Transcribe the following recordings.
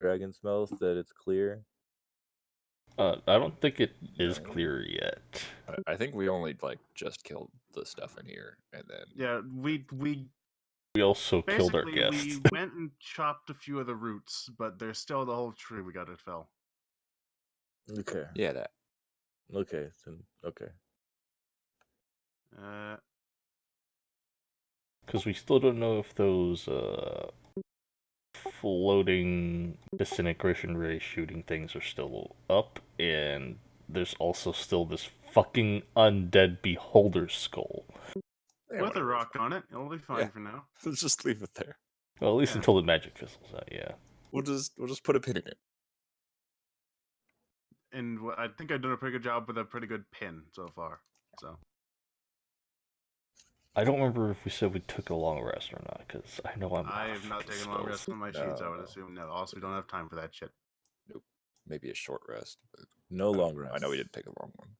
dragon smells that it's clear? I don't think it is No. clear yet. I think we only just killed the stuff in here, and then Yeah, we We also killed our basically guest. we went and chopped a few of the roots, but there's still the whole tree we got it fell. Okay. yeah, that. Okay. Okay. Because we still don't know if those floating disintegration ray shooting things are still up, and there's also still this fucking undead beholder skull. Yeah, With a whatever. rock on it, it'll be fine Yeah. for now. Let's just leave it there. Well, at least Yeah. until the magic fizzles out, yeah. We'll just put a pin in it. And I think I've done a pretty good job with a pretty good pin so far. So I don't remember if we said we took a long rest or not, because I know I'm. I have not taken a long rest on my sheets. I would No. assume. No, also we don't have time for that shit. Nope. Maybe a short rest. But No long rest. I know we didn't take a long one.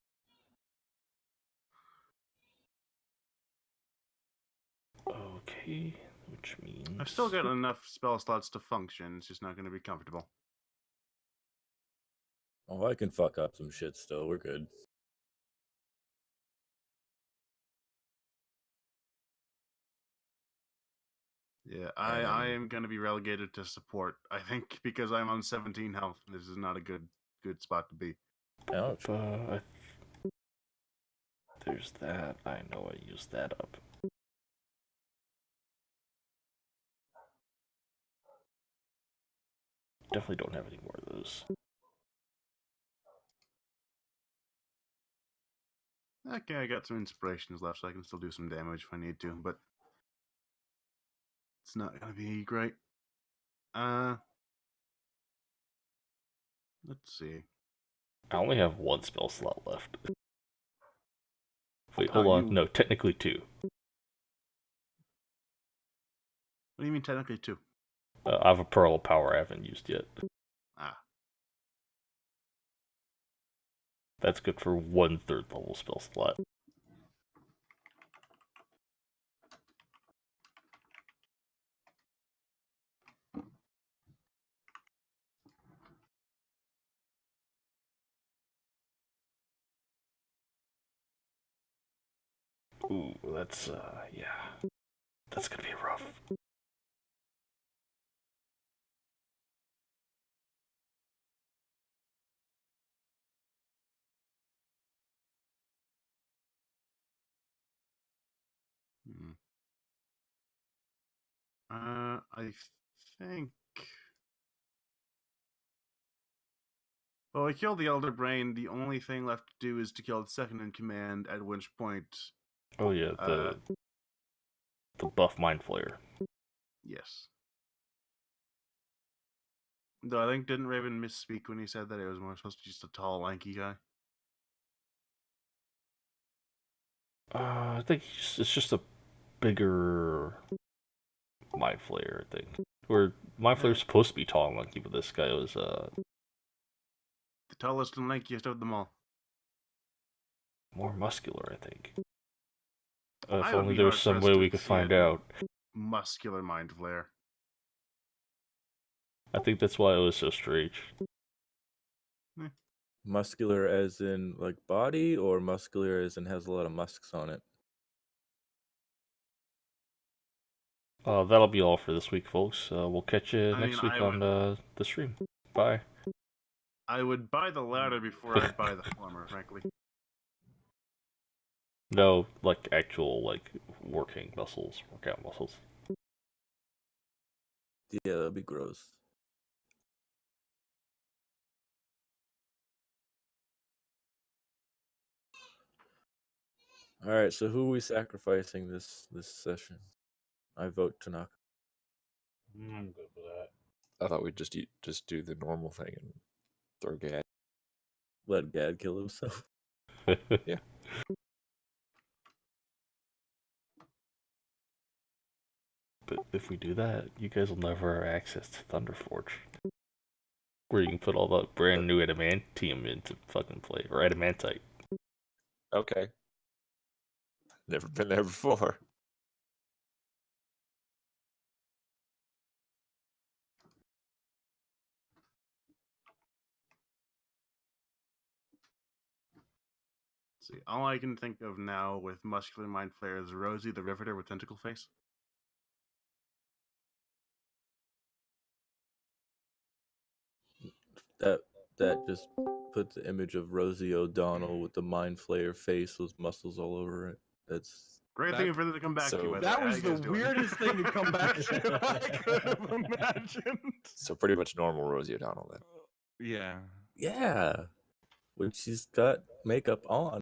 Okay, which means I've still got enough spell slots to function. It's just not going to be comfortable. Oh, I can fuck up some shit still. We're good. Yeah, I am going to be relegated to support. I think because I'm on 17 health. This is not a good spot to be. Ouch. There's that. I know I used that up. Definitely don't have any more of those. Okay, I got some inspirations left, so I can still do some damage if I need to, but it's not going to be great. Let's see. I only have one spell slot left. Wait, hold on. You- No, technically two. What do you mean technically two? I have a Pearl of Power I haven't used yet. Ah. That's good for 1/3 level spell slot. Ooh, that's, yeah. That's gonna be rough. I think. Well, I killed the Elder Brain. The only thing left to do is to kill the second in command, at which point. Oh yeah, the buff Mind Flayer. Yes. Though I think didn't Raven misspeak when he said that it was more supposed to be just a tall, lanky guy? I think it's just a bigger Mind Flayer, I think. Where Mind Flayer's supposed to be tall and lanky, but this guy was, The tallest and lankiest of them all. more muscular, I think. If I would only be there was some way hard-pressed to we could see find it. out. Muscular Mind Flayer. I think that's why it was so strange. Muscular as in like body, or muscular as in has a lot of musks on it? That'll be all for this week, folks. We'll catch you next week on the stream. Bye. I would buy the latter before I'd buy the former, frankly. No, like actual, like working muscles, workout muscles. Yeah, that'd be gross. All right, so who are we sacrificing this session? I vote Tanaka. I'm good with that. I thought we'd just do the normal thing and throw Gad. Let Gad kill himself. Yeah. But if we do that, you guys will never have access to Thunderforge. Where you can put all the brand new adamantium into fucking play, or adamantite. Okay. Never been there before. see. All I can think of now with muscular mind flare is Rosie the Riveter with tentacle face. That just put the image of Rosie O'Donnell with the mind flayer face with muscles all over it. That's Great That- thing for them to come back to. So- By That way. How was you the guys doing? weirdest thing to come back to I could have imagined. So pretty much normal Rosie O'Donnell then. Yeah. yeah. When she's got makeup on.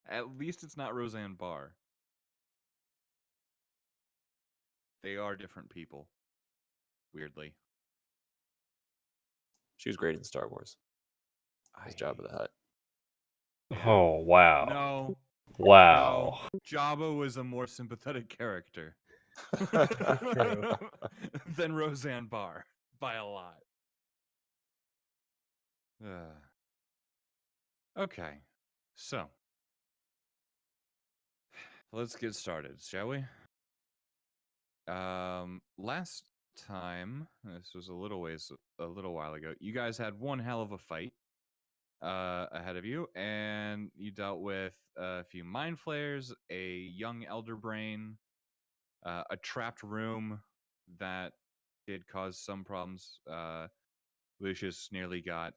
At least it's not Roseanne Barr. They are different people. Weirdly. She was great in Star Wars. His Jabba the Hutt. Oh wow. No. Wow. No. Jabba was a more sympathetic character than Roseanne Barr by a lot. Okay. So, let's get started, shall we? Last time, this was a little while ago, you guys had one hell of a fight ahead of you, and you dealt with a few mind flayers, a young elder brain, a trapped room that did cause some problems. Lucius nearly got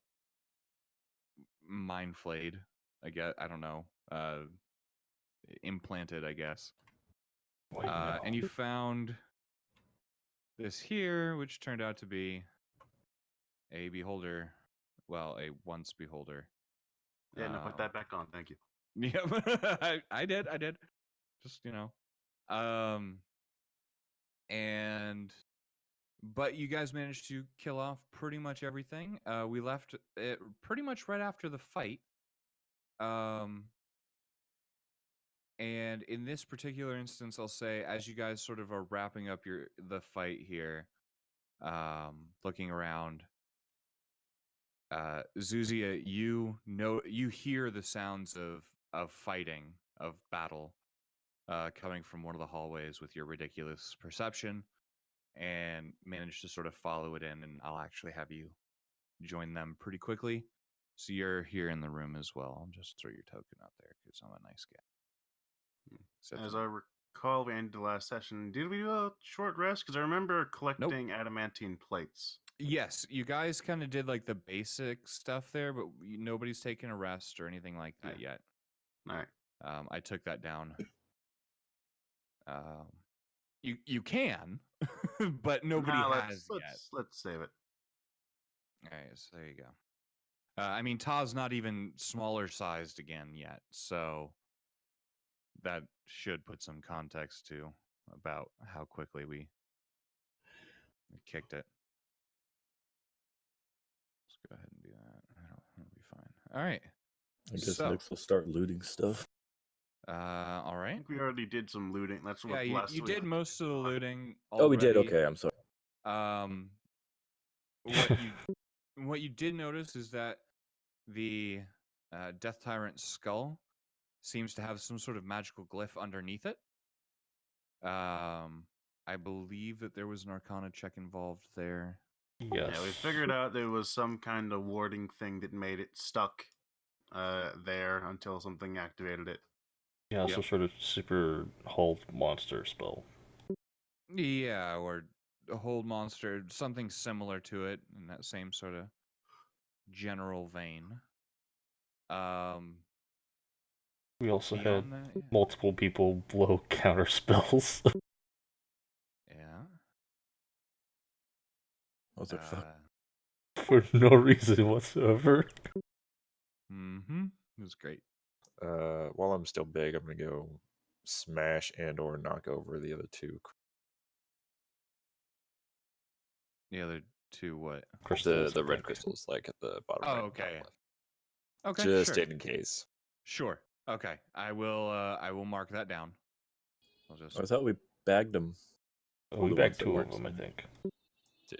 mind flayed. I don't know. Implanted, I guess. Wait, no. And you found this here, which turned out to be a beholder. Well, a once beholder. Yeah, no, put that back on. Thank you. Yeah, I did. Just but you guys managed to kill off pretty much everything. We left it pretty much right after the fight. And in this particular instance, I'll say, as you guys sort of are wrapping up the fight here, looking around, Zuzia, you hear the sounds of fighting, of battle, coming from one of the hallways with your ridiculous perception, and manage to sort of follow it in, and I'll actually have you join them pretty quickly. So you're here in the room as well. I'll just throw your token out there because I'm a nice guy. As I recall, we ended the last session. Did we do a short rest? Because I remember collecting adamantine plates. Yes, you guys kind of did like the basic stuff there, but nobody's taken a rest or anything like that yet. All right. I took that down. You can, but nobody has yet. Let's save it. All right, so there you go. I mean, Ta's not even smaller sized again yet, so that should put some context to about how quickly we kicked it. Let's go ahead and do that. That'll be fine. All right. I guess So- next we'll start looting stuff. All I right. think we already did some looting. That's what Yeah, last you week. did most of the looting. Oh, we did. already. Okay, I'm sorry. What you did notice is that the Death Tyrant skull seems to have some sort of magical glyph underneath it. I believe that there was an Arcana check involved there. Yes. Yeah, we figured out there was some kind of warding thing that made it stuck there until something activated it. Yeah, some sort of super hold monster spell. Yeah, or a hold monster, something similar to it in that same sort of general vein. We also had Beyond that, yeah. multiple people blow counter spells. Yeah. Motherfucker. For no reason whatsoever. It was great. While I'm still big, I'm gonna go smash and or knock over the other two. The other two, what? Crystals, The I red think. crystals, like at the bottom. Oh, right, top okay. left. Okay, Just sure. in case. Sure. Okay. I will mark that down. I'll just I thought we bagged them. We the back ones that two of weren't them, I think.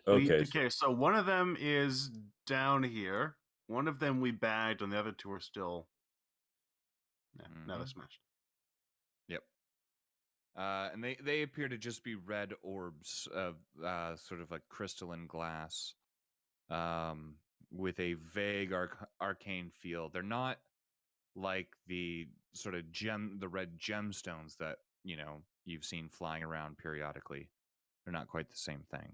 Okay. Okay, so one of them is down here. One of them we bagged, and the other two are still. Yeah, now they're Mhm. smashed. Yep. And they appear to just be red orbs of sort of like crystalline glass. with a vague arcane feel. They're not like the sort of the red gemstones that you've seen flying around periodically. They're not quite the same thing.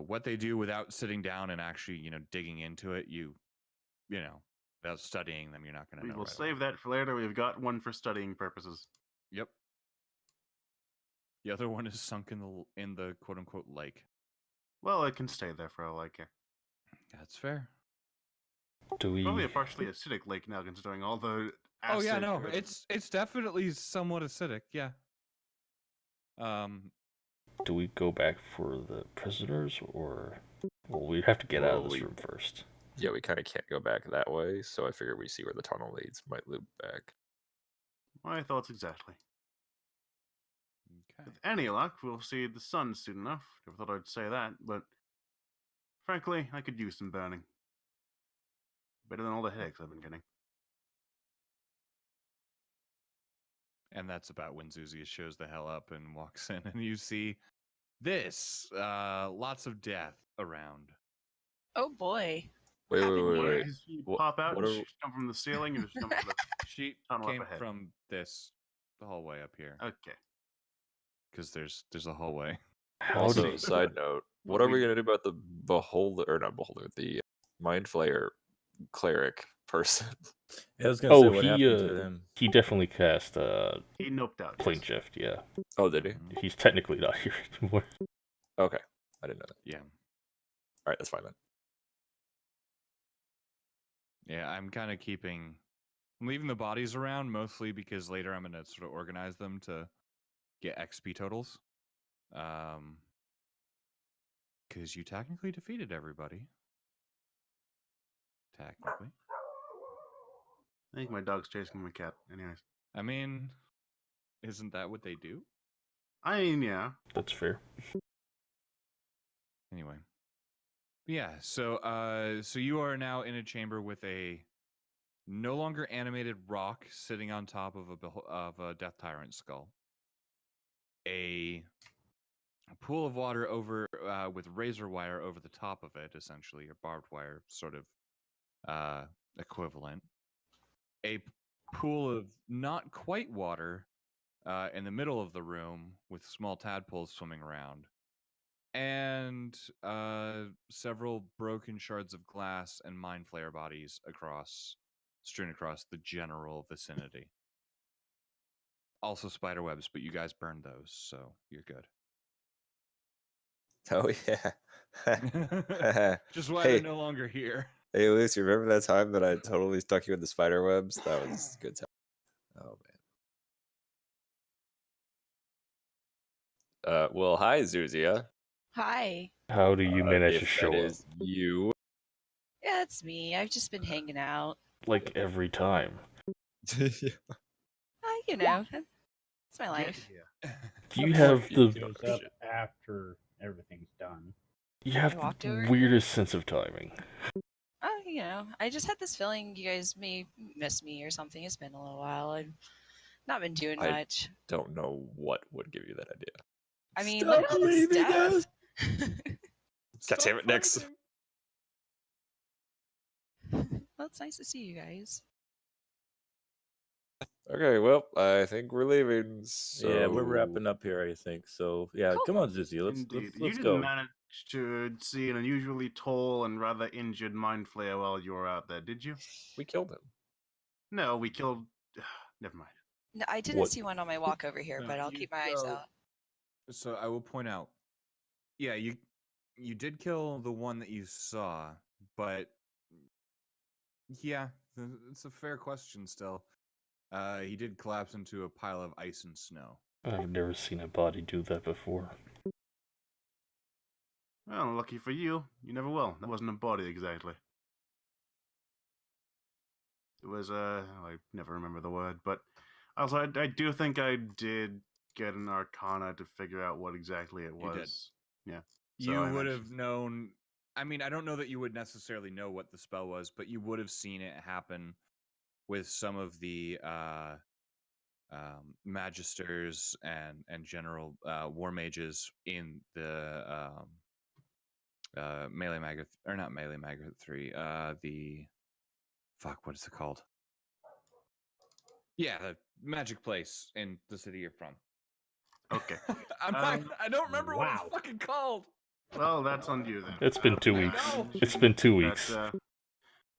What they do without sitting down and actually digging into it, without studying them, you're not going to know. We will right save away. that for later. We've got one for studying purposes. Yep. The other one is sunk in the quote unquote lake. Well, it can stay there for all I care. That's fair. Do we? Probably a partially acidic lake now, considering all the acid. Oh yeah, no, it's definitely somewhat acidic. Yeah. Do we go back for the prisoners, or well, we have to get out of Well, this we- room first? Yeah, we kind of can't go back that way, so I figure we see where the tunnel leads. Might loop back. My thoughts exactly. Okay. With any luck, we'll see the sun soon enough. Never thought I'd say that, but frankly, I could use some burning. Better than all the headaches I've been getting. And that's about when Zuzia shows the hell up and walks in, and you see this. Lots of death around. Oh boy. Wait, Happened wait, here. wait, wait. Does she Wha- pop out what and are- she come from the ceiling or does she come from the... She Tunnel up came ahead. from the hallway up here, Okay. because there's a hallway. How Also, do side note, what Well, are we we- gonna do about the the mind flayer cleric person? Yeah, I was gonna say Oh, what he happened to him. he definitely cast He noped out. plane yes. shift. Yeah, Oh, did he? he's technically not here anymore. Okay, I didn't know that. Yeah. All right, that's fine then. Yeah, I'm kind of I'm leaving the bodies around mostly because later I'm going to sort of organize them to get XP totals. Because you technically defeated everybody. Technically. I think my dog's chasing my cat. Anyways. I mean, isn't that what they do? I mean, yeah. That's fair. Anyway. But yeah, so you are now in a chamber with a no longer animated rock sitting on top of a Death Tyrant skull. A pool of water over with razor wire over the top of it, essentially, or barbed wire sort of equivalent. A pool of not quite water in the middle of the room with small tadpoles swimming around. And several broken shards of glass and mind flayer bodies strewn across the general vicinity. Also spider webs, but you guys burned those, so you're good. Oh yeah. Just why Hey. they're no longer here. Hey, Lucy, remember that time that I totally stuck you in the spider webs? That was a good time. Oh man. Well, hi, Zuzia. Hi. How do you manage If to show that up? is you. Yeah, it's me. I've just been hanging out. Like every time. You know, it's my Get life. here. Do you have You the don't Shows up shit. after everything's done. you have I walked the over here. weirdest sense of timing? Oh, you know, I just had this feeling you guys may miss me or something. It's been a little while. I've not been doing I- much. Don't know what would give you that idea. I mean, Stop look at all this leaving us! stuff. God damn it, Nix. Well, it's nice to see you guys. Okay, well, I think we're leaving. So... Yeah, we're wrapping up here, I think. So yeah, Cool. come on, Zizzy, Indeed. You let's didn't go. manage to see an unusually tall and rather injured mind flayer while you were out there, did you? We killed him. No, we killed... Never mind. No, I didn't What- see one on my walk over here, No, but I'll you keep my eyes go- out. So I will point out, yeah, you did kill the one that you saw, but yeah, it's a fair question still. He did collapse into a pile of ice and snow. I've never seen a body do that before. Well, lucky for you, you never will. That wasn't a body exactly. It was I never remember the word, but also I do think I did get an arcana to figure out what exactly it You did. was. Yeah. So You I would managed- have known. I mean, I don't know that you would necessarily know what the spell was, but you would have seen it happen with some of the magisters and general war mages in the Melee Maggot, or not Melee Maggot 3, the fuck, what is it called? Yeah, the magic place in the city you're from. Okay. I don't remember what Wow. it's fucking called. Well, that's on you then. It's been 2 I weeks. know. It's been 2 That weeks.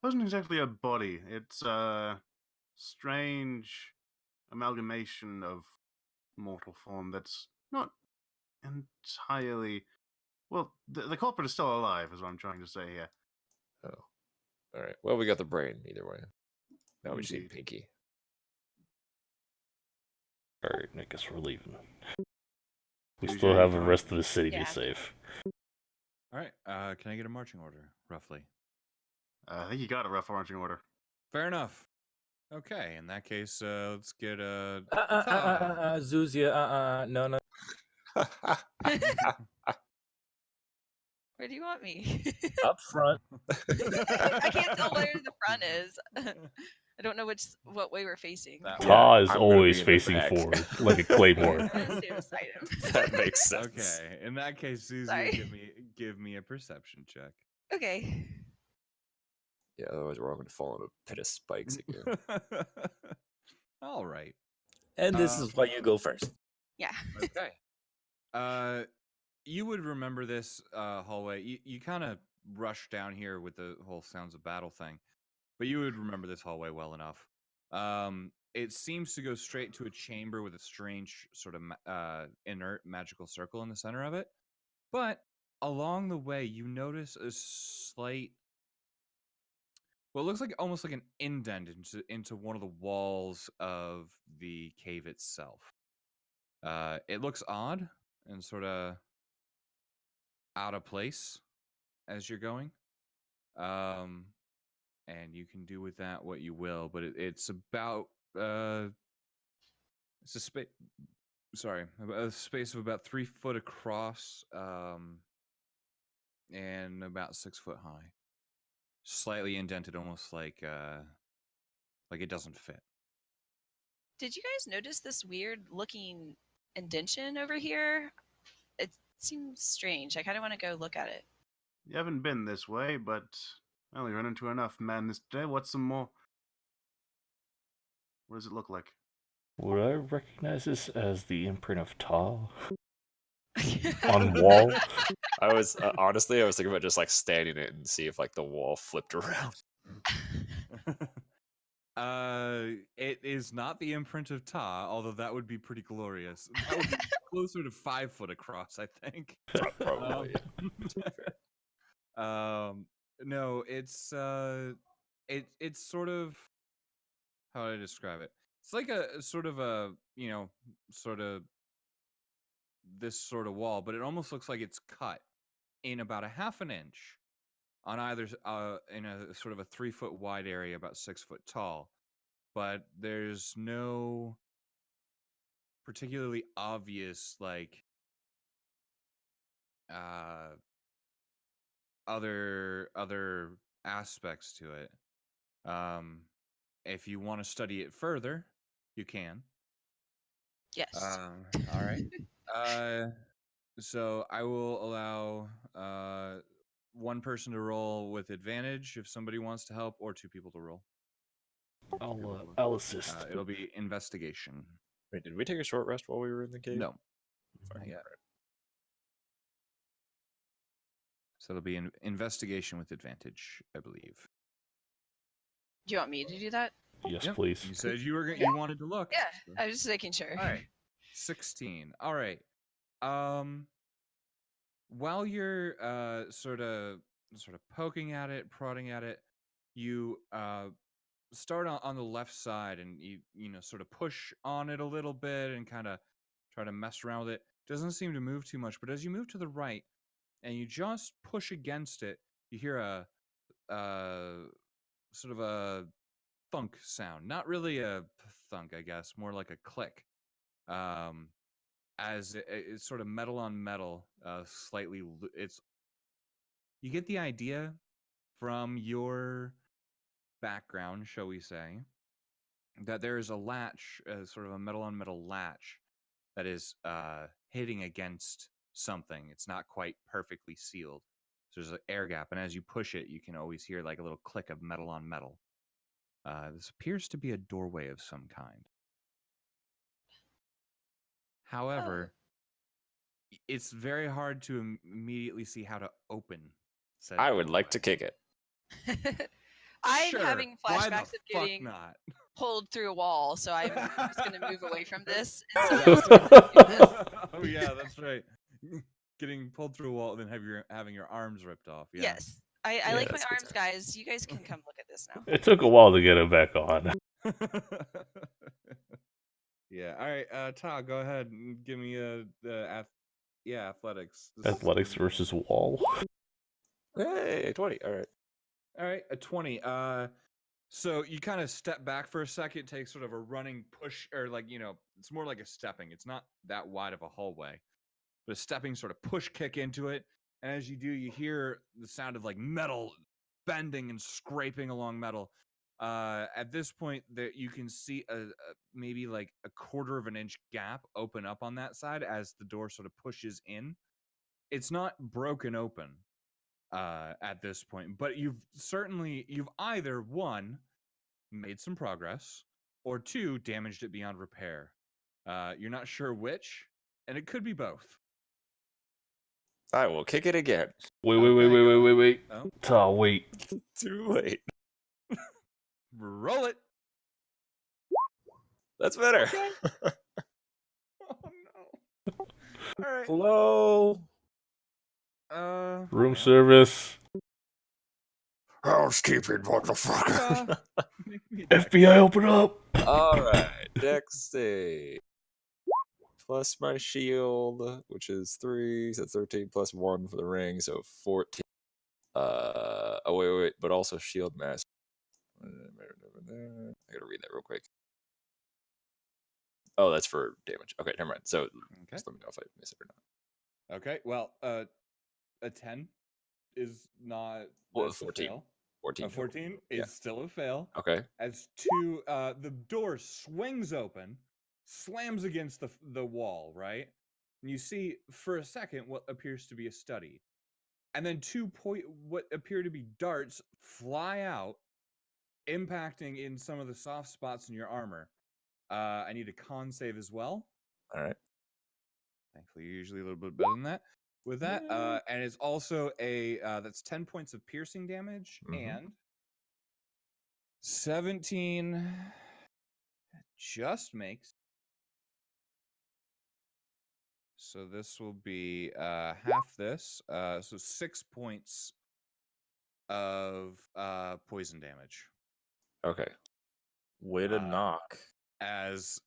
wasn't exactly a body. It's a strange amalgamation of mortal form that's not entirely. Well, the culprit is still alive, is what I'm trying to say here. Oh, all right. Well, we got the brain either way. Now we just need Indeed. Pinky. Alright, I guess we're leaving. We Who's still your have the lead? rest of the city Yeah. to save. All right, can I get a marching order, roughly? I think you got a rough marching order. Fair enough. Okay, in that case, let's get a. Zuzia, no. Where do you want me? Up front. I can't tell where the front is. I don't know what way we're facing. That Ta is I'm gonna always be in the facing back. forward, like a claymore. I'm gonna stay beside him. That makes sense. Okay, in that case, Susie, Sorry. give me a perception check. Okay. Yeah, otherwise we're all going to fall in a pit of spikes again. All right. And this is why you go first. Yeah. Okay. You would remember this hallway. You kind of rushed down here with the whole sounds of battle thing, but you would remember this hallway well enough. It seems to go straight to a chamber with a strange sort of inert magical circle in the center of it. But along the way, you notice a slight, well, it looks like almost like an indent into one of the walls of the cave itself. It looks odd and sort of out of place as you're going. And you can do with that what you will, but it's about it's a space. Sorry, a space of about 3 foot across, and about 6 foot high. Slightly indented, almost like it doesn't fit. Did you guys notice this weird looking indention over here? It seems strange. I kind of want to go look at it. You haven't been this way, but well, you run into enough men this day. What's some more? What does it look like? Would I recognize this as the imprint of Ta on wall? I was honestly, I was thinking about just like standing it and see if like the wall flipped around. It is not the imprint of Ta, although that would be pretty glorious. That would be closer to 5 foot across, I think. Probably. No, it's sort of, how would I describe it? It's like a sort of a, sort of this sort of wall, but it almost looks like it's cut in about a half an inch on either in a sort of a 3 foot wide area, about 6 foot tall. But there's no particularly obvious like other aspects to it. If you want to study it further, you can. Yes. All right. So I will allow one person to roll with advantage if somebody wants to help, or 2 people to roll. I'll assist. It'll be investigation. Wait, did we take a short rest while we were in the cave? No, Fine. not yet. So it'll be an investigation with advantage, I believe. Do you want me to do that? Yes, Yep. please. You said you wanted to look. Yeah, I was just making sure. All right. 16. All right. While you're sort of poking at it, prodding at it, you start on the left side, and you sort of push on it a little bit and kind of try to mess around with it. Doesn't seem to move too much, but as you move to the right and you just push against it, you hear a sort of a thunk sound. Not really a thunk, I guess, more like a click. As it's sort of metal on metal, slightly. You get the idea from your background, shall we say, that there is a latch, sort of a metal on metal latch, that is hitting against something. It's not quite perfectly sealed. So there's an air gap, and as you push it, you can always hear like a little click of metal on metal. This appears to be a doorway of some kind. However, it's very hard to immediately see how to open said I would like to doorway. kick it. I'm Sure, having why the flashbacks of fuck getting not? pulled through a wall, so I'm just going to move away from this. And Oh, someone else is gonna do this. oh yeah, that's right. Getting pulled through a wall and then having your arms ripped off. Yeah. Yes. I Yeah, like my that's good arms, guys. You guys can come look at this now. It took a while to get it back on. Yeah. All right, Todd, go ahead and give me athletics. Athletics versus wall. Hey, 20. All right. All right, a 20. So you kind of step back for a second, take sort of a running push, or it's more like a stepping. It's not that wide of a hallway, but a stepping sort of push kick into it. And as you do, you hear the sound of like metal bending and scraping along metal. At this point, that you can see maybe like a 1/4 of an inch gap open up on that side as the door sort of pushes in. It's not broken open at this point, but you've either one made some progress or two damaged it beyond repair. You're not sure which, and it could be both. I will kick it again. Wait. Oh, Oh, wait. Too late. roll it. That's better. Okay. Oh no. All right. Hello. Room service. Housekeeping, motherfucker. Make me a dex. FBI, open up! All right. Dex save. Plus my shield, which is 3, so 13 plus 1 for the ring, so 14. Oh wait, but also shield master. I gotta read that real quick. Oh, that's for damage. Okay, never mind. So Okay. just let me know if I miss it or not. Okay. Well, a 10 is not. Well, that's a 14. fail. 14. A 14 is Yeah. still a fail. Okay. As the door swings open, slams against the wall, right? And you see for a second what appears to be a study, and then what appear to be darts fly out, impacting in some of the soft spots in your armor. I need a con save as well. All right. Thankfully, you're usually a little bit better than that. With that, and it's also that's 10 points of piercing damage and 17 just makes. So this will be half this. So 6 points of poison damage. Okay. Way to knock. As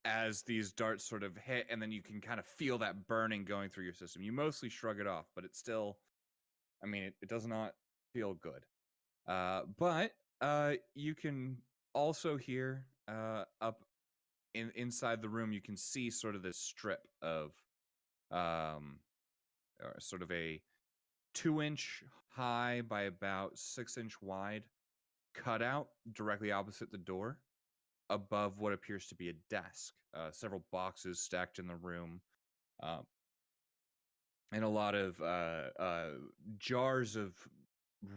these darts sort of hit, and then you can kind of feel that burning going through your system. You mostly shrug it off, but it's still, I mean, it does not feel good. But you can also hear up inside the room, you can see sort of this strip of sort of a 2-inch high by about 6-inch wide cutout directly opposite the door, above what appears to be a desk. Several boxes stacked in the room, and a lot of jars of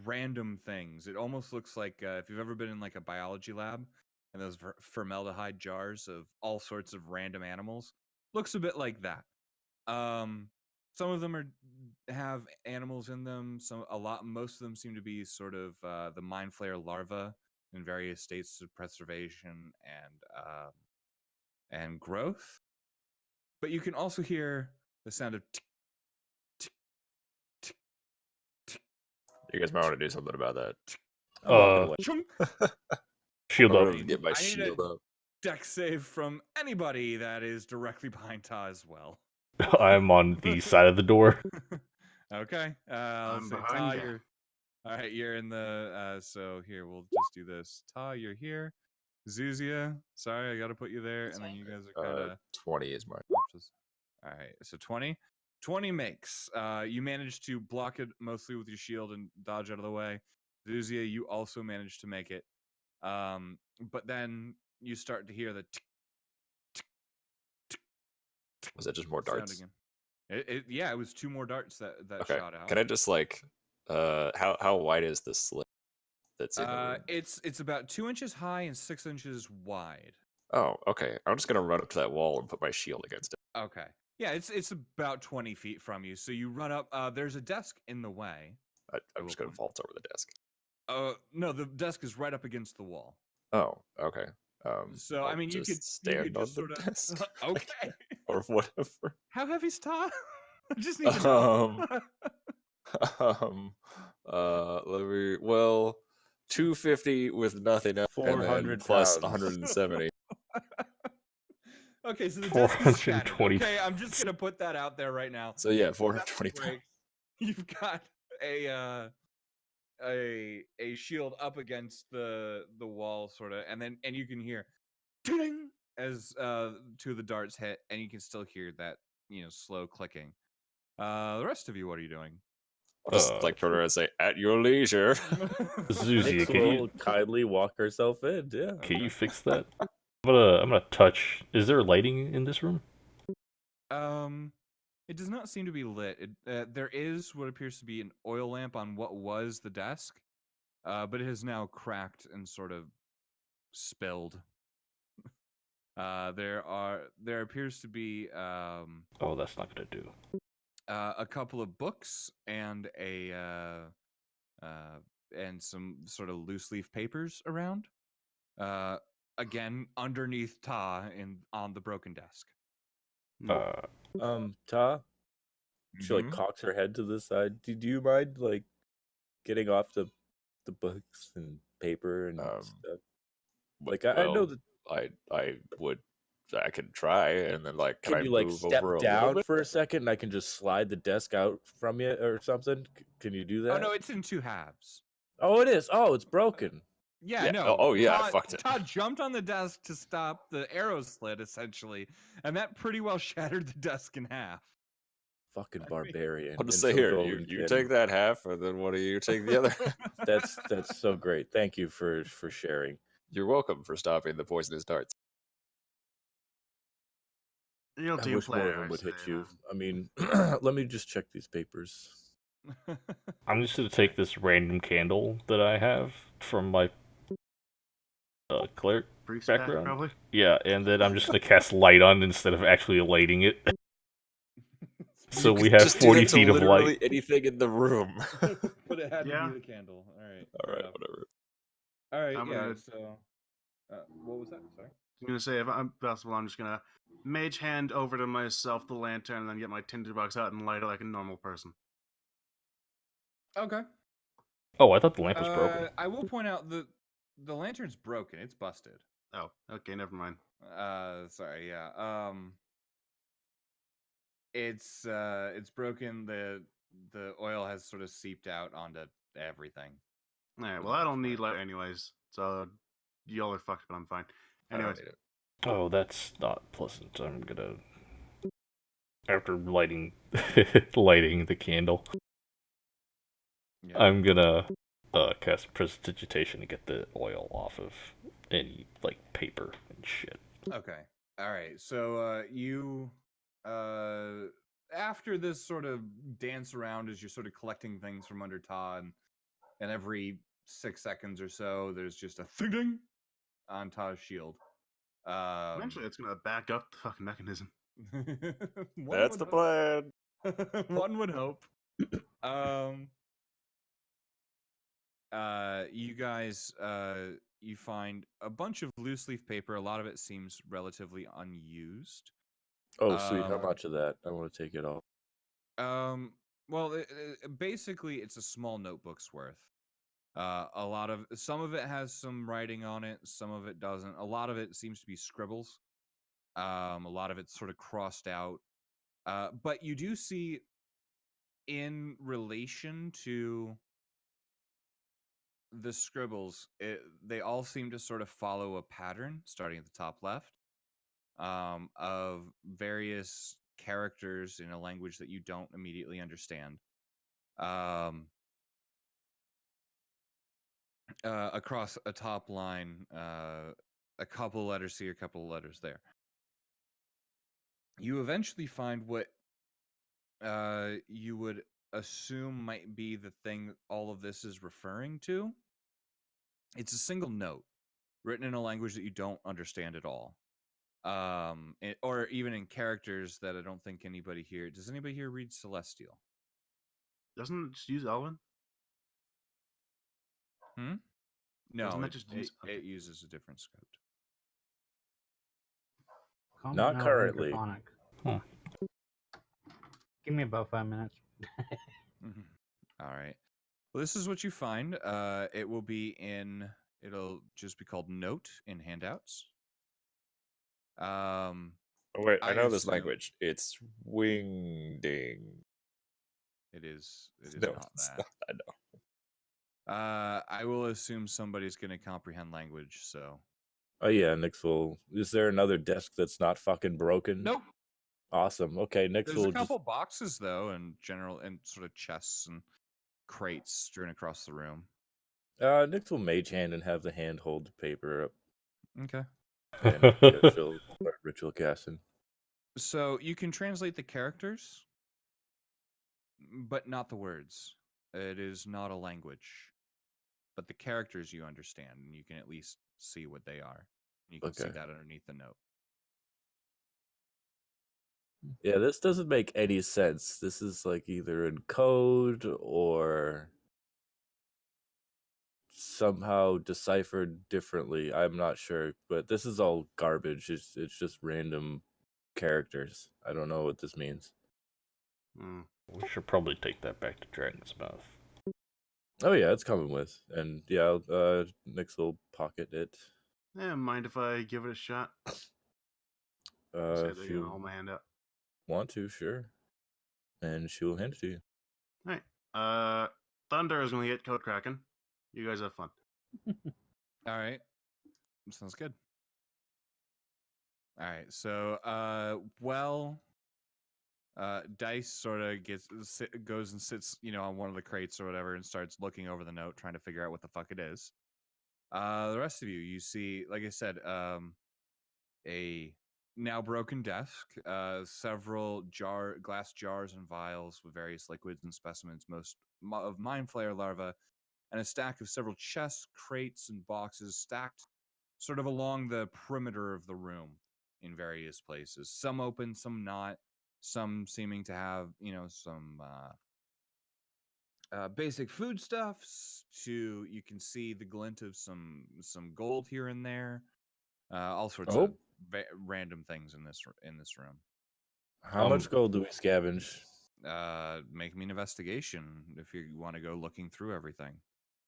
random things. It almost looks like if you've ever been in like a biology lab, and those formaldehyde jars of all sorts of random animals. Looks a bit like that. Some of them have animals in them. Most of them seem to be sort of the mind flayer larvae in various states of preservation and growth. But you can also hear the sound of tick, tick, tick, tick. You guys might want to do something about that. Chunk. Shield I'm up. gonna get my I need shield up. Dex save from anybody that is directly behind Ta as well. I'm on the side of the door. Okay. I'm Let's say, behind Ta, ya. you're all right. You're in the. So here, we'll just do this. Ta, you're here. Zuzia, sorry, I got to put you there, and then you guys are kind of 20 is mine. All right, so 20. 20 makes. You managed to block it mostly with your shield and dodge out of the way. Zuzia, you also managed to make it. But then you start to hear the tick, tick, tick, tick Was that just more sound darts? again. Yeah, it was 2 more darts that Okay. shot out. Can I just like How wide is the slit that's in the room? It's about 2 inches high and 6 inches wide. Oh, okay. I'm just gonna run up to that wall and put my shield against it. Okay. Yeah, it's about 20 feet from you. So you run up. There's a desk in the way. I'm just gonna vault over the desk. No, the desk is right up against the wall. Oh, okay. So I'll I mean, you could stand on just the sort of desk, okay. or whatever. How heavy's Todd? I just need to know. Let me. Well, 250 with nothing else, and then 400 plus pounds. 170. Okay, so the desk is shattered. 420. Okay, I'm just gonna put that out there right now. So yeah, If that 420 pounds. breaks, you've got a shield up against the wall, sort of, and you can hear ding as 2 of the darts hit, and you can still hear that slow clicking. The rest of you, what are you doing? I'll just like turn around and say, "At your leisure." Zuzi, Nyx can will you kindly walk herself in. Yeah. fix that? I'm gonna touch. Is there lighting in this room? It does not seem to be lit. There is what appears to be an oil lamp on what was the desk, but it has now cracked and sort of spilled. There appears to be Oh, that's not gonna do. a couple of books and and some sort of loose leaf papers around. Again, underneath Ta on the broken desk. Ta, she like Mhm. cocks her head to the side. Do you mind like getting off the books and paper and stuff? Like I know Well, that. I can try, and then like, can Can I you like move step over a little down bit? for a second and I can just slide the desk out from you or something? Can you do that? Oh no, it's in 2 halves. Oh, it is. Oh, it's broken. Yeah, Yeah, no. oh, yeah, I Todd, fucked it. Todd jumped on the desk to stop the arrow slit, essentially, and that pretty well shattered the desk in half. Fucking barbarian. I'll just And say so here, Golden you Kid. take that half, and then what do you take the other? That's so great. Thank you for sharing. You're welcome for stopping the poisonous darts. Real I team wish more player, of them I would hit say, you. man. I mean, let me just check these papers. I'm just gonna take this random candle that I have from my cleric Priest pack, background. probably. Yeah, and then I'm just gonna cast light on instead of actually lighting it. So You we could have just do 40 that to feet of literally light. anything in the room. But it had Yeah. to be the candle. All right. All right, whatever. All right. I'm Yeah. gonna- So, what was that? Sorry. I'm gonna say, if I'm possible, I'm just gonna mage hand over to myself the lantern, and then get my tinderbox out and light it like a normal person. Okay. Oh, I thought the lamp was broken. I will point out the lantern's broken. It's busted. Oh, okay, never mind. Sorry. Yeah. It's broken. The oil has sort of seeped out onto everything. All right, For well, the I don't most need part. light anyways, so y'all are fucked, but I'm fine. I don't Anyways, need it. Oh, that's not pleasant. I'm gonna after lighting lighting the candle, Yeah. I'm gonna cast prestidigitation to get the oil off of any like paper and shit. Okay. All right. So you after this sort of dance around as you're sort of collecting things from under Todd, and every 6 seconds or so, there's just a thing on Todd's shield. eventually it's gonna back up the fucking mechanism. one That's would the hope- plan. One would hope. You guys, you find a bunch of loose leaf paper. A lot of it seems relatively unused. Oh, sweet. How Um, much of that? I want to take it all. Well, basically, it's a small notebook's worth. Some of it has some writing on it. Some of it doesn't. A lot of it seems to be scribbles. A lot of it's sort of crossed out. But you do see, in relation to the scribbles, they all seem to sort of follow a pattern, starting at the top left, of various characters in a language that you don't immediately understand. Across a top line, a couple letters here, a couple letters there. You eventually find what you would assume might be the thing all of this is referring to. It's a single note written in a language that you don't understand at all. Or even in characters that I don't think anybody here. Does anybody here read Celestial? Doesn't it just use Elven? No, Doesn't that just use? it uses a different script. Common, Not Elven, currently. Draconic. Huh. Give me about 5 minutes. All right. Well, this is what you find. It will be in. It'll just be called Note in handouts. Oh, wait, I know this assume- language. It's Wingding. It is. It is No, not it's that. not. I know. I will assume somebody's going to comprehend language. So. Oh yeah, Nix will. Is there another desk that's not fucking broken? Nope. Awesome. Okay, Nix There's will a couple boxes though, and general and sort of chests and crates strewn across the room. Nix will mage hand and have the hand hold the paper up, Okay. and yeah, she'll start ritual casting. So you can translate the characters, but not the words. It is not a language, but the characters you understand, and you can at least see what they are. You can see Okay. that underneath the note. Yeah, this doesn't make any sense. This is like either in code or somehow deciphered differently. I'm not sure, but this is all garbage. It's just random characters. I don't know what this means. We should probably take that back to Dragon's Mouth. Oh yeah, it's coming with, and yeah, Nix will pocket it. Yeah, mind if I give it a shot? Say If they you hold my hand up. want to, sure, and she will hand it to you. All right. Thunder is going to get Code Kraken. You guys have fun. All right. Sounds good. All right. So, Dice sort of goes and sits, on one of the crates or whatever, and starts looking over the note, trying to figure out what the fuck it is. The rest of you see, like I said, a now broken desk, several glass jars and vials with various liquids and specimens, most of mind flayer larvae, and a stack of several chests, crates, and boxes stacked sort of along the perimeter of the room in various places. Some open, some not. Some seeming to have, some basic foodstuffs. You can see the glint of some gold here and there. All sorts of random things in this room. How much gold do we scavenge? Make me an investigation if you want to go looking through everything.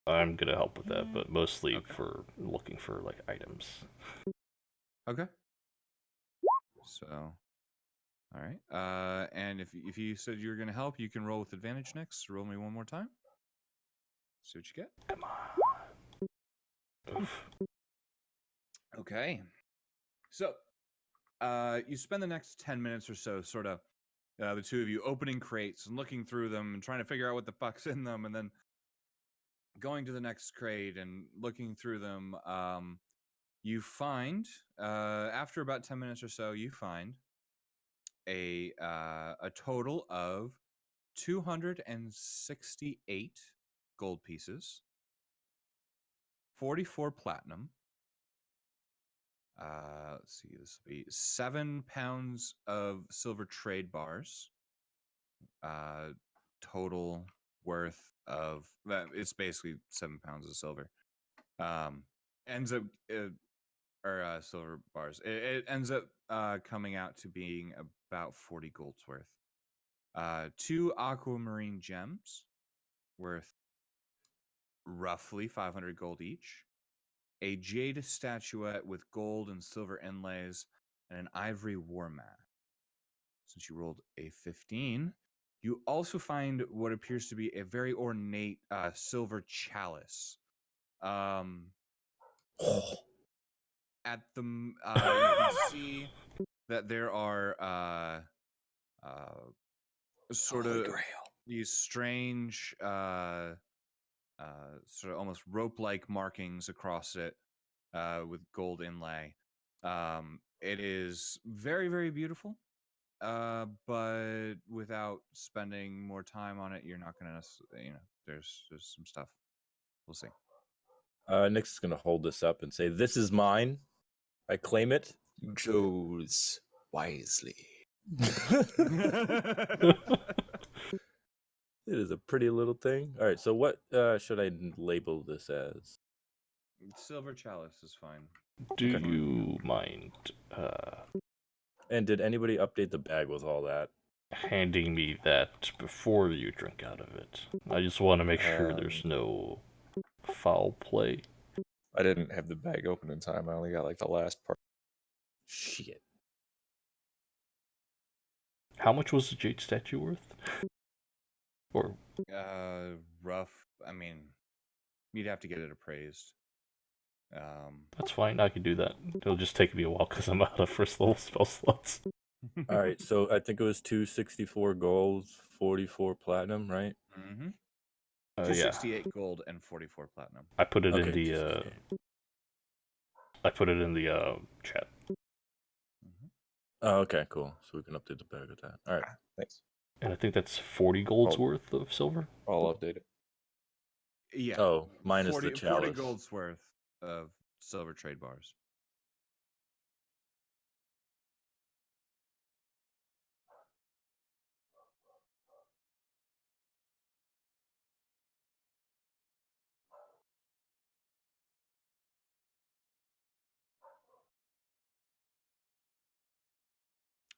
I'm gonna help with that, but mostly for looking for like items. Okay. So, all right. And if you said you were gonna help, you can roll with advantage next. Roll me one more time. See what you get. Come on. Oof. Okay. So, you spend the next 10 minutes or so, sort of, the two of you opening crates and looking through them and trying to figure out what the fuck's in them, and then going to the next crate and looking through them. You find, after about 10 minutes or so, you find a total of 268 gold pieces, 44 platinum. Let's see, this will be 7 pounds of silver trade bars. Total worth of it's basically 7 pounds of silver. Ends up silver bars. It ends up coming out to being about 40 gold's worth. 2 aquamarine gems worth roughly 500 gold each. A jade statuette with gold and silver inlays, and an ivory war mat. Since you rolled a 15, you also find what appears to be a very ornate silver chalice. At the you can see that there are sort of these strange sort of almost rope-like markings across it with gold inlay. It is very, very beautiful. but without spending more time on it, you're not gonna, there's some stuff. We'll see. Nick's gonna hold this up and say, "This is mine. I claim it." You chose wisely. It is a pretty little thing. All right, so what should I label this as? Silver chalice is fine. Do you mind And did anybody update the bag with all that? handing me that before you drink out of it? I just want to make sure there's no foul play. I didn't have the bag open in time. I only got like the last part. Shit. How much was the jade statue worth? Or Rough. I mean, you'd have to get it appraised. that's fine, I can do that. It'll just take me a while because I'm out of first level spell slots. All right, so I think it was 264 gold, 44 platinum, right? Mm-hmm. Yeah, 268 gold and 44 platinum. I put it in Okay, the 268. I put it in the chat. Oh, okay, cool. So we can update the bag with that. All right. Thanks. And I think that's 40 gold's Oh. worth of silver. I'll update it. Yeah. Oh, minus 40, the chalice. 40 gold's worth of silver trade bars.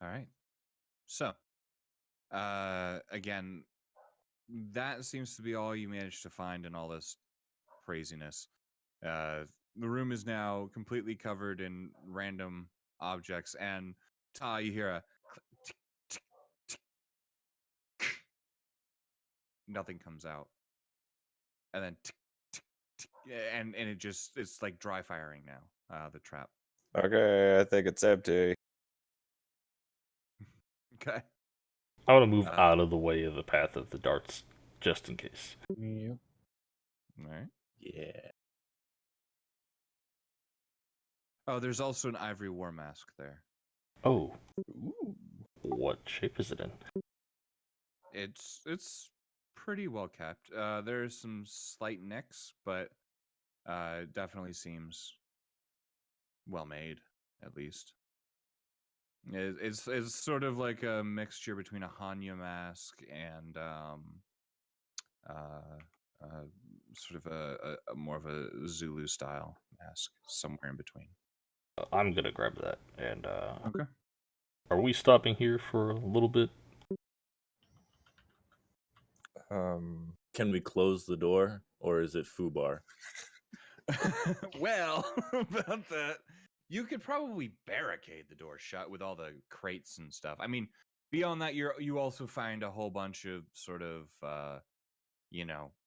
All right. So, again, that seems to be all you managed to find in all this craziness. The room is now completely covered in random objects, and Ta, you hear a tick, tick, tick, tick. Nothing comes out, and then tick, tick, tick, and it's like dry firing now. The trap. Okay, I think it's empty. Okay. I want to move out of the way of the path of the darts, just in case. Yep. All right. Yeah. Oh, there's also an ivory war mask there. Oh, Ooh. what shape is it in? It's pretty well kept. There's some slight nicks, but it definitely seems well made, at least. It's sort of like a mixture between a Hanya mask and sort of a more of a Zulu style mask, somewhere in between. I'm gonna grab that. And Okay. are we stopping here for a little bit? Can we close the door, or is it foobar? Well, about that, you could probably barricade the door shut with all the crates and stuff. I mean, beyond that, you also find a whole bunch of sort of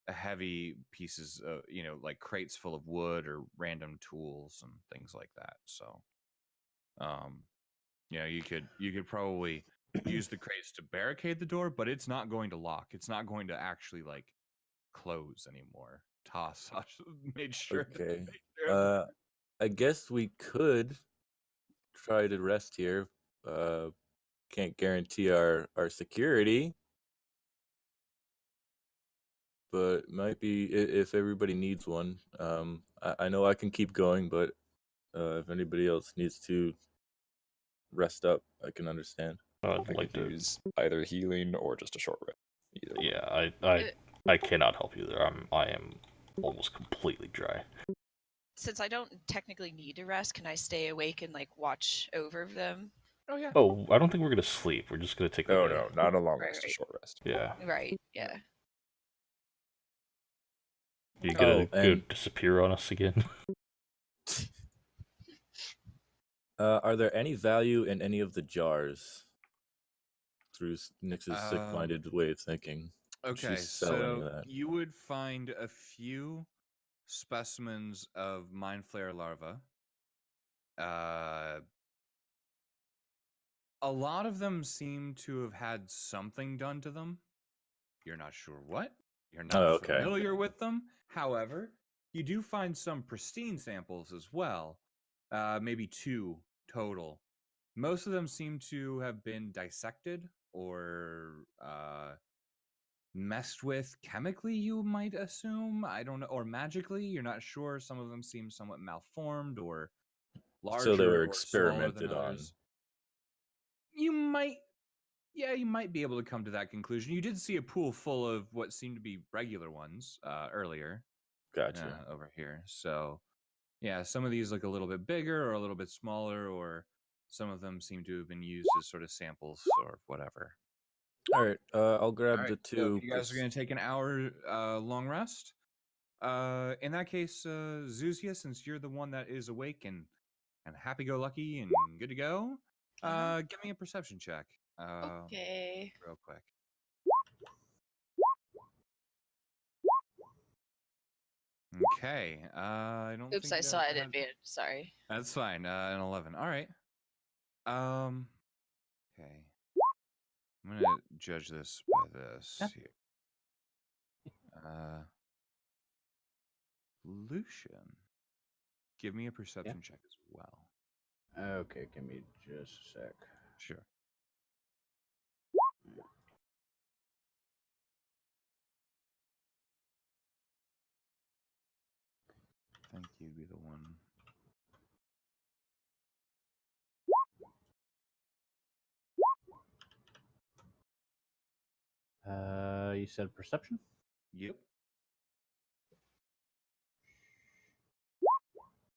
heavy pieces, like crates full of wood or random tools and things like that. So, you could probably use the crates to barricade the door, but it's not going to lock. It's not going to actually like close anymore. Toss made sure. Okay. Made sure I guess we could try to rest here. Can't guarantee our security, but might be if everybody needs one. I know I can keep going, but if anybody else needs to rest up, I can understand. I'd I like could to. use either healing or just a short rest. Either. Yeah, I cannot help you there. I am almost completely dry. Since I don't technically need to rest, can I stay awake and like watch over them? Oh yeah. Oh, I don't think we're gonna sleep. We're just gonna take. No, like no, not a long Right, rest, a right. short rest. Yeah. Right. Yeah. You gonna go and- disappear on us again? Are there any value in any of the jars? Through Nix's sick-minded way of thinking. Okay, She's selling so that. you would find a few specimens of mind flare larvae. A lot of them seem to have had something done to them. You're not sure what. You're not Oh, okay. familiar with them. However, you do find some pristine samples as well. Maybe 2 total Most of them seem to have been dissected or messed with chemically, you might assume. I don't know, or magically. You're not sure. Some of them seem somewhat malformed or larger So they were or smaller than experimented on. others. You might be able to come to that conclusion. You did see a pool full of what seemed to be regular ones earlier Gotcha. over here. So, yeah, some of these look a little bit bigger or a little bit smaller, or some of them seem to have been used as sort of samples or whatever. All right, I'll All grab right, the so two. you guys are going to take an hour long rest. In that case, Zuzia, since you're the one that is awake and happy-go-lucky and good to go, give me a perception check. Okay. Real quick. Okay. I don't. Oops, think I saw it had- advantage. Sorry. That's fine. An 11. All right. Okay. I'm gonna judge this by this Yeah. here. Lucian, give me a perception check as well. Okay, give me just a sec. Sure. I think you'd be the one. You said perception? Yep.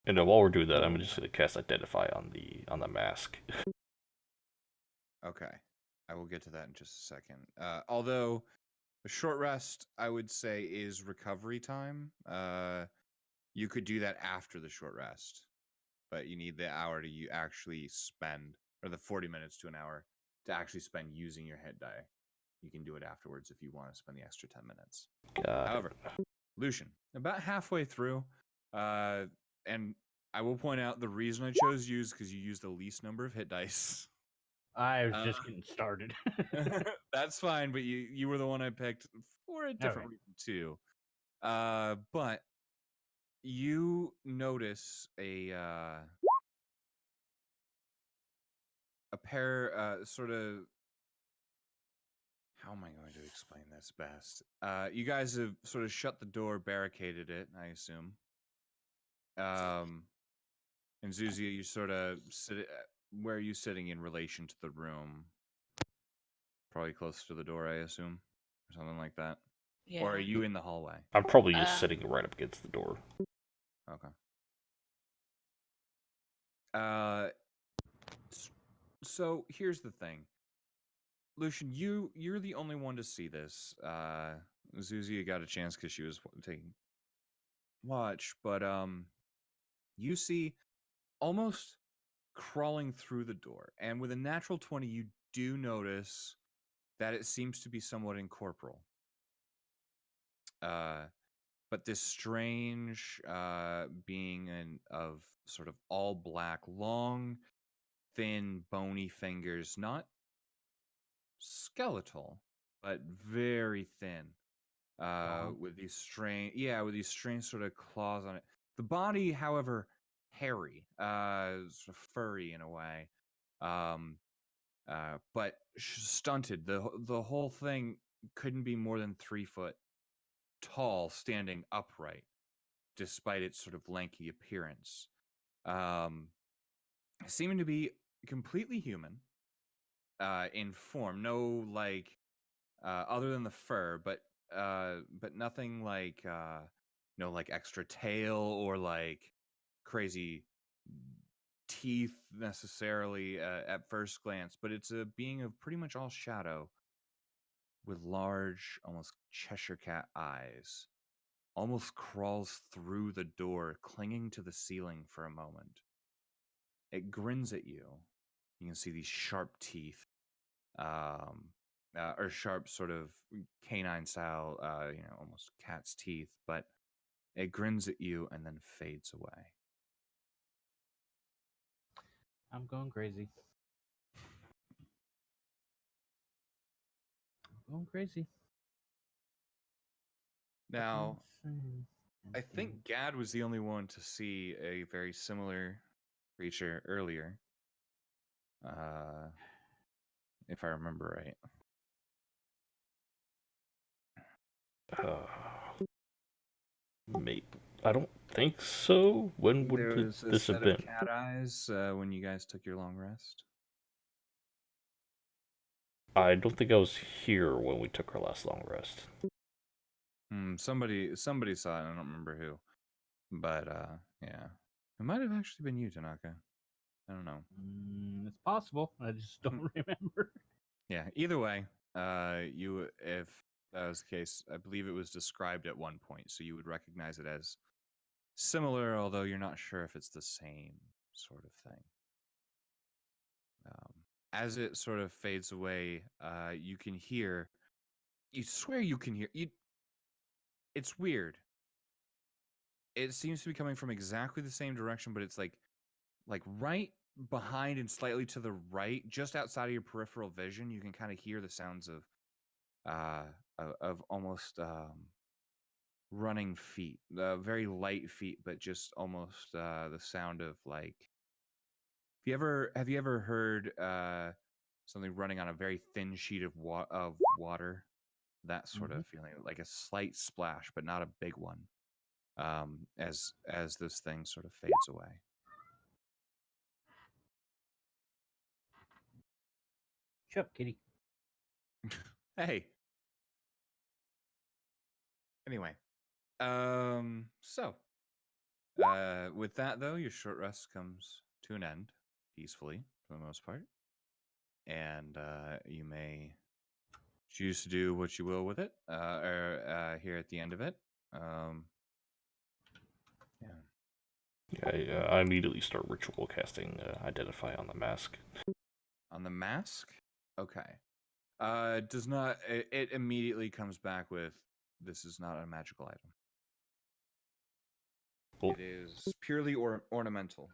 And then while we're doing that, I'm just gonna cast Identify on the mask. Okay. I will get to that in just a second. Although a short rest, I would say, is recovery time. You could do that after the short rest, but you need the hour to you actually spend, or the 40 minutes to an hour to actually spend using your hit die. You can do it afterwards if you want to spend the extra 10 minutes. However, Lucian, about halfway through, and I will point out the reason I chose you is because you used the least number of hit dice. I was just getting started. That's fine, but you were the one I picked for a different reason too. But you notice a pair, sort of. How am I going to explain this best? You guys have sort of shut the door, barricaded it, I assume. And Zuzia, you sort of sit. Where are you sitting in relation to the room? Probably close to the door, I assume, or something like that. Yeah. Or are you in the hallway? I'm probably just sitting right up against the door. Okay. So here's the thing, Lucian. You're the only one to see this. Zuzia got a chance because she was taking watch, but you see almost crawling through the door, and with a natural 20, you do notice that it seems to be somewhat incorporeal. But this strange being of sort of all black, long, thin, bony fingers, not skeletal, but very thin, with these strange sort of claws on it. The body, however, hairy, sort of furry in a way, but stunted. The whole thing couldn't be more than 3 foot tall, standing upright, despite its sort of lanky appearance. Seeming to be completely human in form. No, like, other than the fur, but nothing like, no, like extra tail or like crazy teeth necessarily at first glance. But it's a being of pretty much all shadow, with large, almost Cheshire cat eyes. Almost crawls through the door, clinging to the ceiling for a moment. It grins at you. You can see these sharp teeth, or sharp sort of canine style, almost cat's teeth, but it grins at you and then fades away. I'm going crazy. Going crazy. Now, I think Gad was the only one to see a very similar creature earlier. if I remember right. Maybe. I don't think so. When would There was a this set have of been? cat eyes when you guys took your long rest. I don't think I was here when we took our last long rest. Somebody saw it. I don't remember who, but yeah, it might have actually been you, Tanaka. I don't know. It's possible. I just don't remember. Yeah. Either way, if that was the case, I believe it was described at one point, so you would recognize it as similar, although you're not sure if it's the same sort of thing. As it sort of fades away, you can hear. You swear you can hear. It's weird. It seems to be coming from exactly the same direction, but it's like right behind and slightly to the right, just outside of your peripheral vision. You can kind of hear the sounds of almost running feet, very light feet, but just almost the sound of like. Have you ever heard something running on a very thin sheet of water? That sort of feeling, like a slight splash, but not a big one. As this thing sort of fades away. Shut up, kitty. Hey. Anyway, so with that though, your short rest comes to an end peacefully for the most part, and you may choose to do what you will with it, or here at the end of it. Yeah, I immediately start ritual casting Identify on the mask. On the mask? Okay. Does not. It immediately comes back with, this is not a magical item. Cool. It is purely ornamental.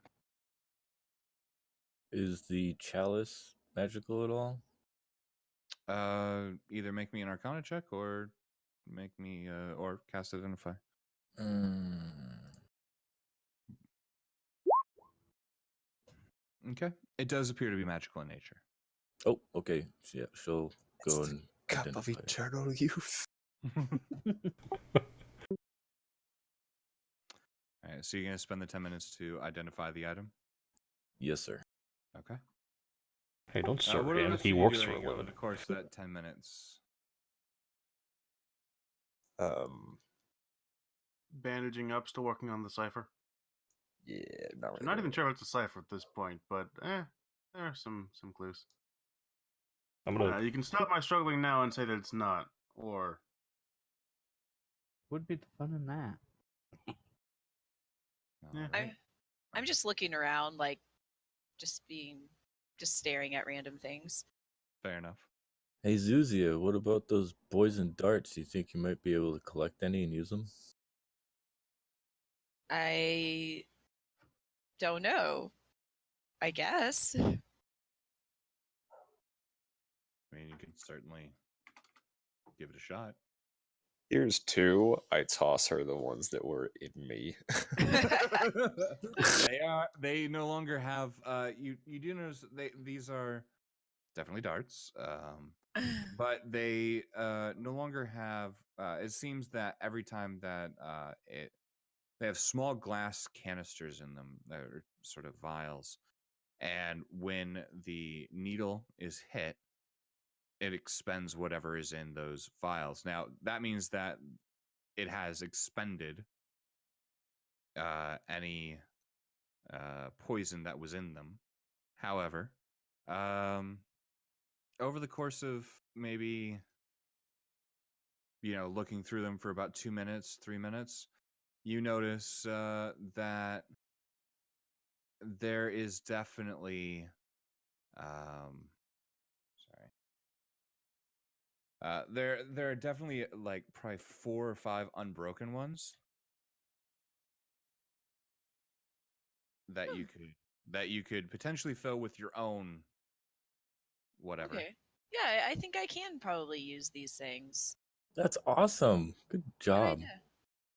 Is the chalice magical at all? Either make me an Arcana check or make me or cast Identify. Okay. It does appear to be magical in nature. Oh, okay. Yeah, she'll It's go the and cup of identify it. eternal youth. All right, so you're going to spend the 10 minutes to identify the item? Yes, sir. Okay. Hey, don't What serve are the him. rest He of you works for doing a over living. the course of that 10 minutes? Bandaging up, still working on the cipher. Yeah, not really. I'm not even doing sure if it's a cipher at this point, but there are some clues. I'm gonna. You can stop my struggling now and say that it's not, or Would be the fun in that. Yeah. I'm just looking around, like, just staring at random things. Fair enough. Hey, Zuzia, what about those poison darts? Do you think you might be able to collect any and use them? I don't know. I guess. I mean, you can certainly give it a shot. Here's two. I toss her the ones that were in me. They no longer have. You do notice these are definitely darts. But they no longer have. It seems that every time that they have small glass canisters in them that are sort of vials, and when the needle is hit, it expends whatever is in those vials. Now that means that it has expended any poison that was in them. However, over the course of maybe, looking through them for about 2 minutes, 3 minutes, you notice that there is definitely, there are definitely like probably 4 or 5 unbroken ones that you could potentially fill with your own whatever. Okay. Yeah, I think I can probably use these things. That's awesome. Good Great job. idea.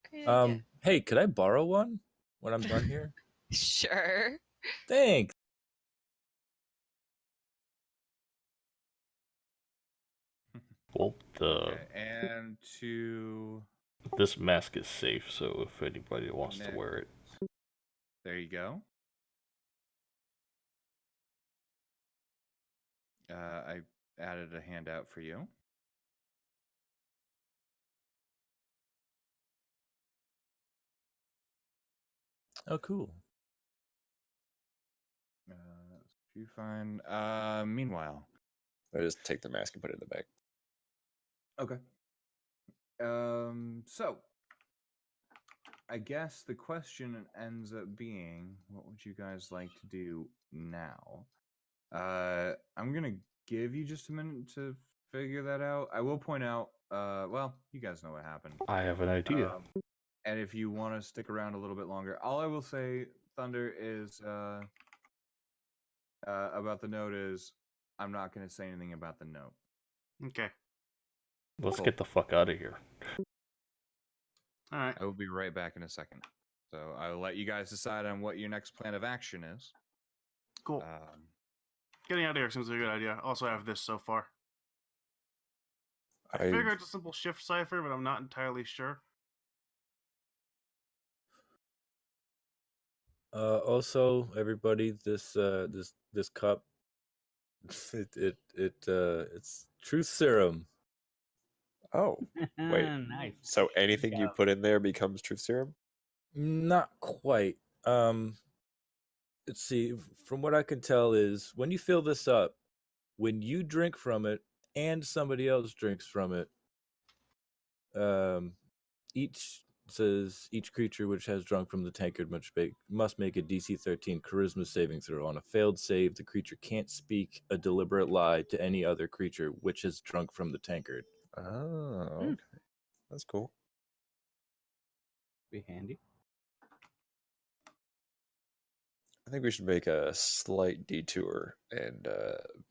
Great idea. Hey, could I borrow one when I'm done here? Sure. Thanks. Well, Okay, and to this mask is safe, so if anybody wants to wear it. there you go. I added a handout for you. Oh, cool. You find. Meanwhile, I just take the mask and put it in the bag. okay. So I guess the question ends up being, what would you guys like to do now? I'm gonna give you just a minute to figure that out. I will point out, well, you guys know what happened. I have an idea. And if you want to stick around a little bit longer, all I will say, Thunder, is about the note is I'm not going to say anything about the note. Okay. Let's cool. get the fuck out of here. All right. I will be right back in a second. So I will let you guys decide on what your next plan of action is. Cool. Getting out of here seems like a good idea. Also, I have this so far. I figure it's a simple shift cipher, but I'm not entirely sure. Also, everybody, this cup, it's truth serum. Oh, wait. Nice. So anything you put in there becomes truth serum? Not quite. Let's see. From what I can tell is when you fill this up, when you drink from it and somebody else drinks from it, each creature which has drunk from the tankard must make a DC 13 charisma saving throw. On a failed save, the creature can't speak a deliberate lie to any other creature which has drunk from the tankard. Oh, okay. That's cool. Be handy. I think we should make a slight detour and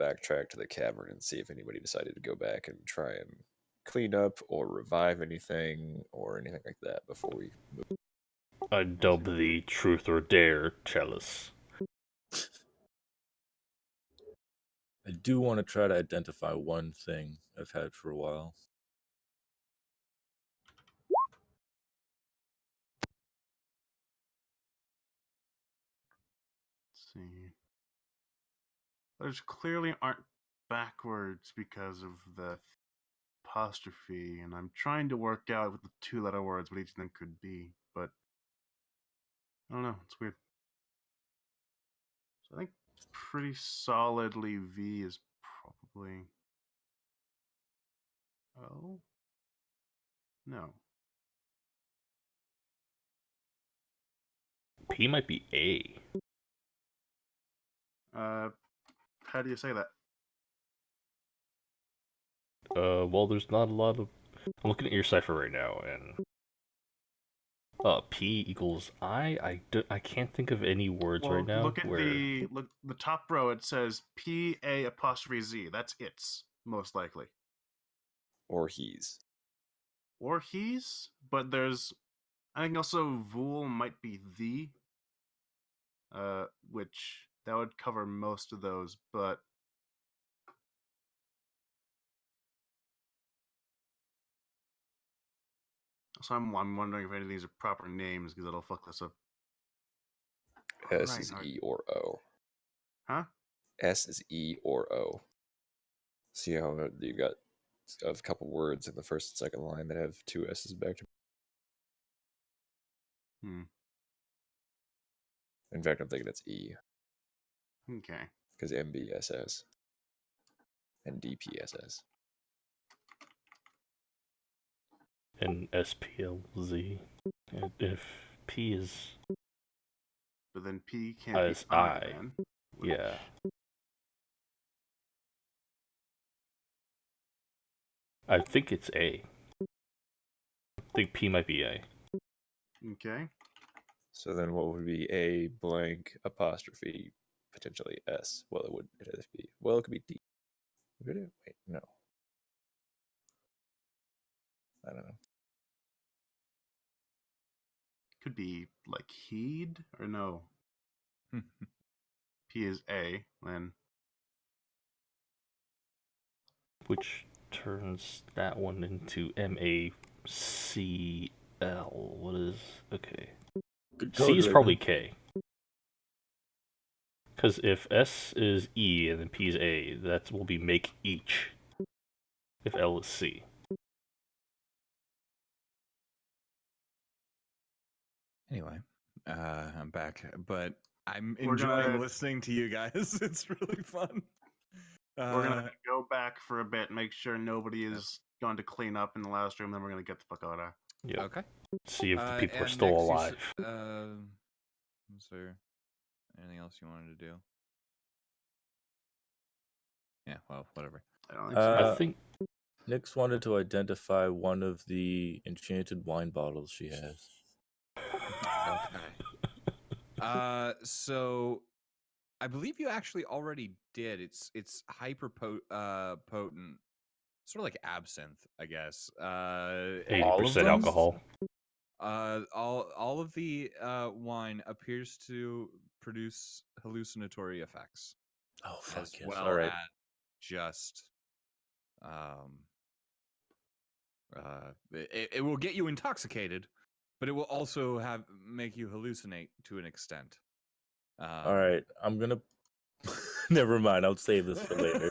backtrack to the cavern and see if anybody decided to go back and try and clean up or revive anything or anything like that before we move. I dub the truth or dare chalice. I do want to try to identify one thing I've had for a while. Let's see. There's clearly aren't backwards because of the apostrophe, and I'm trying to work out with the 2-letter words what each of them could be, but I don't know. It's weird. So I think pretty solidly V is probably O. No. P might be A. How do you say that? Well, there's not a lot of. I'm looking at your cipher right now, and P equals I. I can't think of any words right now. Look at the top row. It says PA''Z. That's its most likely. Or he's. Or he's, but there's. I think also Vool might be the. Which that would cover most of those, but. So I'm wondering if any of these are proper names because it'll fuck this up. S is E or O. Huh? S is E or O. See how you got a couple words in the first and second line that have two S's back to. In fact, I'm thinking it's E. Okay. Because MBSS and DPSS. And SPLZ. And if P is. But then P can't as be I. Then, yeah. I think it's A. I think P might be A. Okay. So then what would be A blank apostrophe potentially S? Well, it would be. Well, it could be D. Would it? Wait, no. I don't know. Could be like heed or no. P is A, then. Which turns that one into MACL. What is okay? Good C code, is Raven. probably K. Because if S is E and then P is A, that will be make each. If L is C. Anyway, I'm back, but I'm We're enjoying gonna- listening to you guys. It's really fun. We're gonna go back for a bit, make sure nobody is going to clean up in the last room, then we're gonna get the fuck out of there. Yep. Okay. See if the people are and still next you alive. is there anything else you wanted to do? Yeah, well, whatever. I don't think so. I think Nyx wanted to identify one of the enchanted wine bottles she has. Okay. So I believe you actually already did. It's hyper potent, sort of like absinthe, I guess. 80% 80% them? alcohol. All of the wine appears to produce hallucinatory effects, Oh fuck as yes! well All right. as just it will get you intoxicated, but it will also make you hallucinate to an extent. All right. I'm gonna. Never mind. I'll save this for later.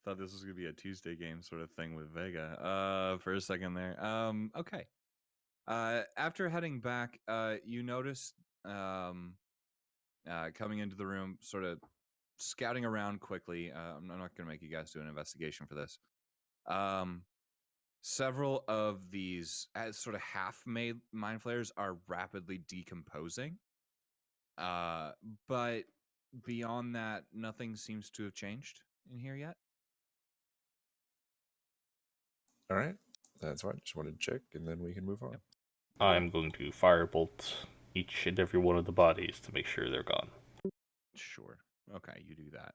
Thought this was gonna be a Tuesday game sort of thing with Vega. For a second there. Okay. After heading back, you noticed coming into the room, sort of scouting around quickly. I'm not gonna make you guys do an investigation for this. Several of these sort of half-made mind flayers are rapidly decomposing. But beyond that, nothing seems to have changed in here yet. All right, that's fine. Just wanted to check, and then we can move on. Yep. I'm going to firebolt each and every one of the bodies to make sure they're gone. Sure. Okay, you do that.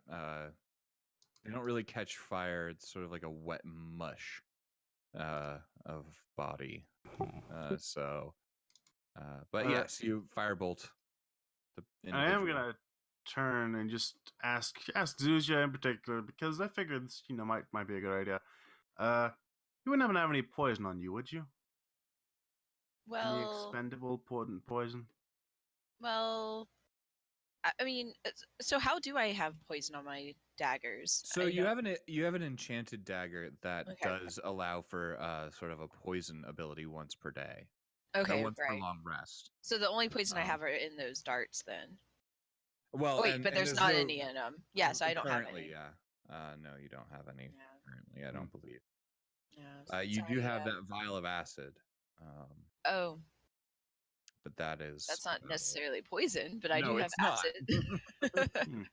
They don't really catch fire. It's sort of like a wet mush of body. But yes, you firebolt. I am gonna turn and just ask Zuzia in particular, because I figured this, might be a good idea. You wouldn't have any poison on you, would you? Any Well, expendable poison? well, I mean, so how do I have poison on my daggers? So I you don't- have an enchanted dagger that Okay. does allow for sort of a poison ability once per day. Okay, once per right. long rest. So the only poison I Um, have are in those darts, then. Well, Oh, wait, and but there's there's not no- any in them. Yeah, so I don't have currently, any. yeah. No, you don't have any Yeah, currently. I don't believe. yeah. You do sorry, have yeah. that vial of acid, Oh, but that is that's not about it. necessarily poison, but I No, do have it's not. acid.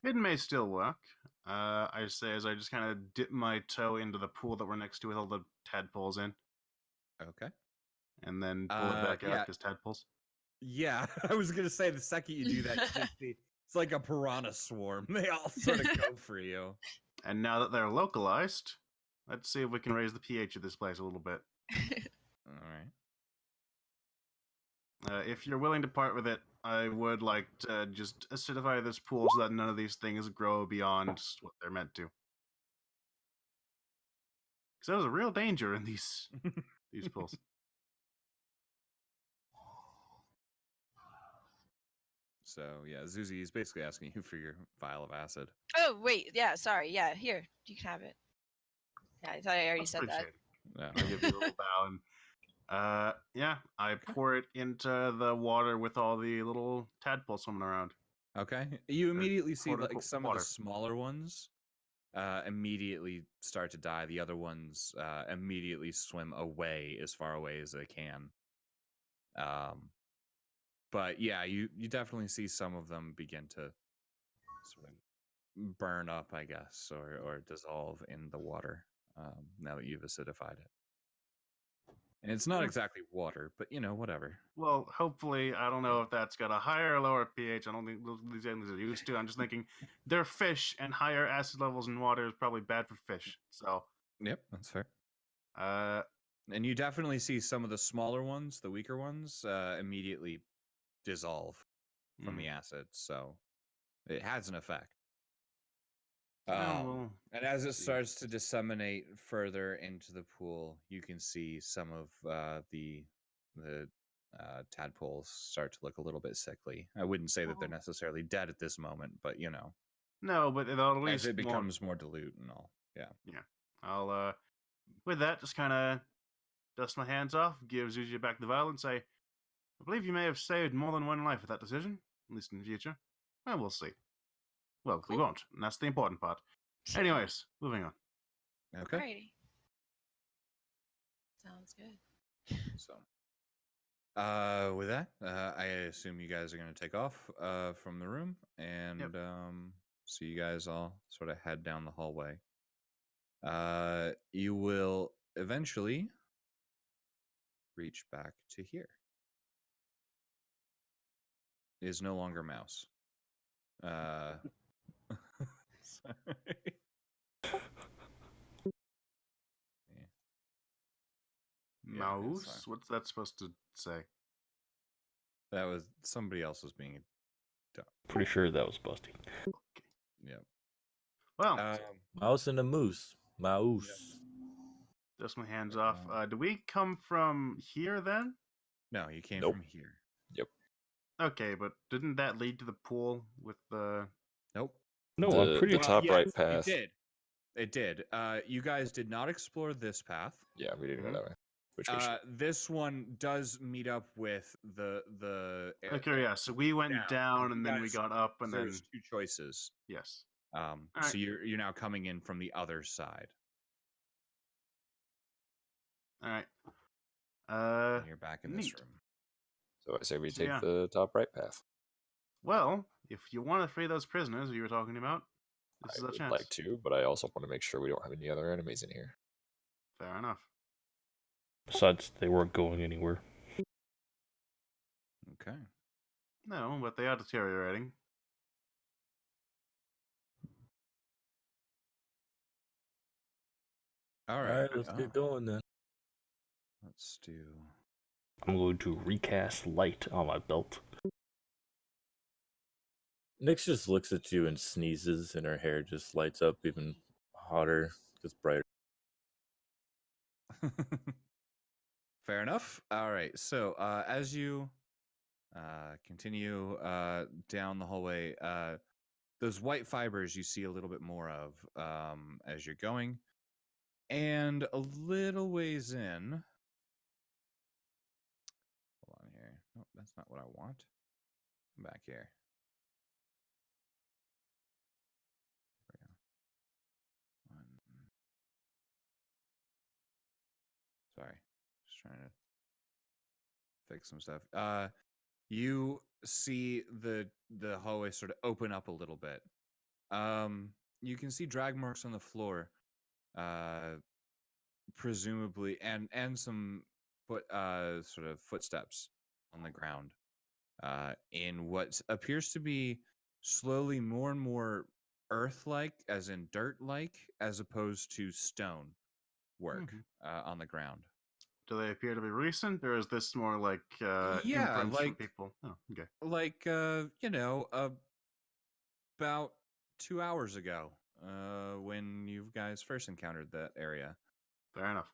It may still work. I say as I just kind of dip my toe into the pool that we're next to with all the tadpoles in, Okay. and then pull it back yeah. out because tadpoles. Yeah, I was gonna say the second you do that, it's like a piranha swarm. They all sort of go for you. And now that they're localized, let's see if we can raise the pH of this place a little bit. All right. If you're willing to part with it, I would like to just acidify this pool so that none of these things grow beyond what they're meant to. Because there's a real danger in these pools. So yeah, Zuzi is basically asking you for your vial of acid. Oh, wait. Yeah, sorry. Yeah, here. You can have it. Yeah, I thought I already said that. Appreciate it. No. I give you a little bow and I pour it into the water with all the little tadpoles swimming around. Okay. You immediately see quote, like unquote, some of water. the smaller ones immediately start to die. The other ones immediately swim away as far away as they can. But yeah, you definitely see some of them begin to sort of burn up, I guess, or dissolve in the water now that you've acidified it. And it's not exactly water, but whatever. Well, hopefully, I don't know if that's got a higher or lower pH. I don't think these things are used to. I'm just thinking they're fish, and higher acid levels in water is probably bad for fish. So, Yep, that's fair. uh, And you definitely see some of the smaller ones, the weaker ones, immediately dissolve from the acid. So it has an effect. well, And as it see. starts to disseminate further into the pool, you can see some of the tadpoles start to look a little bit sickly. I wouldn't say that they're necessarily dead at this moment, but you know, No, but it'll at as least it becomes more dilute and all. Yeah. Yeah. I'll with that just kind of dust my hands off, give Zuji back the vial, and say, I believe you may have saved more than one life with that decision, at least in the future. Well, we'll see. Well, we Cool. won't, and that's the important part. Anyways, moving on. Okay. Alrighty. Sounds good. So, with that, I assume you guys are going to take off from the room, and so you guys all sort of head down the hallway. You will eventually reach back to here. It is no longer mouse. Sorry. Yeah, Mouse? sorry. What's that supposed to say? That was somebody else was being. Pretty sure that was Busty. Yep. Well, Mouse and a moose. Mouse. dust my hands off. Do we come from here then? No, you came Nope. from here. Okay, but didn't that lead to the pool with the... Nope. No, The- I'm pretty the top right It path. did. It did. You guys did not explore this path. Yeah, we didn't go that way. Which we should. This one does meet up with the. Okay, yeah, so we went down and You then we guys- got up and then... There's two choices. Yes. So Alright. you're now coming in from the other side. Alright. And you're back in this neat. room. So I say we So, take yeah. the top right path. Well, if you want to free those prisoners you were talking about, this is I a would chance. like to, but I also want to make sure we don't have any other enemies in here. Fair enough. Besides, they weren't going anywhere. Okay. No, but they are deteriorating. All All right. right, let's get going then. Let's do. I'm going to recast light on my belt. Nyx just looks at you and sneezes, and her hair just lights up even hotter, gets brighter. Fair enough. All right. So as you continue down the hallway, those white fibers you see a little bit more of as you're going, and a little ways in. Hold on here. No, that's not what I want. Come back here. There we go. Sorry, just trying to fix some stuff. You see the hallway sort of open up a little bit. You can see drag marks on the floor, presumably, and some sort of footsteps on the ground, in what appears to be slowly more and more earth-like, as in dirt-like, as opposed to stone work on the ground. Do they appear to be recent, or is this more like Yeah, imprints from like- people? Oh, okay. Like about 2 hours ago, when you guys first encountered that area. Fair enough.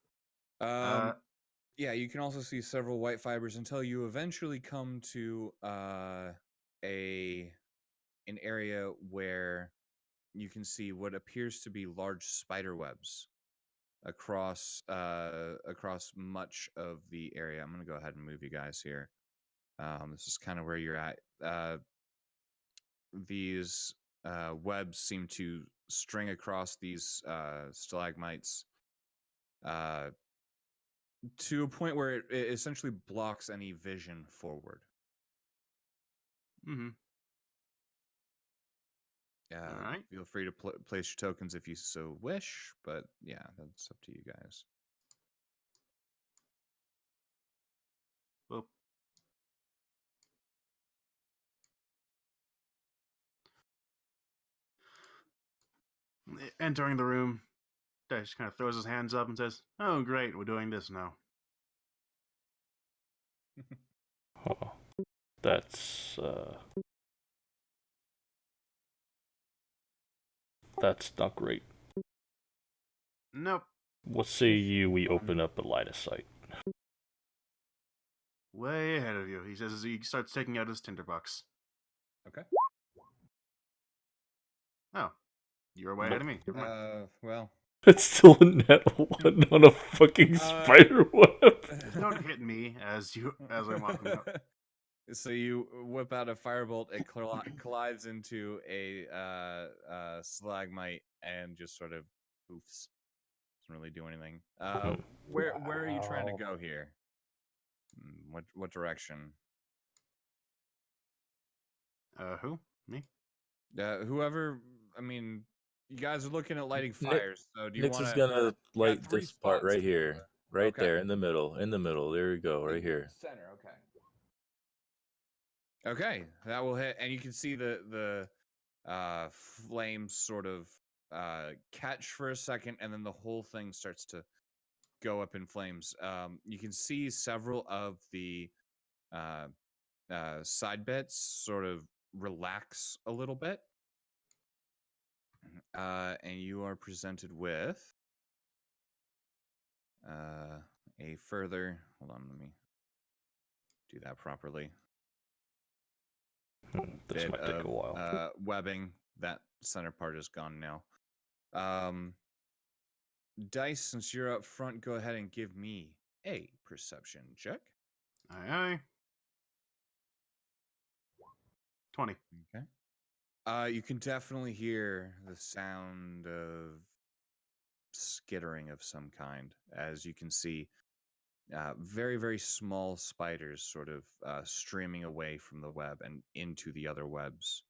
Yeah, you can also see several white fibers until you eventually come to an area where you can see what appears to be large spider webs across much of the area. I'm gonna go ahead and move you guys here. This is kind of where you're at. These webs seem to string across these stalagmites to a point where it essentially blocks any vision forward. Mm-hmm. Alright. Feel free to place your tokens if you so wish, but yeah, that's up to you guys. Well, entering the room, Dash kind of throws his hands up and says, "Oh, great, we're doing this now." Oh, that's That's not great. Nope. What say we open up a line of sight? Way ahead of you. He says as he starts taking out his tinderbox. Okay. Oh, you're way ahead of me. Never mind. Well. It's still a net 1 on a fucking spider web. Don't hit me as I'm walking up. So you whip out a firebolt. It collides into a stalagmite and just sort of poofs. Doesn't really do anything. Where are you trying to go here? What direction? Who? Me? Whoever. I mean, you guys are looking at lighting fires. So do you Nix want is to? gonna light three this part spots right in here, right Okay. there in the middle. In the middle. There we go. Right here. Center. Okay, that will hit, and you can see the flames sort of catch for a second, and then the whole thing starts to go up in flames. You can see several of the side bits sort of relax a little bit, and you are presented with a further. Hold on, let me do that properly. This bit might take of a while. webbing. That center part is gone now. Dice, since you're up front, go ahead and give me a perception check. Aye, aye. 20. Okay. You can definitely hear the sound of skittering of some kind, as you can see very, very small spiders sort of streaming away from the web and into the other webs.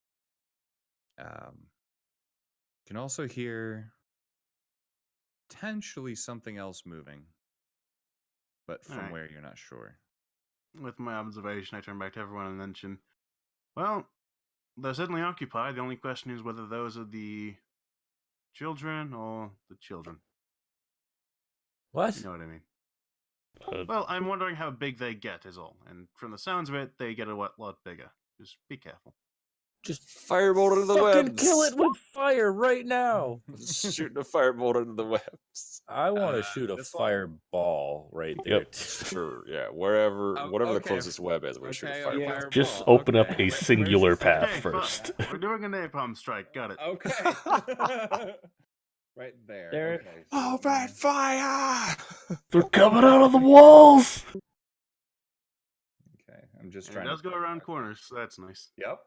Can also hear potentially something else moving, but from Alright. where you're not sure. With my observation, I turn back to everyone and mention, well, they're certainly occupied. The only question is whether those are the children or the children. What? You know what I mean? Uh, Well, I'm wondering how big they get is all. And from the sounds of it, they get a lot bigger. Just be careful. Just Firebolt into the fucking webs. kill it with fire right now. Shooting a firebolt into the webs. I want to shoot a this one? fireball right there. Yep. Sure, yeah. Whatever the okay, closest web is, we're gonna shoot a okay, fireball. fireball. Just open up Okay. a Where's singular your path Okay, first. We're doing a napalm strike. Got it. Okay. Right there. There- Okay. Oh, red fire! They're coming out of the walls! Okay. I'm just And trying it does to go around corners, so that's nice. Yep.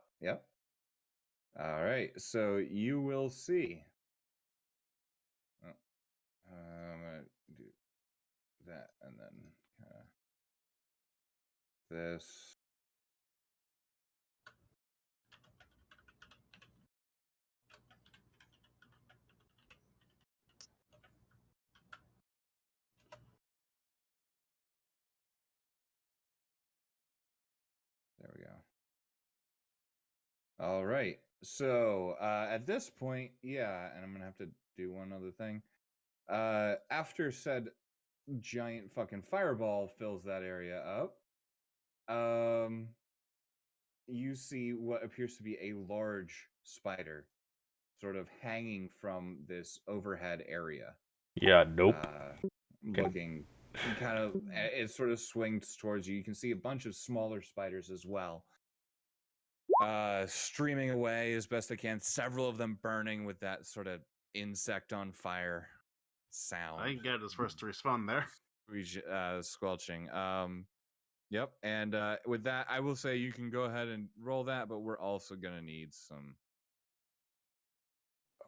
All right. So you will see. Oh, I'm gonna do that and then this. There we go. All right. So at this point, yeah, and I'm gonna have to do one other thing. After said giant fucking fireball fills that area up, you see what appears to be a large spider sort of hanging from this overhead area. Yeah, nope. Looking kind of, it sort of swings towards you. You can see a bunch of smaller spiders as well. Streaming away as best they can. Several of them burning with that sort of insect on fire sound. I get us first to respond there. Squelching. Yep. And with that, I will say you can go ahead and roll that, but we're also gonna need some.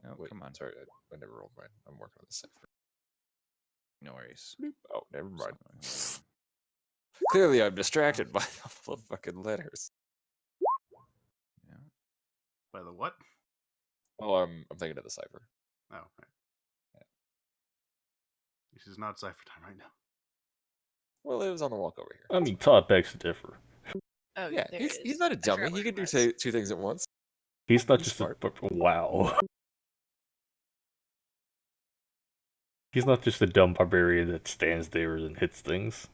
Oh, Wait, come on. Sorry, I never rolled mine. I'm working on the cipher. No worries. Oh, never mind. So, Clearly, I'm distracted by all the fucking letters. yeah. By the what? Oh, I'm thinking of the cipher. Oh, right. This is not cipher time right now. Well, it was on the walk over here. I mean, Todd begs to differ. Oh, Yeah, there he's it is. not a I dummy. forgot He where can do was. two things at once. He's not He's just smart. wow. He's not just a dumb barbarian that stands there and hits things.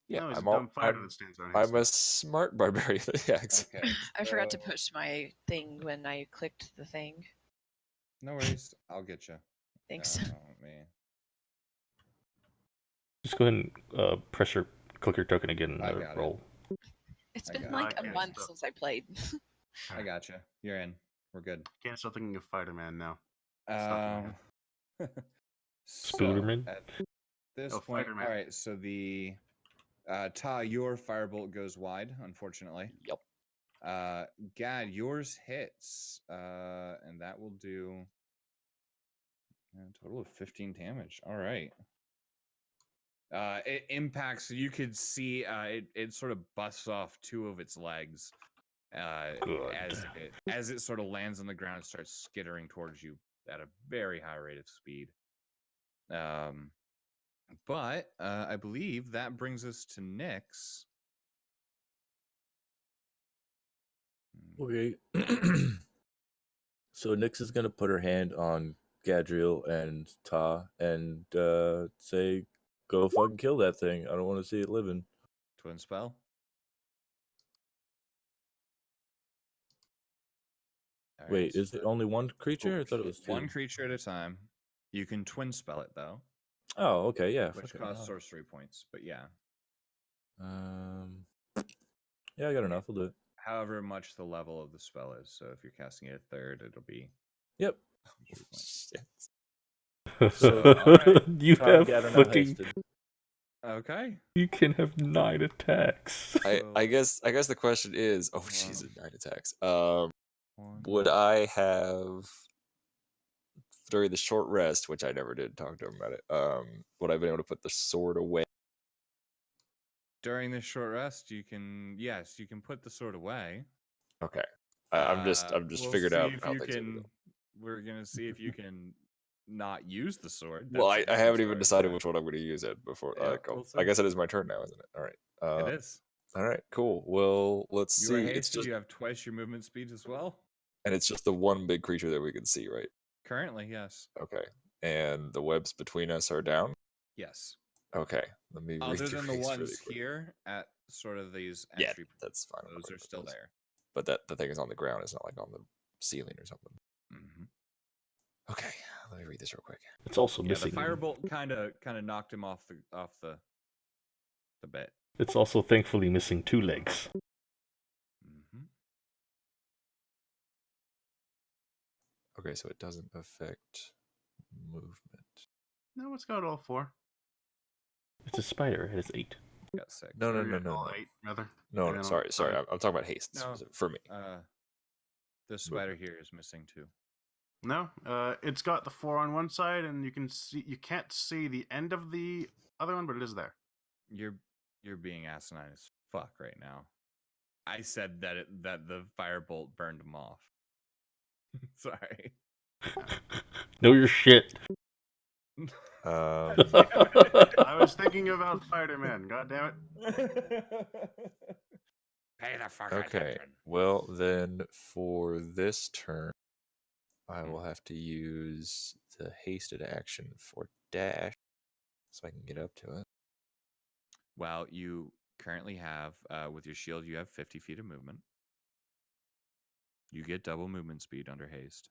Yeah, No, he's I'm a dumb fighter I'm, that stands on his I'm a smart barbarian. Yeah, exactly. Okay. I forgot to so- push my thing when I clicked the thing. No worries. I'll get you. Thanks. Man. Just go ahead and press your clicker token again and I got it. roll. It's I been got like it. a Okay, month so- since I played. I got you. You're in. We're good. Can't stop thinking of Spider-Man now. Um, Spooderman? At this Oh, point, Fighterman. all right. So the Ta, your firebolt goes wide, unfortunately. Yep. Gad, yours hits, and that will do a total of 15 damage. All right. It impacts. You could see it sort of busts off 2 of its legs Good. as it sort of lands on the ground and starts skittering towards you at a very high rate of speed. But I believe that brings us to Nyx. Okay. So Nyx is gonna put her hand on Gadriel and Ta and say, "Go fucking kill that thing. I don't want to see it living." Twin spell. All right, Wait, is it so only one creature? I thought it was two. one creature at a time. You can twin spell it though, Oh, okay, yeah. which fucking costs hell. sorcery points. But yeah, Yeah, I got enough. I'll do it. however much the level of the spell is. So if you're casting it at 3rd, it'll be Yep. sorcery points. Shit. So, alright. You Ta, have Gad are now fucking. hasted. Okay. You can have 9 attacks. I guess the question is, oh Wow. Jesus, 9 attacks. One. Would I have during the short rest, which I never did talk to him about it, would I have been able to put the sword away? During this short rest, you can put the sword away. Okay. I'm just We'll figured see out if how you things are gonna can. go. We're gonna see if you can not use the sword. Well, That's a I haven't different even story, decided but which one I'm going to use it before. Yeah, Like, we'll I see. guess it is my turn now, isn't it? All right. It is. All right. Cool. Well, let's You see. are It's hasted. just You have twice your movement speed as well. and it's just the one big creature that we can see, right? Currently, yes. Okay. And the webs between us are down. Yes. Okay. Let me read Other through than the these really ones quick. here at sort of these Yeah, entry, that's fine. I'm not those worried are about still those. there. But that the thing is on the ground. It's not like on the ceiling or something. Mm-hmm. Okay. Let me read this real quick. It's also Yeah, the missing. firebolt kind of knocked him off the bit. It's also thankfully missing 2 legs. Mm-hmm. Okay, so it doesn't affect movement. No, it's got all 4. It's a spider. It has 8. Got 6. No. All 8, rather. No, And no, then sorry. I'll- I'm talking about haste No. for me. The spider here is missing too. No, it's got the 4 on one side, and you can't see the end of the other one, but it is there. You're being asinine as fuck right now. I said that the firebolt burned him off. Sorry. Know your shit. I was thinking about Spider-Man. God damn it! Pay the fuck Okay. attention. Well, then for this turn, I will have to use the hasted action for dash, so I can get up to it. Well, you currently have with your shield, you have 50 feet of movement. You get double movement speed under haste.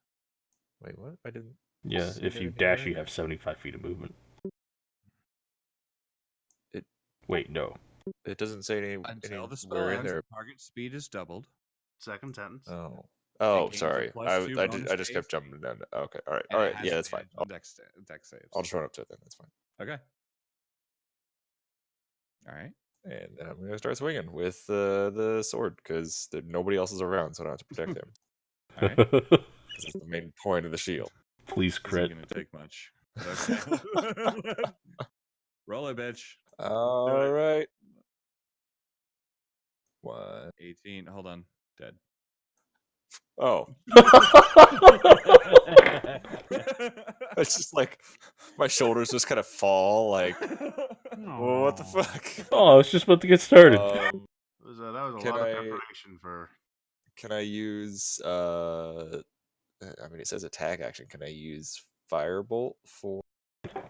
Wait, what? I didn't. Yeah, see if that you in dash, there? you have 75 feet of movement. It- Wait, no. It doesn't say any Until the spell anywhere in ends, there. the target speed is doubled. Second sentence. Oh, gains a sorry. +2 I bonus just kept haste. jumping down. Okay, all and it right. has Yeah, that's fine. advantage on dex saves. I'll just run up to it then. That's fine. Okay. All right. And then I'm gonna start swinging with the sword because nobody else is around, so I don't have to protect him. All right. Because that's the main point of the shield. Please Isn't crit. gonna take much. but Okay. Roll it, bitch. All right. 1. 18. Hold on. Dead. Oh, it's just like my shoulders just kind of fall. Like, well, what the Aw. fuck? Oh, I was just about to get started. That was a Can lot I- of preparation for. Can I use? I mean, it says attack action. Can I use firebolt for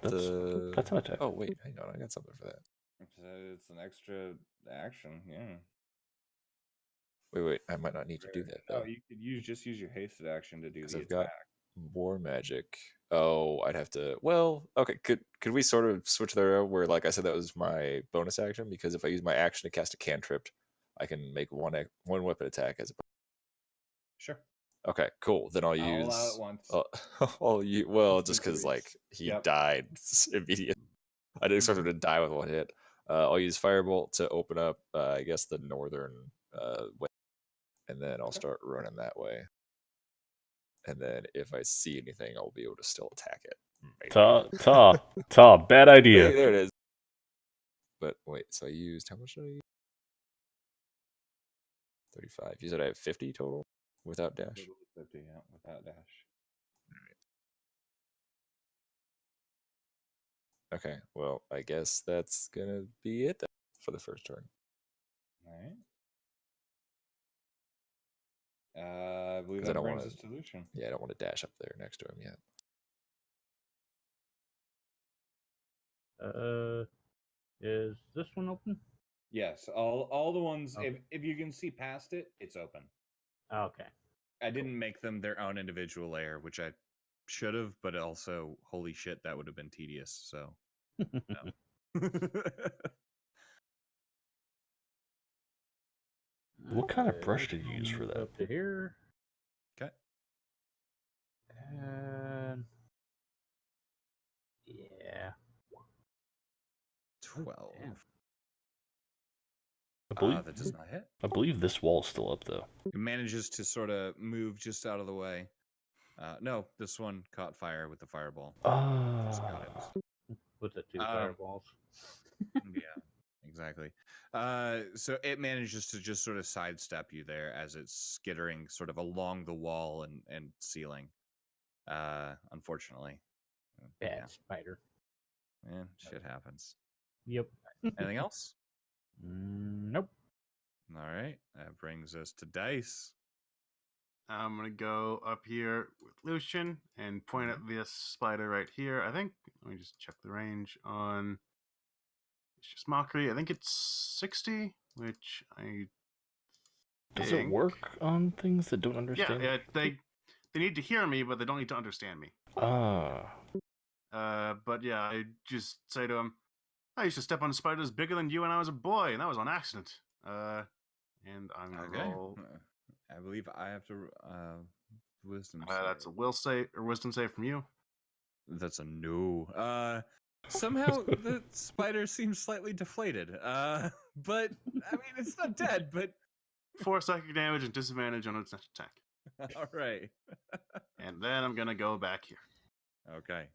the? That's an attack. Oh wait, hang on. I got something for that. It's an extra action. Yeah. Wait. I might not need to do that No, though. you could use your hasted action to do 'Cause the I've got- attack. War magic. Oh, I'd have to. Well, okay. Could we sort of switch there where, like I said, that was my bonus action? Because if I use my action to cast a cantrip, I can make one weapon attack as a. Sure. Okay, cool. Then I'll I'll allow use. it once. I'll use. Well, It's been just 2 because like weeks. he Yep. died immediately. I didn't expect him to die with one hit. I'll use Firebolt to open up, I guess, the northern way, and then I'll start running that way. And then if I see anything, I'll be able to still attack it. Ta, bad idea. Hey, there it is. But wait, so I used, how much did I use? 35. You said I have 50 total without dash? Total 50, yeah, without dash. Okay, well, I guess that's gonna be it then for the first turn. All right. I believe 'Cause I that don't brings wanna- us to Lucian. Yeah, I don't want to dash up there next to him yet. Is this one open? Yes, all the ones. Okay. If you can see past it, it's open. Okay. I didn't make them their own individual layer, which I should have, but also, holy shit, that would have been tedious. So. What kind of Okay, brush this did you use for one's that? Up to here. Okay. And yeah. 12. Damn. That does not hit. I believe this wall's still up though. It manages to sort of move just out of the way. No, this one caught fire with the fireball. Just got it. With the two Um, fireballs. Yeah, exactly. So it manages to just sort of sidestep you there as it's skittering sort of along the wall and ceiling. Unfortunately. Bad spider. Yeah, shit happens. Yep. Anything else? Nope. All right, that brings us to Dice. I'm gonna go up here with Lucian and point at this spider right here. I think. Let me just check the range on. It's just mockery. I think it's 60, which I. Does it work on things that don't understand? Yeah, they need to hear me, but they don't need to understand me. Ah. But yeah, I just say to him, I used to step on spiders bigger than you when I was a boy, and that was on accident. And I'm gonna Okay. roll. I believe I have to wisdom. That's a save. will save or wisdom save from you. That's a no. Somehow the spider seems slightly deflated. But I mean, it's not dead. But 4 psychic damage and disadvantage on its next attack. all right. And then I'm gonna go back here. Okay.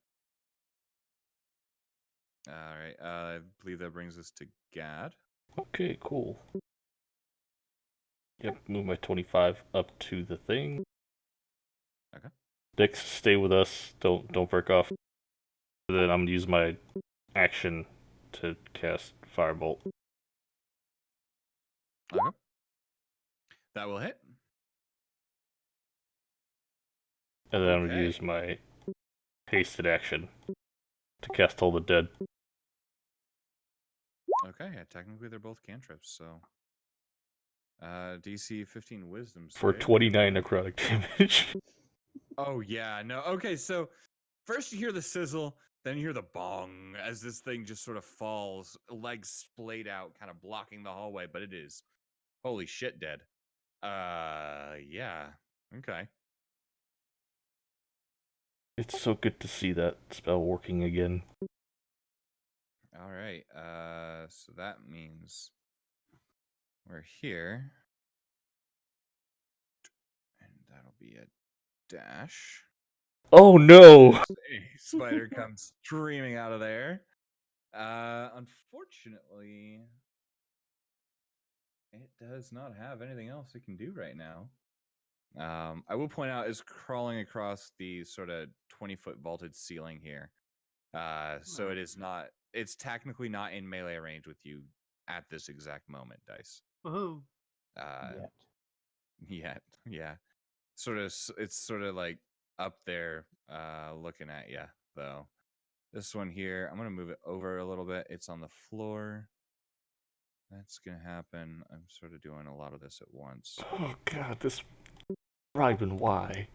All right. I believe that brings us to Gad. Okay, cool. Yep, move my 25 up to the thing. Okay. Dix, stay with us. Don't break off. And then I'm gonna use my action to cast Firebolt. Okay. That will hit. And then I'm gonna Okay. use my hasted action to cast Toll the Dead. Okay. Yeah, technically, they're both cantrips. So, DC 15 Wisdom For save. 29 necrotic damage. Oh yeah, no. Okay, so first you hear the sizzle, then you hear the bong as this thing just sort of falls, legs splayed out, kind of blocking the hallway, but it is holy shit dead. Yeah. Okay. It's so good to see that spell working again. All right. So that means we're here. And that'll be a dash. Oh no! A spider comes streaming out of there. Unfortunately, it does not have anything else it can do right now. I will point out is crawling across the sort of 20-foot vaulted ceiling here. So it is not. It's technically not in melee range with you at this exact moment, Dice. Woohoo! Yet, yeah. It's sort of like up there, looking at you though. This one here, I'm gonna move it over a little bit. It's on the floor. That's gonna happen. I'm sort of doing a lot of this at once. Oh god, this Ryben, why?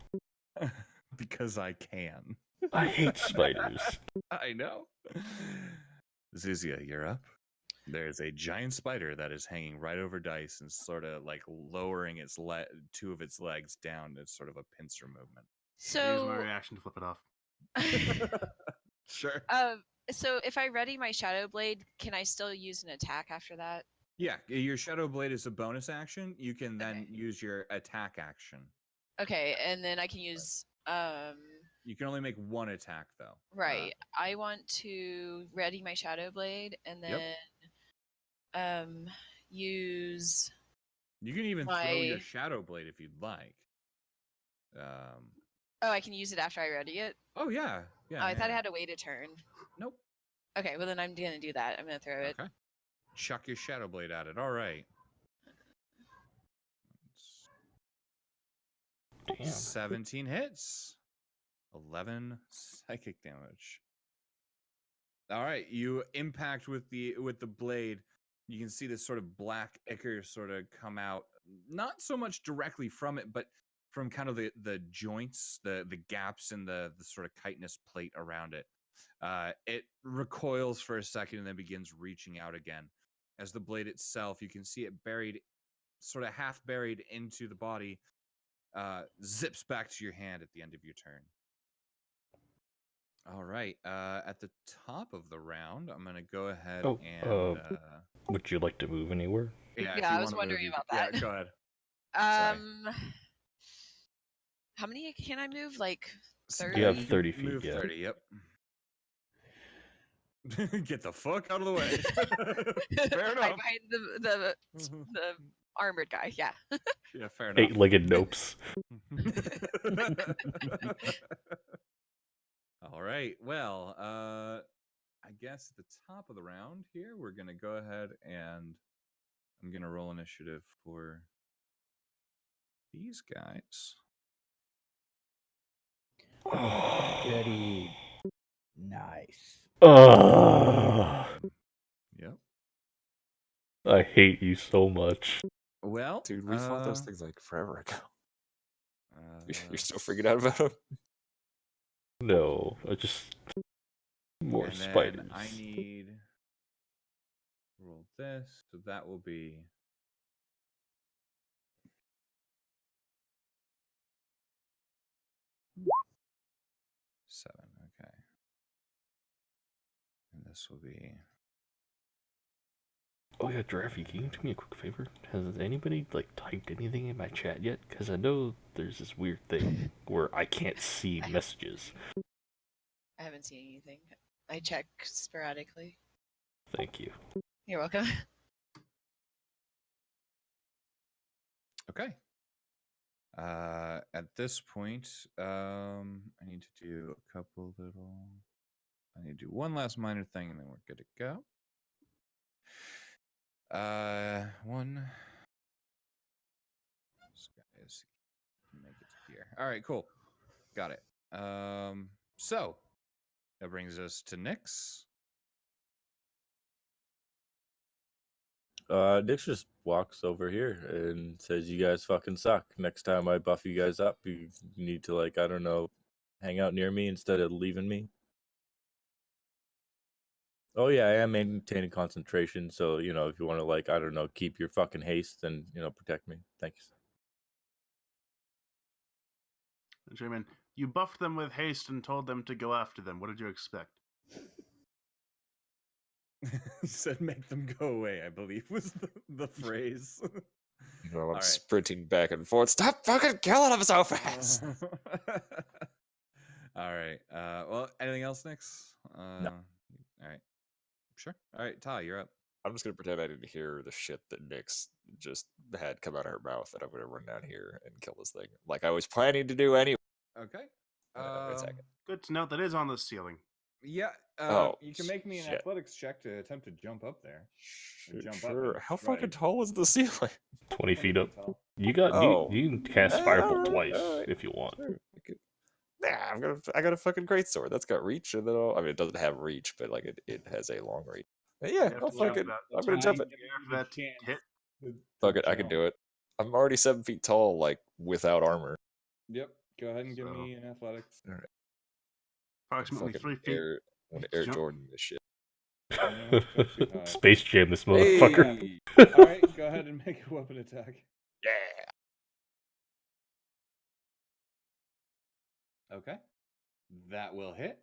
because I can. I hate spiders. I know. Zuzia, you're up. There's a giant spider that is hanging right over Dice and sort of like lowering its two of its legs down. It's sort of a pincer movement. I use my So, reaction to flip it off. Sure. so if I ready my Shadow Blade, can I still use an attack after that? Yeah, your Shadow Blade is a bonus action. You can then Okay. use your attack action. Okay, and then I can use You can only make one attack though. right. I want to ready my Shadow Blade and then Yep. use You can even throw your my- Shadow Blade if you'd like. Oh, I can use it after I ready it. Oh yeah, yeah. Oh, I thought I yeah. had to wait a turn. Nope. Okay, well then I'm gonna do that. I'm gonna throw it. Okay. Chuck your Shadow Blade at it. All right. Damn. 17 hits. 11 psychic damage. All right, you impact with the blade. You can see this sort of black ichor sort of come out, not so much directly from it, but from kind of the joints, the gaps in the sort of chitinous plate around it. It recoils for a second and then begins reaching out again. As the blade itself, you can see it buried, sort of half buried into the body, zips back to your hand at the end of your turn. All right. At the top of the round, I'm gonna go ahead Oh, and. Would you like to move anywhere? Yeah, if Yeah, you I was wanna move, wondering you about can- that. Yeah, go ahead. How many can I move? Like So 30? You have 30 feet, Move yeah. 30. Yep. Get the fuck out of the way. Fair Right enough. behind the armored guy. Yeah. Yeah, fair enough. 8-legged nopes. All right. Well, I guess at the top of the round here, we're gonna go ahead and I'm gonna roll initiative for these guys. Goody. Nice. Yep. I hate you so much. Well, Dude, we fought those uh, things like forever ago. uh, You're still freaking out about them? No, I just more and then spiders. I need roll this, so that will be seven. Okay, and this will be Oh yeah, Giraffe, can you do me a quick favor? Has anybody like typed anything in my chat yet? Because I know there's this weird thing where I can't see messages. I haven't seen anything. I check sporadically. Thank you. You're welcome. okay. At this point, I need to do a couple little. I need to do one last minor thing, and then we're good to go. One. This guy is make it to here. All right, cool. Got it. So that brings us to Nyx. Nyx just walks over here and says, "You guys fucking suck. Next time I buff you guys up, you need to, like, I don't know, hang out near me instead of leaving me." Oh yeah, I am maintaining concentration, so you know, if you want to, like, I don't know, keep your fucking haste, then you know, protect me. Thanks. German, you buffed them with haste and told them to go after them. What did you expect? He said, "Make them go away," I believe was the phrase. You know, I'm right. sprinting back and forth. Stop fucking killing him so fast! All right. Well, anything else, Nyx? No. All right. Sure. All right, Ty, you're up. I'm just gonna pretend I didn't hear the shit that Nyx just had come out of her mouth, and I'm gonna run down here and kill this thing, like I was planning to do anyway. Okay. Wait a second. Good to note that is on the ceiling. Yeah. Oh, you can make me an shit. athletics check to attempt to jump up there. Jump up Sure. and How strike. fucking tall is the ceiling? 20 feet up. tall. You got Oh. you can cast Firebolt Alright, twice alright. if you want. Sure, I could- Nah, I got a fucking greatsword. That's got reach, and then I mean, it doesn't have reach, but like it has a long reach. But yeah, You have I'll to jump fucking, that I'm gonna jump tiny it. gap that hit. Fuck it, I can do it. I'm already 7 feet tall, like without armor. Yep. Go ahead and give So- me an athletics. Approximately Fucking 3 feet. Air, I want to Let's Air jump. Jordan this shit. No, jump too high. Space Jam this motherfucker. Hey! All right, go ahead and make a weapon attack. Yeah. Okay. That will hit.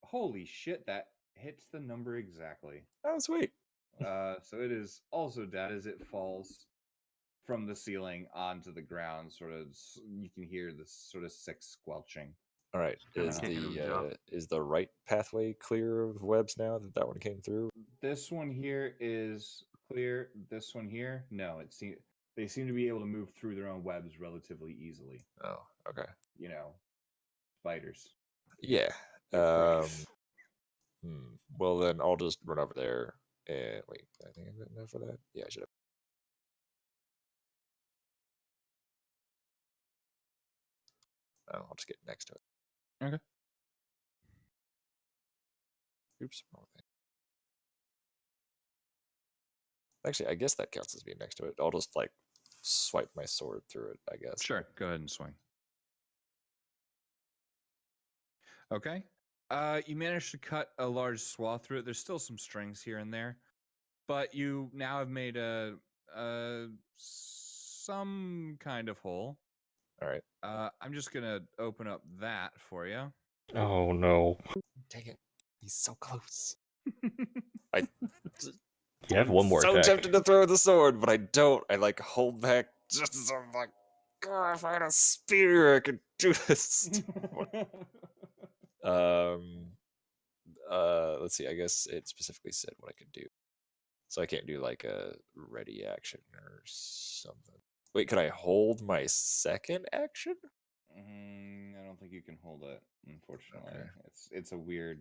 Holy shit, that hits the number exactly. Oh, sweet. So it is also dead as it falls from the ceiling onto the ground. Sort of, you can hear this sort of sick squelching. All right. Kinda Is kicking him jaw. the right pathway clear of webs now that one came through? This one here is clear. This one here, no. They seem to be able to move through their own webs relatively easily. Oh, okay. You know, spiders. Yeah. Christ. Well, then I'll just run over there and wait. I think I got enough for that. Yeah, I should have. I'll just get next to it. Okay. Oops, wrong thing. Actually, I guess that counts as being next to it. I'll just like swipe my sword through it, I guess. Sure. Go ahead and swing. Okay. You managed to cut a large swath through it. There's still some strings here and there, but you now have made some kind of hole. All right. I'm just gonna open up that for you. Oh no. Dang it. He's so close. You have one more so attack. tempted to throw the sword, but I don't. I like hold back just as I'm like, God, if I had a spear, I could do this. Let's see. I guess it specifically said what I could do, so I can't do like a ready action or something. Wait, could I hold my second action? I don't think you can hold it, unfortunately. Okay. It's a weird.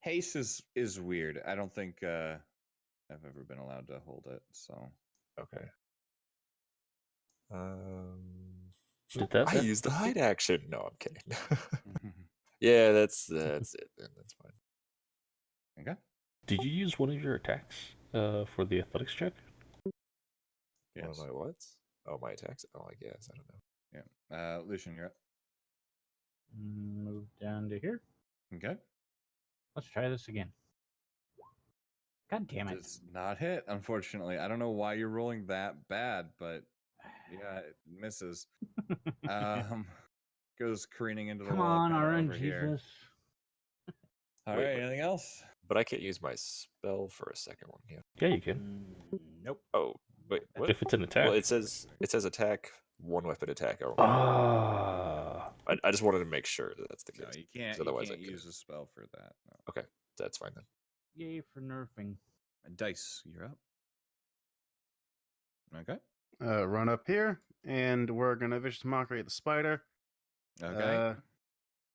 Haste is weird. I don't think I've ever been allowed to hold it. So Okay. Did that? I used the hide action. No, I'm kidding. Yeah, that's it. Then that's fine. okay. Did you use one of your attacks for the athletics check? One Yes. of my what? Oh, my attacks. Oh, I guess I don't know. Yeah. Lucian, you're up. Move down to here. Okay. Let's try this again. God damn it. Does not hit, unfortunately. I don't know why you're rolling that bad, but yeah, it misses. Goes careening into the Come wall. on, kinda RNG over here. Jesus. All Wait, right. wait. Anything else? But I can't use my spell for a second one. Yeah. Yeah, you can. Nope. Oh, wait. What? If it's an attack. Well, it says attack, one weapon attack. Only. Ah. I just wanted to make sure that that's the case. No, you can't. 'cause otherwise You I can't couldn't. use a spell for that. No. Okay, that's fine then. Yay for nerfing. Dice, you're up. Okay. Run up here, and we're gonna vicious mockery at the spider. Okay.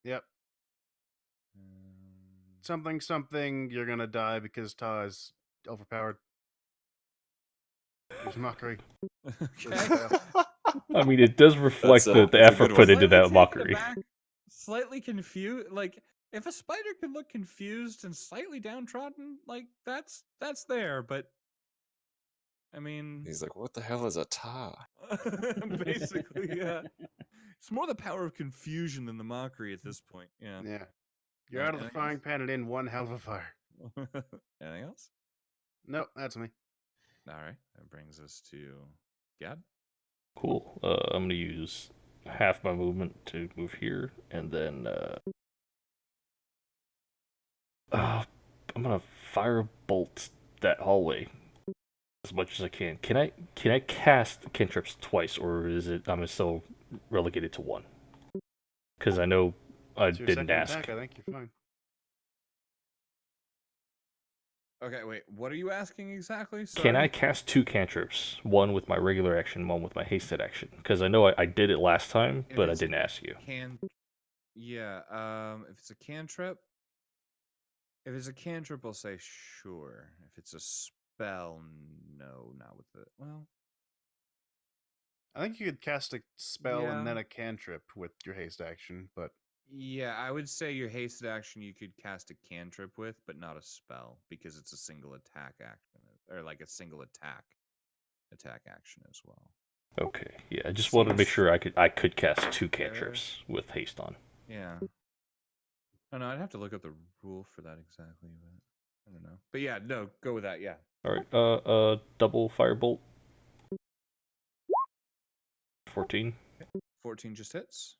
Yep. Um, Something. You're gonna die because Ta is overpowered. Vicious mockery. okay. I mean, it does reflect That's a the good effort one. put into Slightly that taken mockery. aback, slightly confused. Like, if a spider could look confused and slightly downtrodden, like that's there. But I mean, He's like, what the hell is a ta? basically, yeah. It's more the power of confusion than the mockery at this point. Yeah. Yeah. You're out of the Anything frying else? pan and in one hell of a fire. Anything else? Nope, that's me. All right. That brings us to Gad. Cool. I'm gonna use half my movement to move here, and then I'm gonna firebolt that hallway as much as I can. Can I cast cantrips twice, or is it I'm still relegated to one? Because I know I It's your didn't second ask. attack, I think you're fine. Okay, wait. What are you asking exactly? Can I Sorry. cast two cantrips? One with my regular action, one with my hasted action? Because I know I did it last time, If but I it's didn't ask you. Yeah. If it's a cantrip, I'll say sure. If it's a spell, no, not with it. Well, I think you could cast a spell Yeah. and then a cantrip with your haste action, but yeah, I would say your hasted action you could cast a cantrip with, but not a spell because it's a single attack action or like a single attack action as well. Okay, yeah, I just wanted to make Seems sure I could cast 2 fair. cantrips with haste on. Yeah. Oh no, I'd have to look up the rule for that exactly, but I don't know. But yeah, no, go with that. Yeah. All right, double firebolt. 14 14 just hits.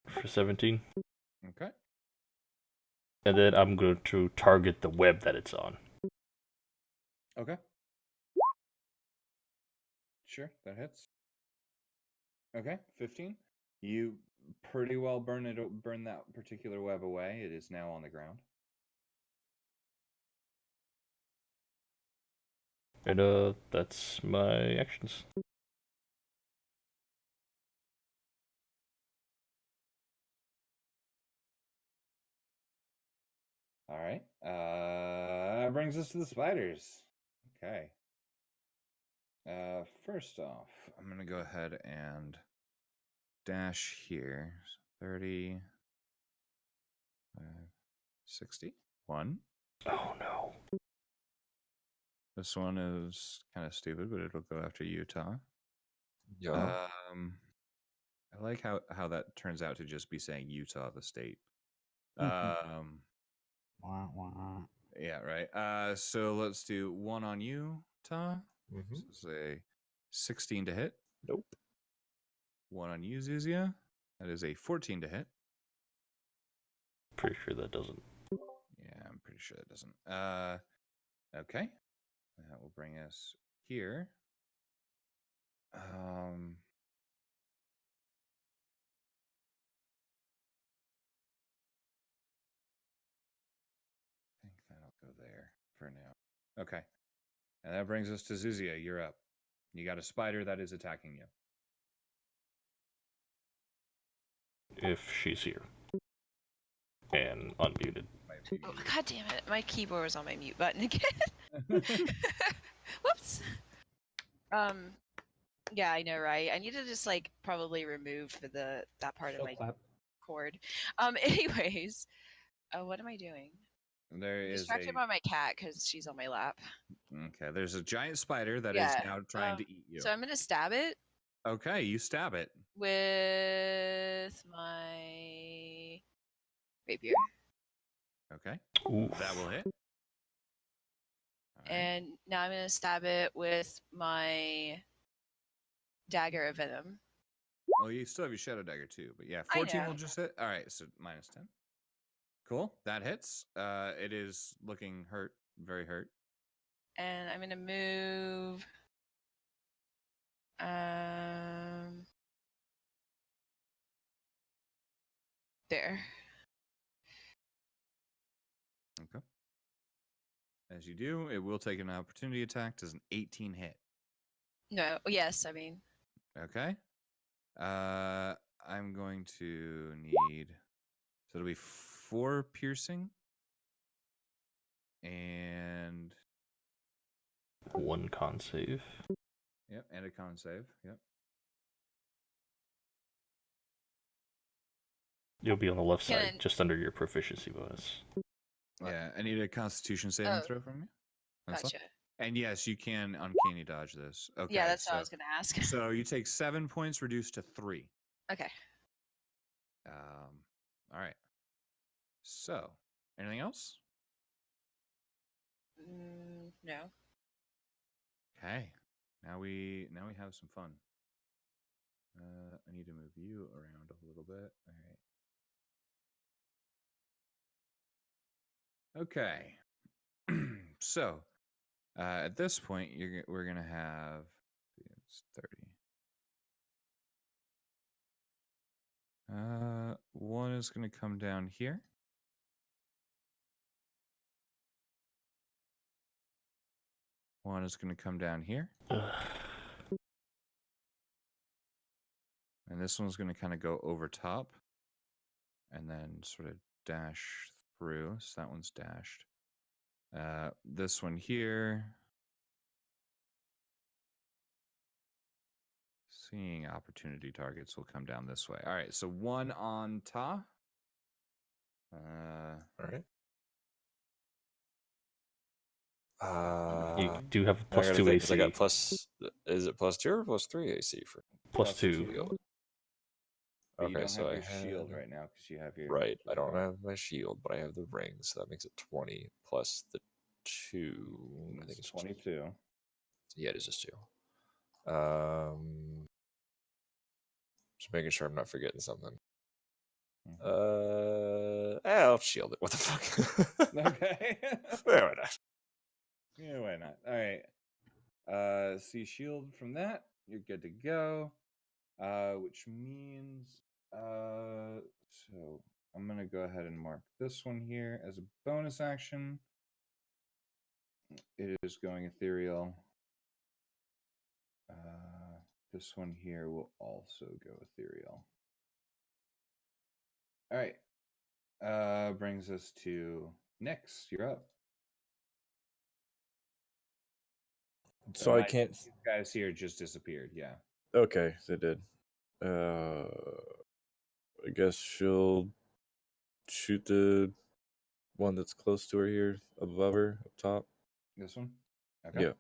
for 17, Okay. and then I'm going to target the web that it's on. Okay. Sure, that hits. Okay, 15. You pretty well burn that particular web away. It is now on the ground. And that's my actions. All right. That brings us to the spiders. Okay. First off, I'm gonna go ahead and dash here. 30, 60. 1. Oh no. This one is kind of stupid, but it'll go after Utah. Yeah. I like how that turns out to just be saying Utah, the state. Wah, wah. Yeah, right. So let's do 1 on you, Ta. Mm-hmm. So say 16 to hit. Nope. 1 on you, Zuzia. That is a 14 to hit. Pretty sure that doesn't. Yeah, I'm pretty sure that doesn't. Okay. That will bring us here. I think that'll go there for now. Okay. And that brings us to Zuzia. You're up. You got a spider that is attacking you. If she's here. And unmuted. Might be Oh, muted. God damn it! My keyboard was on my mute button again. Whoops. Yeah, I know, right? I need to just like probably remove that part of She'll my clap. cord. Anyways, what am I doing? There I'm is distracted by my cat because she's on my lap. Okay, there's a giant spider that is Yeah, now trying to eat you. So I'm gonna stab it Okay, you stab it. with my rapier, Okay, Oof. that will hit. All right. and now I'm gonna stab it with my dagger of venom. Oh, you still have your shadow dagger too, but yeah, I 14 will know. just hit. All right, so minus 10. Cool, that hits. It is looking hurt, very hurt. And I'm gonna move. There. Okay. As you do, it will take an opportunity attack. Does an 18 hit? No. Yes, I mean. Okay. I'm going to need. So it'll be 4 piercing. And 1 con save. yep, and a con save. Yep. You'll be on the left Can side, I- just under your proficiency bonus. What? Yeah, I need a Constitution saving Oh. throw from you. That's all. Gotcha. And yes, you can uncanny dodge this. Okay. Yeah, that's so, what I was gonna ask. So you take 7 points, reduced to 3. Okay. All right. So, anything else? No. Okay. Now we have some fun. I need to move you around a little bit. All right. Okay. So, at this point, we're gonna have it's 30. One is gonna come down here. One is gonna come down here. And this one's going to kind of go over top and then sort of dash through. So that one's dashed. This one here. Seeing opportunity targets will come down this way. All right, so 1 on Ta. All right. You do have a I plus gotta 2 think, 'cause AC. I got plus. Is it plus 2 or plus 3 AC for? Plus Plus 2. Shield? But you Okay, don't so have I your shield have right now because you have your right. I your don't bow. have my shield, but I have the ring, so that makes it 20 plus the 2. I think It's it's 22. Yeah, it is just 2. Just making sure I'm not forgetting something. I'll shield it. What the fuck? Okay. Why not? Yeah, why not? All right. See shield from that. You're good to go. Which means so I'm gonna go ahead and mark this one here as a bonus action. It is going ethereal. This one here will also go ethereal. All right. Brings us to Nyx. You're up. So I can't. These guys here just disappeared. Yeah. Okay, they did. I guess she'll shoot the one that's close to her here, above her, up top. This one. Okay. Yeah.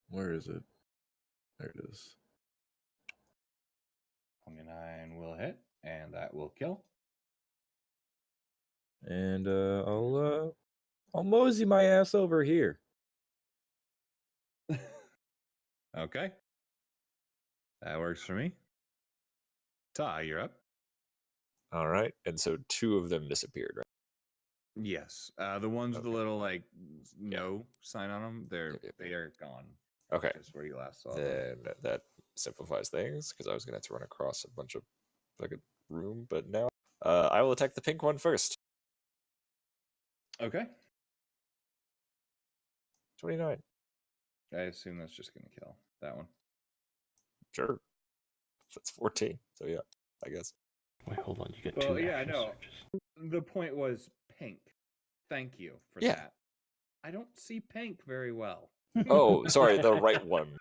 Where is it? There it is. 29 will hit, and that will kill. And I'll mosey my ass over here. Okay. That works for me. Ty, you're up. All right, and so 2 of them disappeared, right? Yes. The ones with the Okay. little like no sign on them, Yep. they are gone. Okay, Just where you last saw them. then that simplifies things because I was gonna have to run across a bunch of fucking room, but now I will attack the pink one first. Okay. 29. I assume that's just gonna kill that one. Sure. That's 14. So yeah, I guess. Wait, hold on. You get Well, 2 yeah, I action know. surges. The point was pink. Thank you for Yeah. that. I don't see pink very well. Oh, sorry, the right one.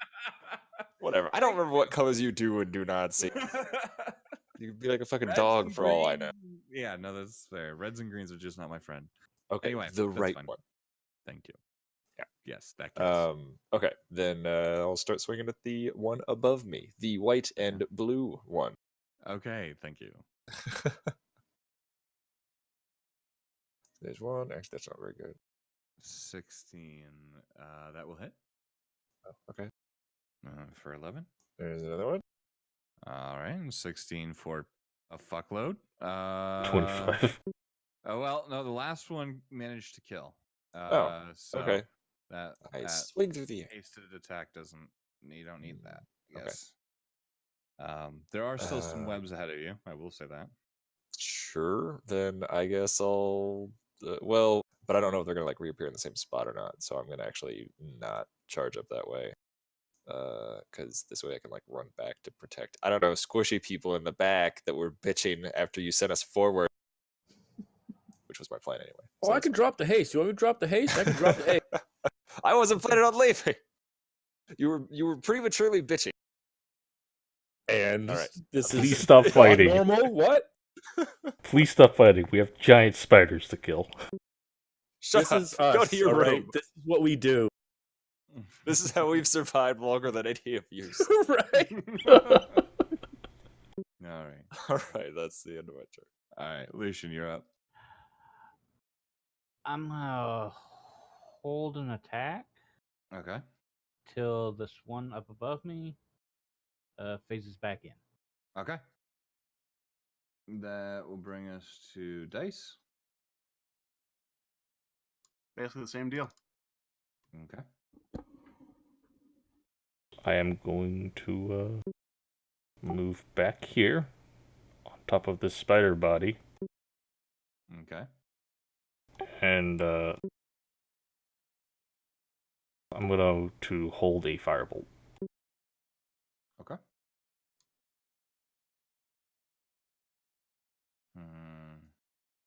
Whatever. I don't remember what colors you do and do not see. You could be like a fucking Reds dog and for all I know. greens- Yeah, no, that's fair. Reds and greens are just not my friend. Okay, Anyway, the that's right fine. one. Thank you. Yeah. Yes, that counts. Okay, then I'll start swinging at the one above me, the white and blue one. Okay, thank you. There's one. Actually, that's not very good. 16. That will hit Oh, okay. for 11. There's another one. All right, and 16 for a fuckload. 25. Oh well, no, the last one managed to kill. So okay. That I that swing through the air. hasted attack doesn't. You don't need that. Okay. Yes. There are still some webs ahead of you. I will say that. Sure. Then I guess I'll. Well, but I don't know if they're gonna like reappear in the same spot or not. So I'm gonna actually not charge up that way. Because this way I can like run back to protect. I don't know, squishy people in the back that were bitching after you sent us forward, which was my plan anyway. Oh, So I that's can drop the haste. You want me to drop the haste? I can drop the haste. I wasn't planning on leaving. You were prematurely bitching. And All right. this Please is stop not fighting. normal. What? Please stop fighting. We have giant spiders to kill. Shut This up. is us. Go to your all room. right? This is what we do. This is how we've survived longer than any of you. Right? All right. All right, that's the end of my turn. All right, Lucian, you're up. I'm gonna hold an attack Okay. till this one up above me phases back in. Okay. That will bring us to dice. Basically the same deal. Okay. I am going to move back here on top of this spider body. Okay. And I'm going to hold a firebolt. Okay.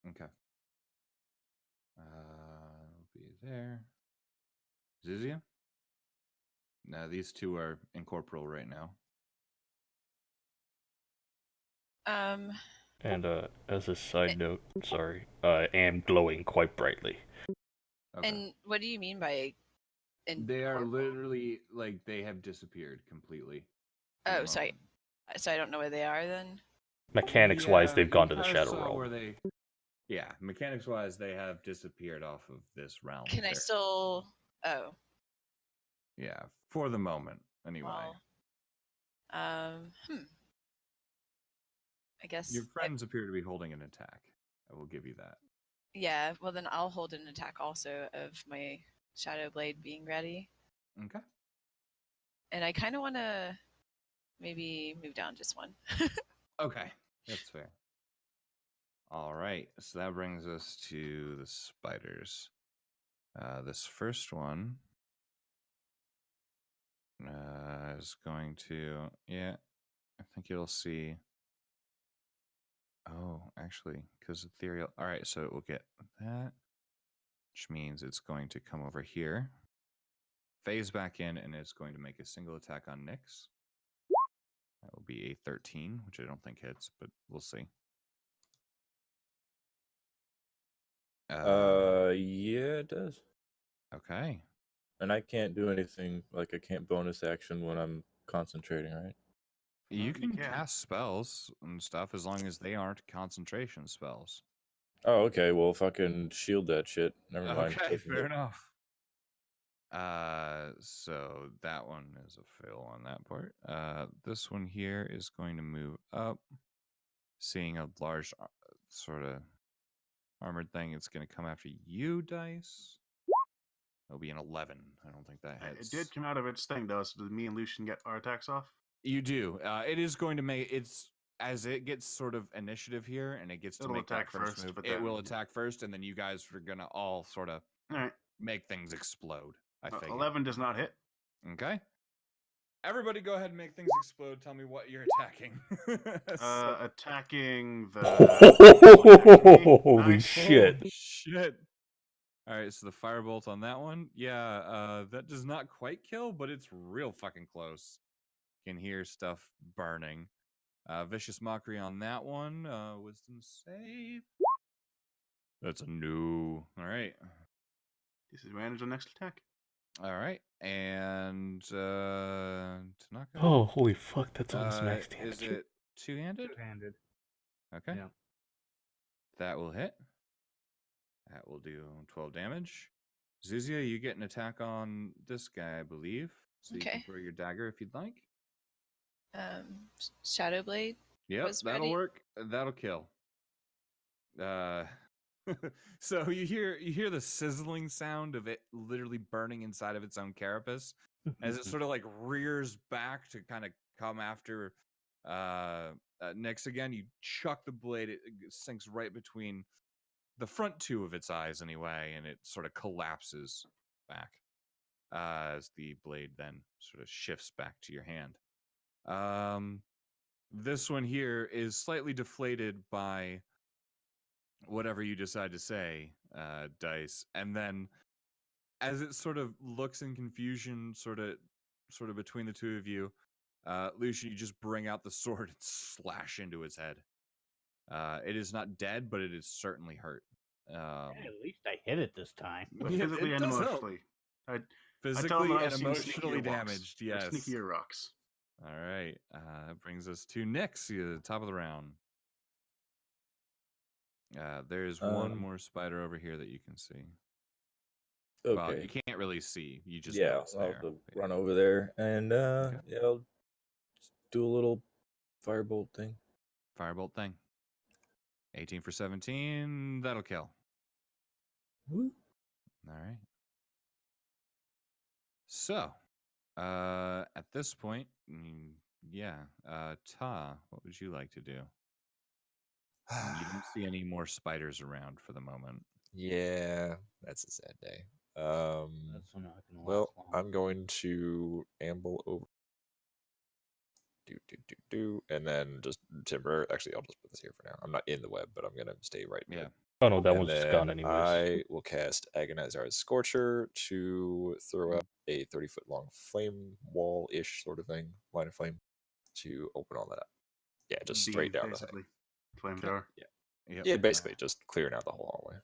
Okay. It'll be there. Zizia? No, these two are incorporeal right now. And as a side note, sorry, I am glowing quite brightly. Okay. And what do you mean by They are incorporeal? literally like they have disappeared completely. for the Oh, sorry. moment. So I don't know where they are then. Mechanics wise, Yeah, they've you gone to the kinda Shadow saw Realm. where they. Yeah, mechanics wise, they have disappeared off of this realm. Can I They're- still? Oh, Yeah, for the moment, anyway. well. I guess. Your friends appear to be holding an attack. I will give you that. Yeah. Well, then I'll hold an attack also of my Shadow Blade being ready, Okay. and I kind of want to maybe move down just one. Okay, that's fair. All right, so that brings us to the spiders. This first one is going to, yeah, I think you'll see. Oh, actually, because ethereal. All right, so it will get that, which means it's going to come over here, phase back in, and it's going to make a single attack on Nyx. That will be a 13, which I don't think hits, but we'll see. Yeah, it does. Okay. And I can't do anything, like I can't bonus action when I'm concentrating, right? You You can can. cast spells and stuff as long as they aren't concentration spells. Oh, okay. Well, fucking shield that shit. Never mind. Okay, Doesn't fair hit. enough. So that one is a fail on that part. This one here is going to move up, seeing a large sort of armored thing. It's going to come after you, Dice. It'll be an 11. I don't think that It hits. did come out of its thing, though, so did me and Lucian get our attacks off? You do. It is going to make it's as it gets sort of initiative here, and it gets to It'll make that attack first first, move. but It will then- attack first, and then you guys are gonna all sort of Alright. make things explode. I figure. 11 does not hit. Okay. Everybody, go ahead and make things explode. Tell me what you're attacking. Attacking the. Holy Nice. shit. Oh, shit. All right, so the firebolt on that one, yeah, that does not quite kill, but it's real fucking close. You can hear stuff burning. Vicious Mockery on that one. Wisdom save. That's a no. All right. Disadvantage on next attack. All right. And Tanaka. Oh, holy fuck, that's almost max damage. Is it two-handed? Two-handed. Okay. Yeah. That will hit. That will do 12 damage. Zuzia, you get an attack on this guy, I believe. So you can Okay. throw your dagger if you'd like. Shadow Blade. Yep, Was that'll ready. work. That'll kill. So you hear the sizzling sound of it literally burning inside of its own carapace as it sort of like rears back to kind of come after Nyx again. You chuck the blade, it sinks right between the front two of its eyes anyway, and it sort of collapses back as the blade then sort of shifts back to your hand. This one here is slightly deflated by whatever you decide to say, Dice, and then as it sort of looks in confusion, sort of between the two of you, Lucian, you just bring out the sword and slash into its head. It is not dead, but it is certainly hurt. Hey, at least I hit it this time. But Yeah, physically it and does help. emotionally. I tell Physically them and I've seen emotionally sneakier rocks. damaged. Or Yes. Sneakier rocks. All right. That brings us to Nyx, the top of the round. There's one more spider over here that you can see. Okay. Well, you can't really see. You just yeah, know it's I'll there. have to run over there and Okay. yeah, I'll just do a little firebolt thing. Firebolt thing. 18 for 17. That'll kill. Woo. All right. So, at this point, Ta, what would you like to do? You don't see any more spiders around for the moment. Yeah, that's a sad day. That's not gonna Well, last long. I'm going to amble over. And then just temporary. Actually, I'll just put this here for now. I'm not in the web, but I'm gonna stay right Yeah. there. Oh no, that And one's just then gone anyways. I will cast Agonizer's Scorcher to throw up a 30-foot long flame wall-ish sort of thing, line of flame, to open all that up. Yeah, just straight Beam, down the thing. basically. flamethrower. Yep. Yeah, basically just clearing out the whole hallway.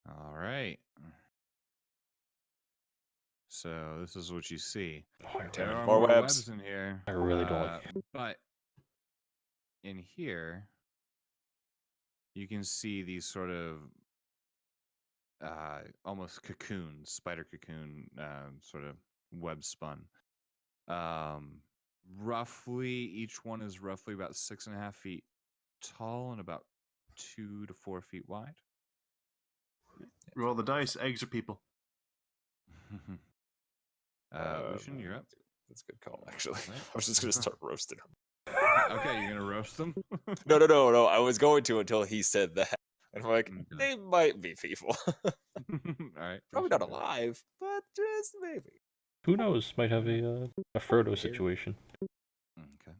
All right. So this is what you see. Oh, There are More more webs. webs in here. I really don't like But in here, you can see these sort of almost cocoons, spider cocoon, sort of web spun. Roughly, each one is roughly about 6.5 feet tall and about 2 to 4 feet wide. Roll the dice. Eggs are people. Lucian, you're up. That's a good call, actually. Right. I was just gonna start roasting them. Okay, you're gonna roast them. No. I was going to until he said that, and I'm like, Okay. they might be people. All right. Probably not Lucian, go. alive, but just maybe. Who knows? Might have a Frodo situation. Okay.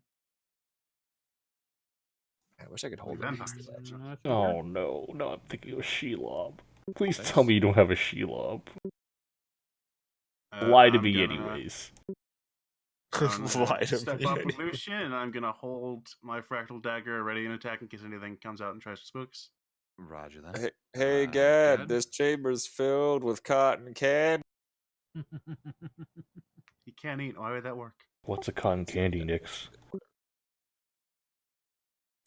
I wish I could hold Vampires. it. No, it's Oh okay. no, no, I'm thinking of Shelob. Please Thanks. tell me you don't have a Shelob. Lie to me anyways. Lie to Step me up with anyway. Lucian, and I'm gonna hold my fractal dagger ready and attack in case anything comes out and tries to spook us. Roger that. Hey, Gad? Gad, this chamber's filled with cotton candy. He can't eat. Why would that work? What's a cotton candy, Nix?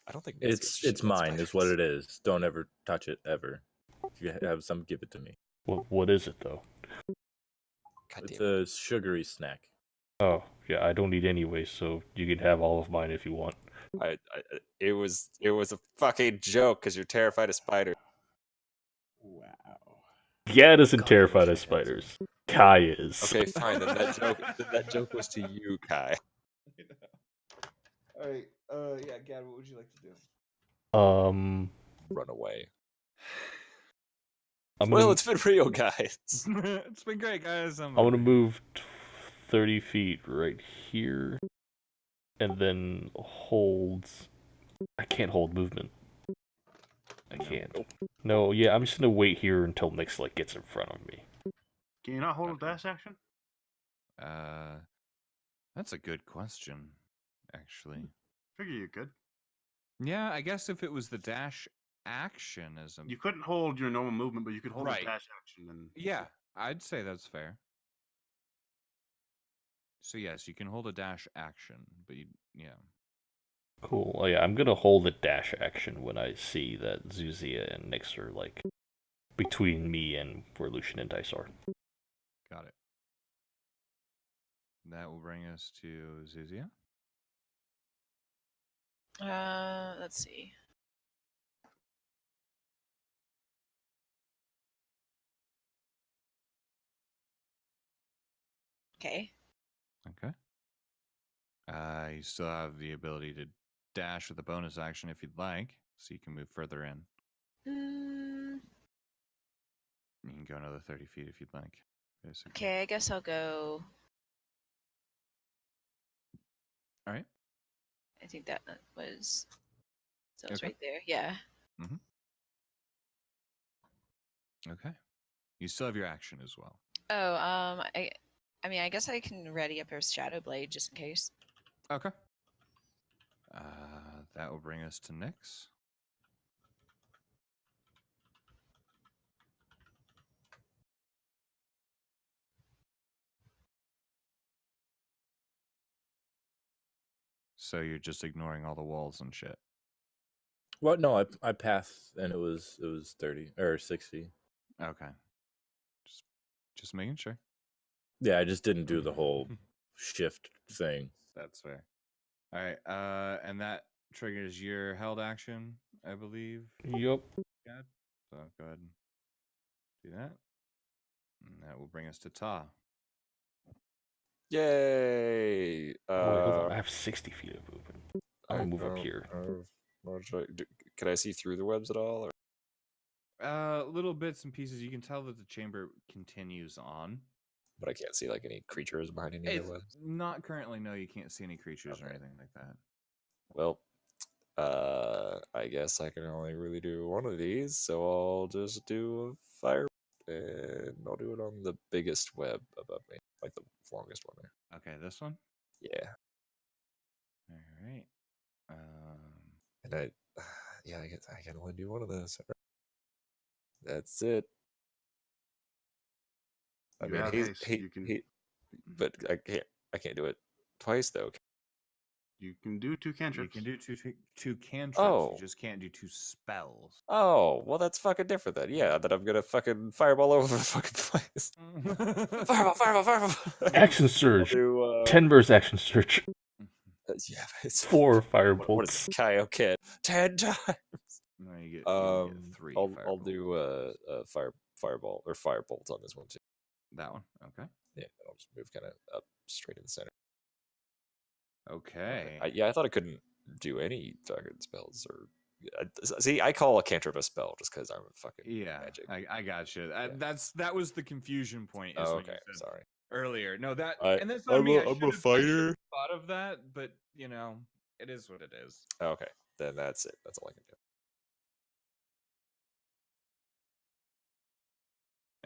I don't think Nix gives a shit It's about mine, is what spiders. it is. Don't ever touch it ever. If you have some, give it to me. What is it though? God It's damn it. a sugary snack. Oh, yeah, I don't eat anyway, so you can have all of mine if you want. It was a fucking joke because you're terrified of spiders. Wow. Gad isn't God, terrified I of wish I had spiders. Kai is. Okay, fine. Then that joke was to you, Kai. All right. Yeah, Gad, what would you like to do? Run away. I'm Well, gonna, it's been real, guys. It's been great, guys. I'm gonna move 30 feet right here, and then hold. I can't hold movement. I can't. No, yeah, I'm just gonna wait here until Nix like gets in front of me. Can you not hold Okay. a dash action? That's a good question, actually. Figure you could. Yeah, I guess if it was the dash action as a You couldn't hold your normal movement, but you could hold Right. a dash action. And yeah, I'd say that's fair. So yes, you can hold a dash action, but yeah. Cool. Oh yeah, I'm gonna hold a dash action when I see that Zuzia and Nix are like between me and where Lucian and Dice are. Got it. That will bring us to Zuzia. Let's see. Okay. Okay. You still have the ability to dash with a bonus action if you'd like, so you can move further in. You can go another 30 feet if you'd like. Basically. Okay, I guess I'll go. All right. I think that was. That was Okay. right there. Yeah. Okay. You still have your action as well. Oh, I mean, I guess I can ready up a Shadow Blade just in case. Okay. That will bring us to Nyx. So you're just ignoring all the walls and shit. What? No, I passed, and it was 30 or 60. Okay. Just making sure. Yeah, I just didn't do the whole shift thing. That's fair. All right. And that triggers your held action, I believe. Yup. Gad. So go ahead and do that. And that will bring us to Ta. Yay! Oh, wait, hold on. I have 60 feet of movement. I'll move up don't here. Can I see through the webs at all? Or? Little bits and pieces. You can tell that the chamber continues on. But I can't see like any creatures behind any of It's the webs. not currently. No, you can't see any creatures or Okay. anything like that. Well, I guess I can only really do one of these, so I'll just do a fire, and I'll do it on the biggest web above me, like the longest one there. Okay, this one. Yeah. All right. And yeah, I guess I can only do one of those. That's it. I You mean, have he's haste. but I can't do it twice though. You can do 2 You cantrips. can do two cantrips. Oh. You just can't do 2 spells. Oh, well, that's fucking different then. Yeah, then I'm gonna fucking fireball over the fucking place. Fireball. Action surge. Do, 10 versus action surge. yeah, it's 4 fire What is bolts. this, Kaioken? 10 times. No, you get 3. I'll do fireball or firebolt on this one too. that one. Okay. Yeah, I'll just move kind of up straight in the center. Okay. I thought I couldn't do any fucking spells or. See, I call a cantrip a spell just because I'm a fucking Yeah, magic. I got you. Yeah. That was the confusion point. Is Oh, when you okay, said sorry. earlier. No, that I- and that's I'm on me. a- I I'm a should've- I should've fighter. thought of that, but you know, it is what it is. Okay, then that's it. That's all I can do.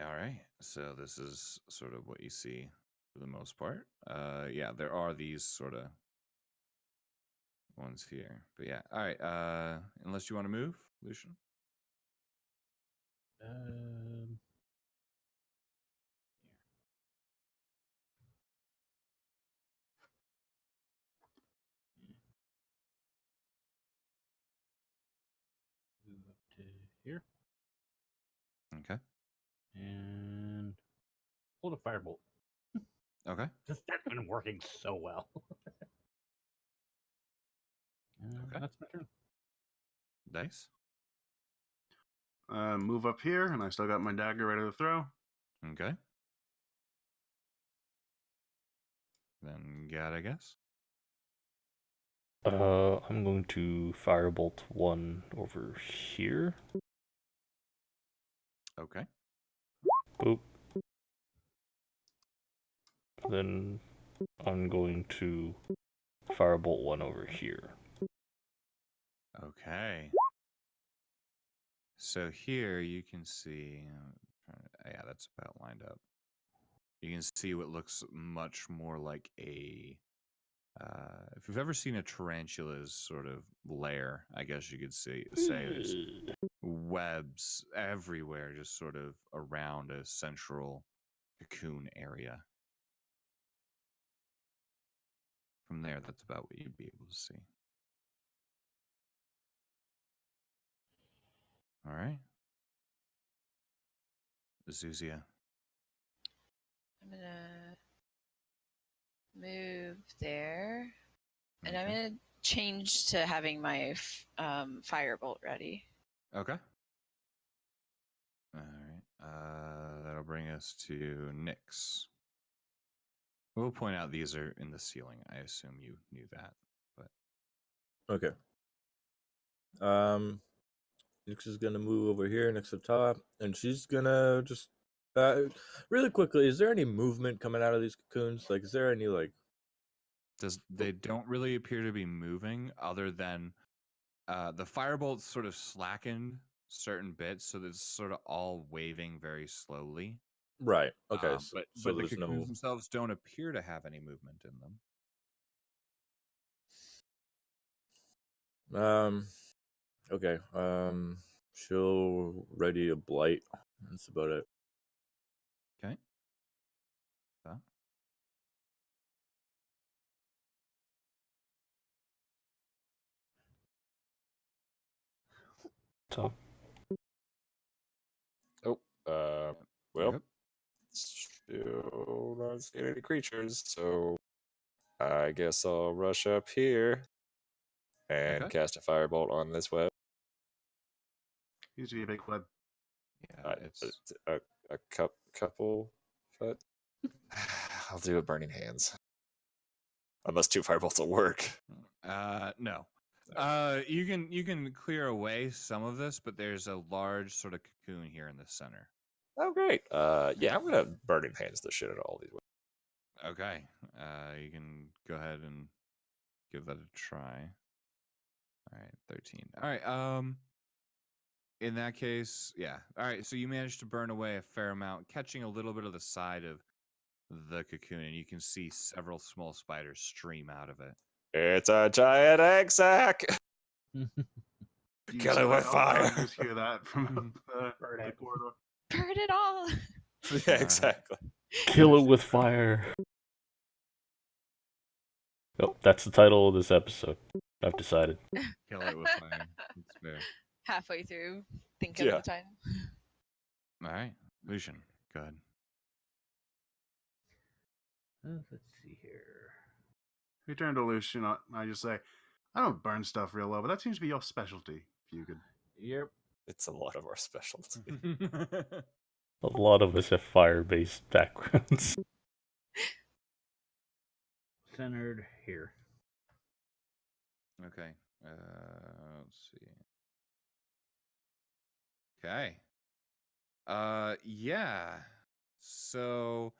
All right. So this is sort of what you see for the most part. Yeah, there are these sort of ones here, but yeah. All right. Unless you want to move, Lucian. Move up to here Okay. and hold a firebolt. Okay. Just that's been working so well. Okay. That's my turn. Dice. Move up here, and I still got my dagger ready to throw. Okay. Then God, I guess. I'm going to firebolt 1 over here. Okay. Boop. Then I'm going to firebolt 1 over here. Okay. So here you can see, yeah, that's about lined up. You can see what looks much more like a, if you've ever seen a tarantula's sort of lair, I guess you could say there's webs everywhere, just sort of around a central cocoon area. From there, that's about what you'd be able to see. All right. Zuzia. I'm gonna move there, and I'm Okay. gonna change to having my firebolt ready. Okay. All right. That'll bring us to Nyx. We'll point out these are in the ceiling. I assume you knew that, but Okay. Nyx is gonna move over here next to the top, and she's gonna just really quickly. Is there any movement coming out of these cocoons? Like, is there any like? they don't really appear to be moving, other than the firebolt sort of slackened certain bits, so that it's sort of all waving very slowly. Right. Okay. But so the there's cocoons no. themselves don't appear to have any movement in them. Okay. She'll ready a blight. That's about it. Okay. So, Well, Yep. still not seeing any creatures, so I guess I'll rush up here and Okay. cast a firebolt on this web. Used to be a big web. Yeah, it's A couple foot. I'll do a burning hands. Unless 2 firebolts will work. no. You can clear away some of this, but there's a large sort of cocoon here in the center. Oh, great. Yeah, I'm gonna burning hands the shit out of all these. Okay. You can go ahead and give that a try. All right, 13. All right. In that case, yeah. All right. So you managed to burn away a fair amount, catching a little bit of the side of the cocoon, and you can see several small spiders stream out of it. It's a giant egg sack. You Kill see it the with hell fire. dog just hear that from Burn the it. corridor. Burn it all. Yeah, exactly. Kill it with fire. Oh, that's the title of this episode. I've decided. Kill it with fire. That's fair. Halfway through, think Yeah. of the time. All right, Lucian, go ahead. Let's see here. We turn to Lucian. I just say, I don't burn stuff real well, but that seems to be your specialty. If you could. Yep. It's a lot of our specialty. A lot of us have fire-based backgrounds. Centered here. Okay. Let's see. Okay. Yeah. So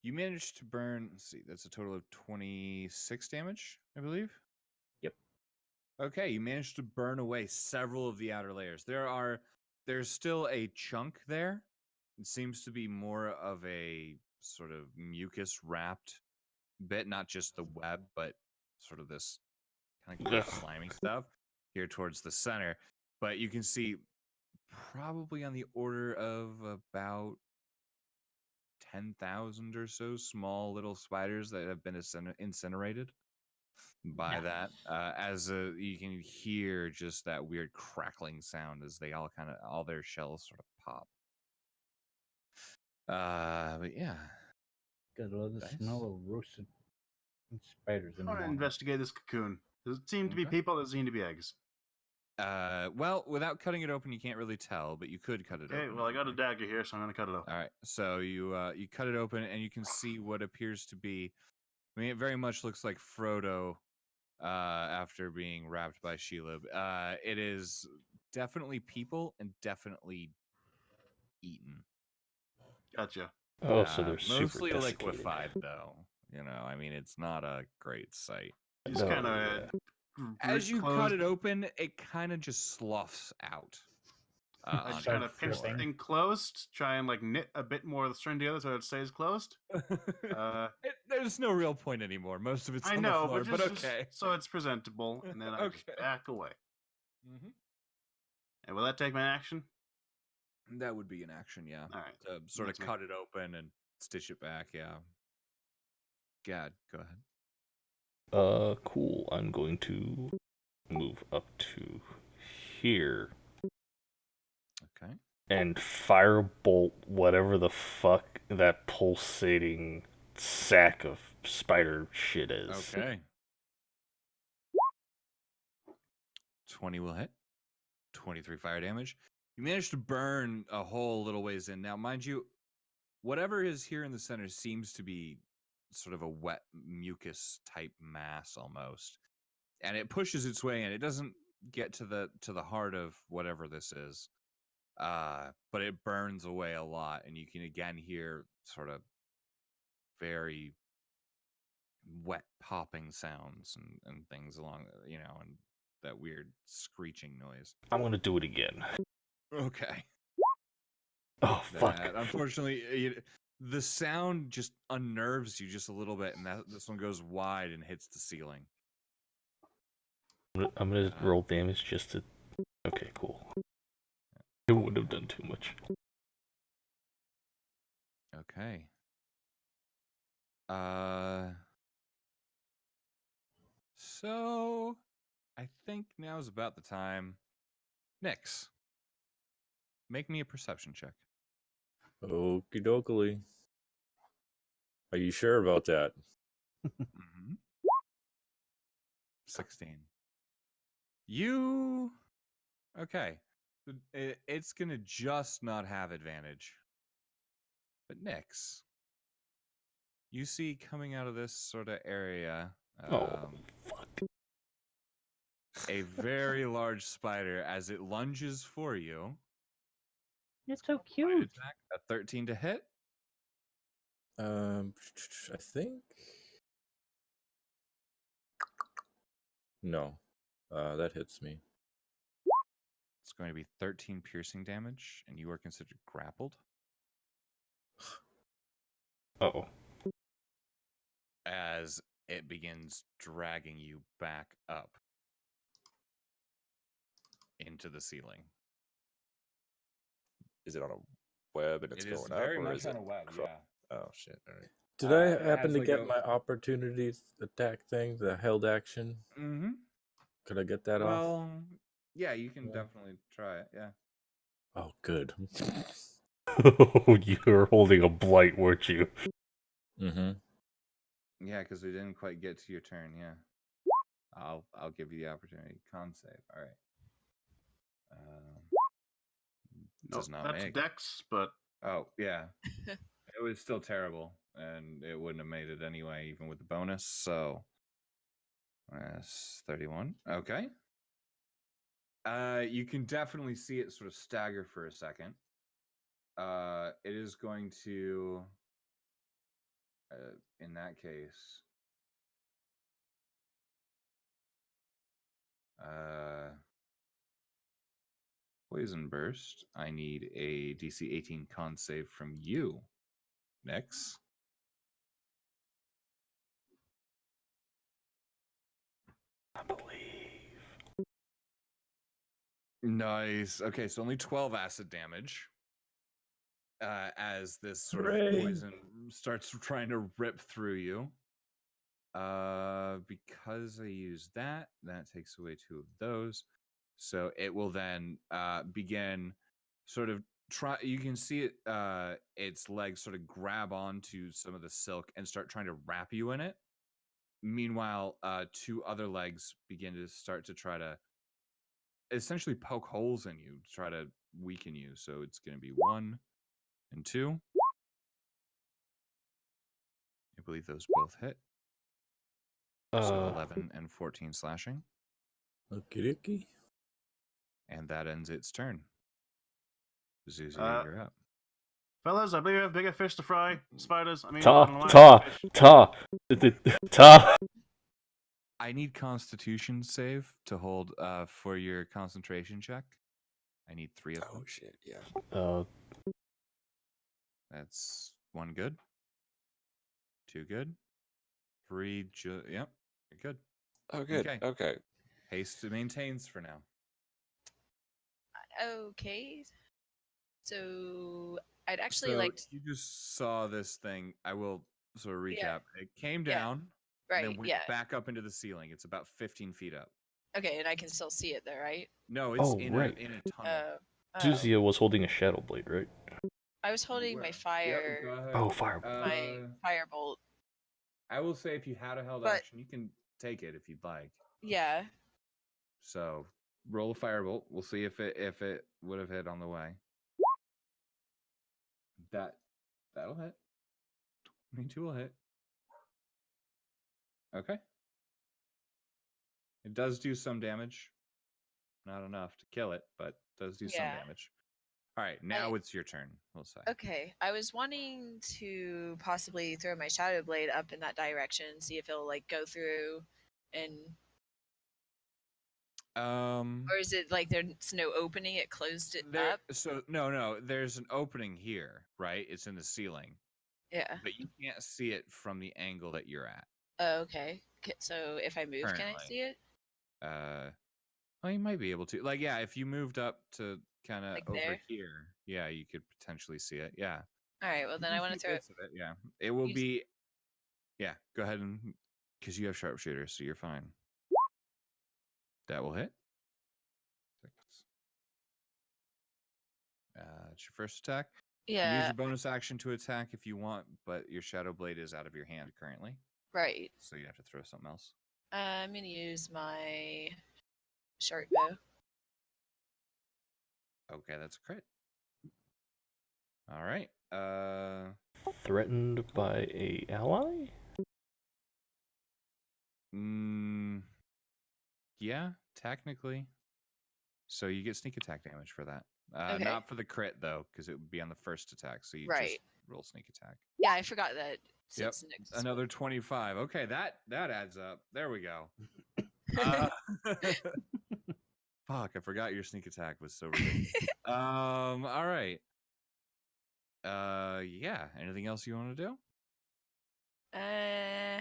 you managed to burn. Let's see. That's a total of 26 damage, I believe. Yep. Okay, you managed to burn away several of the outer layers. There's still a chunk there. It seems to be more of a sort of mucus wrapped bit, not just the web, but sort of this kind of gross, slimy stuff here towards the center. But you can see probably on the order of about 10,000 or so small little spiders that have been incinerated by that. As you can hear just that weird crackling sound as they all their shells sort of pop. But yeah. Gotta love the Nice. smell of roasted spiders in I the want to morning. investigate this cocoon. Does it seem to be Okay. people? Does it seem to be eggs? Well, without cutting it open, you can't really tell, but you could cut it Okay, open. well, I if got a you'd like. dagger here, so I'm going to cut it open. All right, so you cut it open, and you can see what appears to be. I mean, it very much looks like Frodo after being wrapped by Shelob. It is definitely people and definitely eaten. Gotcha. Oh, so they're mostly super desiccated. liquefied, though. You know, I mean, it's not a great sight. Just No, kind of. yeah. As you cut it open, it kind of just sloughs out. I just onto kind the of pinch the floor. thing closed, try and like knit a bit more of the string together so it stays closed. There's no real point anymore. Most of it's I on know, the floor, but but just okay. so it's presentable, and then I just Okay. back away. Mhm. And will that take my action? That would be an action, yeah. All right. To sort of That's me. cut it open and stitch it back, yeah. Gad, go ahead. Cool. I'm going to move up to here Okay. and firebolt whatever the fuck that pulsating sack of spider shit is. Okay. 20 will hit. 23 fire damage. You managed to burn a hole a little ways in. Now, mind you, whatever is here in the center seems to be sort of a wet mucus type mass almost. And it pushes its way in. It doesn't get to the heart of whatever this is. But it burns away a lot, and you can again hear sort of very wet popping sounds and things along, and that weird screeching noise. I'm gonna do it again. Okay. Oh fuck! Unfortunately, the sound just unnerves you just a little bit, and this one goes wide and hits the ceiling. I'm gonna roll damage just to. Okay, cool. It wouldn't have done too much. Okay. So I think now's about the time. Nyx, make me a perception check. Okie dokie. Are you sure about that? 16. You okay? It's gonna just not have advantage. But Nyx, you see coming out of this sort of area, Fuck. a very large spider as it lunges for you. It's so Bite cute. attack, a 13 to hit. I think. No, that hits me. It's going to be 13 piercing damage, and you are considered grappled. Oh. As it begins dragging you back up into the ceiling. Is it on a web and it's It is going up, very or much is on it a web, crawl- yeah. Oh shit! All right. Did I It happen has to like get a- my opportunity attack thing, the held action? Mm-hmm. Could I get that off? Well, yeah, you can Yeah. definitely try it. Yeah. Oh, good. You were holding a blight, weren't you? Mm-hmm. Yeah, because we didn't quite get to your turn. Yeah. I'll give you the opportunity. Con save. All right. Does not That's make. Dex, but Oh yeah. It was still terrible, and it wouldn't have made it anyway, even with the bonus. So that's 31. Okay. You can definitely see it sort of stagger for a second. It is going to, in that case, poison burst. I need a DC 18 con save from you, Nix. I believe. Nice. Okay, so only 12 acid damage. As this sort Hooray. of poison starts trying to rip through you. Because I used that takes away 2 of those. So it will then begin sort of try. You can see it, its legs sort of grab onto some of the silk and start trying to wrap you in it. Meanwhile, 2 other legs begin to start to try to essentially poke holes in you to try to weaken you. So it's going to be 1 and 2. I believe those both hit. So 11 and 14 slashing. Okie dokie. And that ends its turn. Zuzu, you're up. fellas, I believe we have bigger fish to fry. Spiders. I mean, Ta. I need Constitution save to hold for your concentration check. I need 3 of them. Oh shit! Yeah. That's 1 good. 2 good. 3 yep, you're good. Oh good. Okay. Okay. Haste maintains for now. Okay. So I'd actually So like to, you just saw this thing. I will sort of recap. Yeah. It came Yeah. down, right, and then went yeah. back up into the ceiling. It's about 15 feet up. Okay, and I can still see it there, right? No, it's Oh, in right. a tunnel. Zuzia was holding a shadow blade, right? I was holding my Yep, fire, go ahead. Oh, fire. my firebolt. I will say if you had a held But- action, you can take it if you'd like. Yeah. So roll a firebolt. We'll see if it would have hit on the way. That'll hit. 22 will hit. Okay. It does do some damage. Not enough to kill it, but does do some Yeah. damage. All right, now it's your turn. We'll say. Okay. I was wanting to possibly throw my shadow blade up in that direction, see if it'll like go through, and or is it like there's no opening? It closed it up. So no, there's an opening here, right? It's in the ceiling, Yeah. but you can't see it from the angle that you're at. Oh, okay. So if I move, can I Currently. see it? Well, you might be able to. Like, yeah, if you moved up to kind of Like over there? here, yeah, you could potentially see it. Yeah. All right. Well, then I want to throw it. bits of it. Yeah, it will Use- be. Yeah, go ahead and because you have sharpshooter, so you're fine. That will hit. 6. It's your first attack. Use Yeah. your bonus action to attack if you want, but your shadow blade is out of your hand currently, Right. so you have to throw something else. I'm gonna use my short bow. Okay, that's a crit. All right. Threatened by a ally? Yeah, technically. So you get sneak attack damage for that. Okay. Not for the crit though, because it would be on the first attack. So you just Right. roll sneak attack. Yeah, I forgot that. Yep. Since Nick's as Another 25. Okay, that adds up. There we go. Uh, fuck, I forgot your sneak attack was so ridiculous. All right. Yeah. Anything else you want to do? well.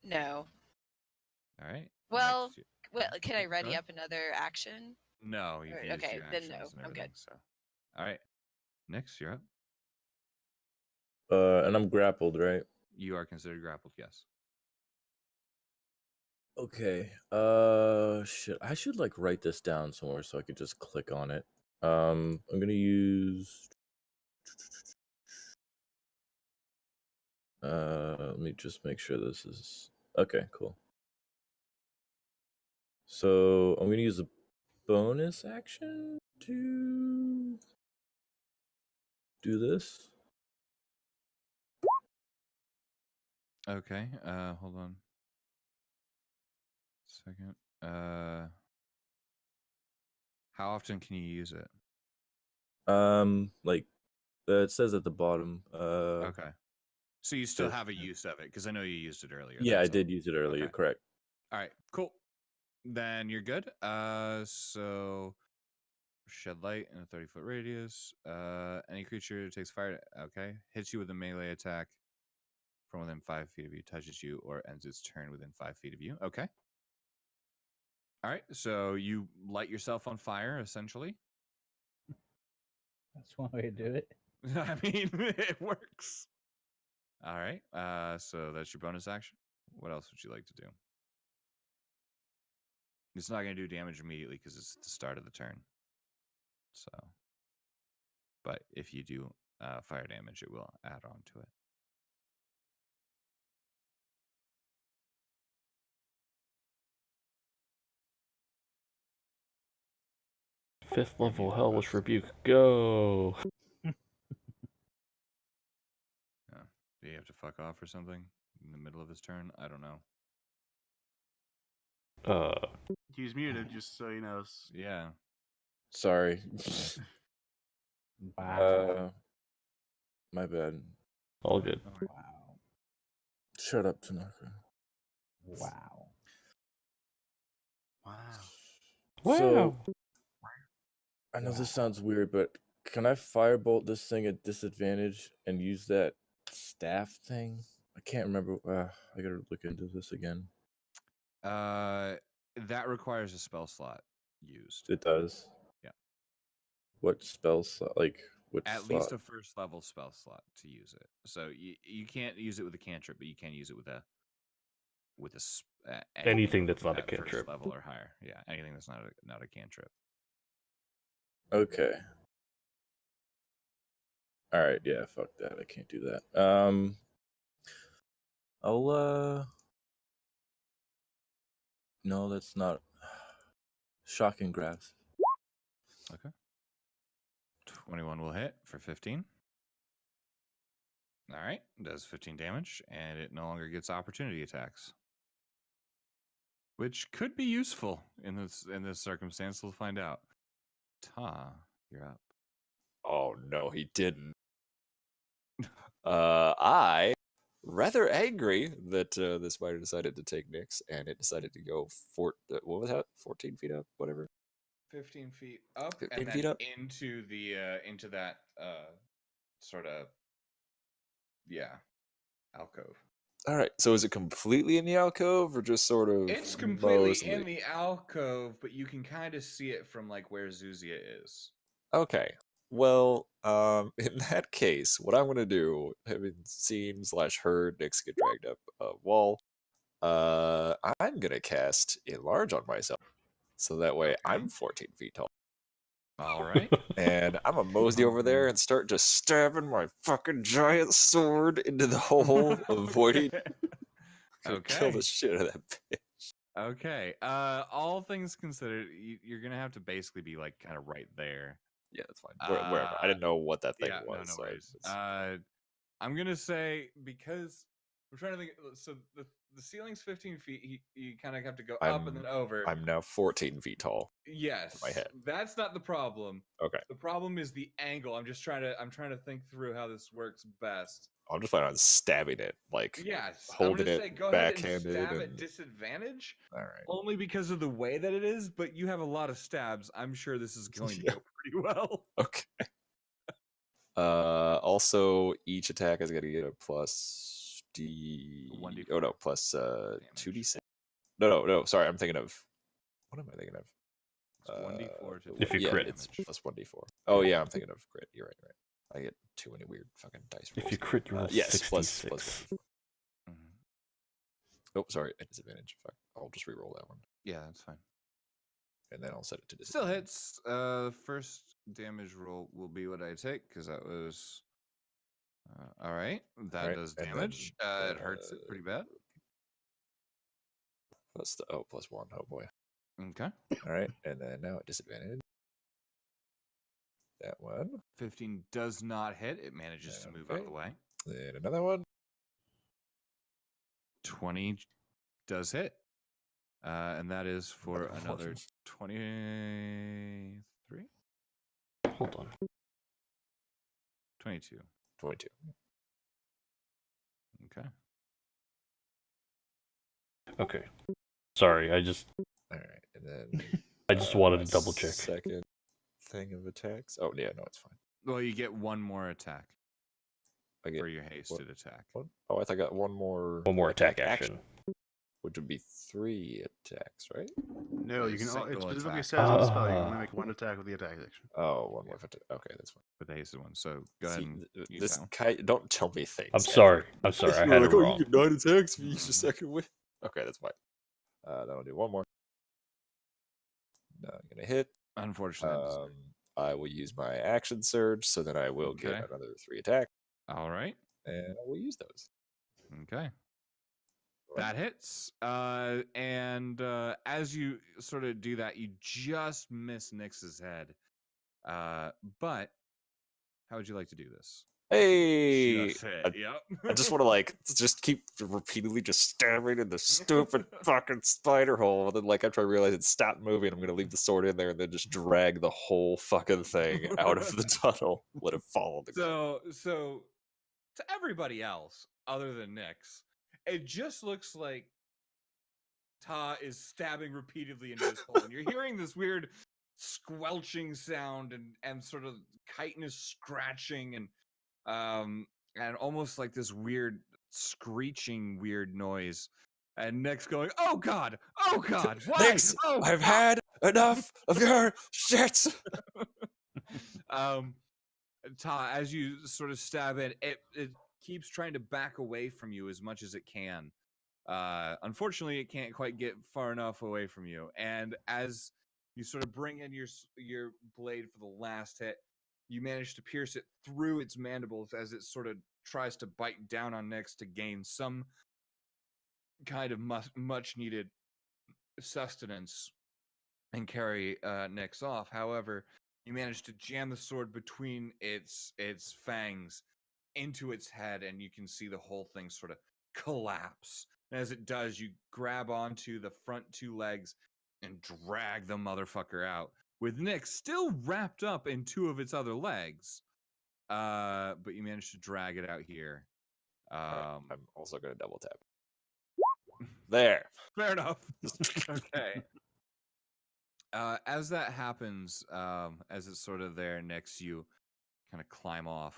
No. All right. Well, next you- well, can I Go ready ahead. up another action? No, you've Or- used okay, your then actions no, and I'm good. everything. So, all right. Next, you're up. And I'm grappled, right? You are considered grappled. Yes. Okay. Shit. I should like write this down somewhere so I could just click on it. I'm gonna use. Let me just make sure this is okay. Cool. So I'm gonna use a bonus action to do this. Okay. Hold on. Second. How often can you use it? Like it says at the bottom. Okay. So you still Yes. have a use of it because I know you used it earlier. Yeah, I that's all. did use it earlier. Okay. Correct. All right. Cool. Then you're good. So shed light in a 30-foot radius. Any creature takes fire. Okay. Hits you with a melee attack from within 5 feet of you, touches you, or ends its turn within 5 feet of you. Okay. All right. So you light yourself on fire, essentially. That's one way to do it. I mean, it works. All right. So that's your bonus action. What else would you like to do? It's not going to do damage immediately because it's at the start of the turn. So, but if you do fire damage, it will add on to it. Fifth level Hellish Rebuke. Go. Do you have to fuck off or something in the middle of his turn? I don't know. He's muted, just so you know. Yeah. Sorry. Wow. My bad. All good. Wow. Shut up, Tanaka. Wow. Wow. So I know this sounds weird, but can I firebolt this thing at disadvantage and use that staff thing? I can't remember. I gotta look into this again. That requires a spell slot used. It does. Yeah. What spell slot? Like which At slot? least a first level spell slot to use it. So you can't use it with a cantrip, but you can use it with Anything that's not a at first cantrip. level or higher. Yeah, anything that's not a cantrip. Okay. All right. Yeah. Fuck that. I can't do that. I'll. No, that's not. Shocking grasp. Okay. 21 will hit for 15. All right, does 15 damage, and it no longer gets opportunity attacks, which could be useful in this circumstance. We'll find out. Ta, you're up. Oh no, he didn't. I rather angry that the spider decided to take Nyx, and it decided to go what was that? 14 feet up, whatever. 15 feet up, 15 and feet then up? into the into that sort of alcove. All right, so is it completely in the alcove, or just sort of? It's completely mostly? in the alcove, but you can kind of see it from like where Zuzia is. Okay. Well, in that case, what I'm gonna do, having seen / heard Nyx get dragged up a wall, I'm gonna cast Enlarge on myself, so that way I'm 14 feet tall. All right. And I'm a mosey over there and start just stabbing my fucking giant sword into the hole, avoiding. Gonna kill the shit out of that bitch. Okay. All things considered, you're gonna have to basically be like kind of right there. Yeah, that's fine. Wherever. I didn't know what that thing was. No so worries. it's- I'm gonna say because we're trying to think. So the ceiling's 15 feet. You kind of have to go up and then over. I'm now 14 feet tall. Yes, my head. that's not the problem. Okay. The problem is the angle. I'm trying to think through how this works best. I'm just planning on stabbing it, like Yes, holding I'm gonna it say go ahead and backhanded stab at and- disadvantage. all right. Only because of the way that it is, but you have a lot of stabs. I'm sure this is going to Yeah. go pretty well. Okay. Also, each attack is gonna get a plus 2d. Oh no, plus 2d6. No. Sorry, I'm thinking of. What am I thinking of? It's 1d4 to If you yeah, crit. it's plus 1d4. Oh yeah, I'm thinking of crit. You're right. I get too many weird fucking dice rolls. If you crit, you roll yes, 66. plus 1d4. Oh, sorry, at disadvantage. Fuck. I'll just re-roll that one, Yeah, that's fine. and then I'll set it to Still disadvantage. hits. First damage roll will be what I take because that was. All right, that Alright, does and then, damage. It hurts it pretty bad. Plus 1. Oh boy. Okay. All right, and then now at disadvantage. That one. 15 does not hit. It manages to move out of the way. Then another one. 20 does hit. And that is for another 23? Hold on. 22. 22. Okay. Okay. Sorry, I just All right, and then wanted my to double check. Second thing of attacks. Oh yeah, no, it's fine. Well, you get one more attack I get for your hasted attack. one. Oh, I thought I got one more. One more attack action. Which would be 3 attacks, right? No, you It's can. It single specifically attack. says on the spell you can only make one attack with the attack action. Oh, one more attack. Okay, that's fine. With the hasted one. So go ahead and use this that one. don't tell me things. I'm sorry. I You had were it like, oh, wrong. you get 9 attacks if you use your second win. Okay, that's fine. Then I'll do one more. No, I'm gonna hit. Unfortunately. that doesn't hit. I will use my action surge, so then I will get Okay. another 3 attack, All right. and I will use those. Okay. That hits. And as you sort of do that, you just miss Nyx's head. But how would you like to do this? Hey, Just hit. Yep. I just want to just keep repeatedly just stabbing in the stupid fucking spider hole. And then after I realize it's stopped moving, I'm gonna leave the sword in there and then just drag the whole fucking thing out of the tunnel. Let it fall on the ground. So to everybody else other than Nyx, it just looks like Ta is stabbing repeatedly into his hole, and you're hearing this weird squelching sound and sort of chitinous scratching and almost like this weird screeching weird noise. And Nyx going, "Oh God! Oh God! Why? Nyx, Oh, I've God!" had enough of your shit. Ta, as you sort of stab it keeps trying to back away from you as much as it can. Unfortunately, it can't quite get far enough away from you. And as you sort of bring in your blade for the last hit, you manage to pierce it through its mandibles as it sort of tries to bite down on Nyx to gain some kind of much needed sustenance and carry Nyx off. However, you manage to jam the sword between its fangs into its head, and you can see the whole thing sort of collapse. And as it does, you grab onto the front 2 legs and drag the motherfucker out, with Nyx still wrapped up in 2 of its other legs. But you managed to drag it out here. Right, I'm also gonna double tap. There. Fair enough. Okay. As that happens, as it's sort of there next to you, kind of climb out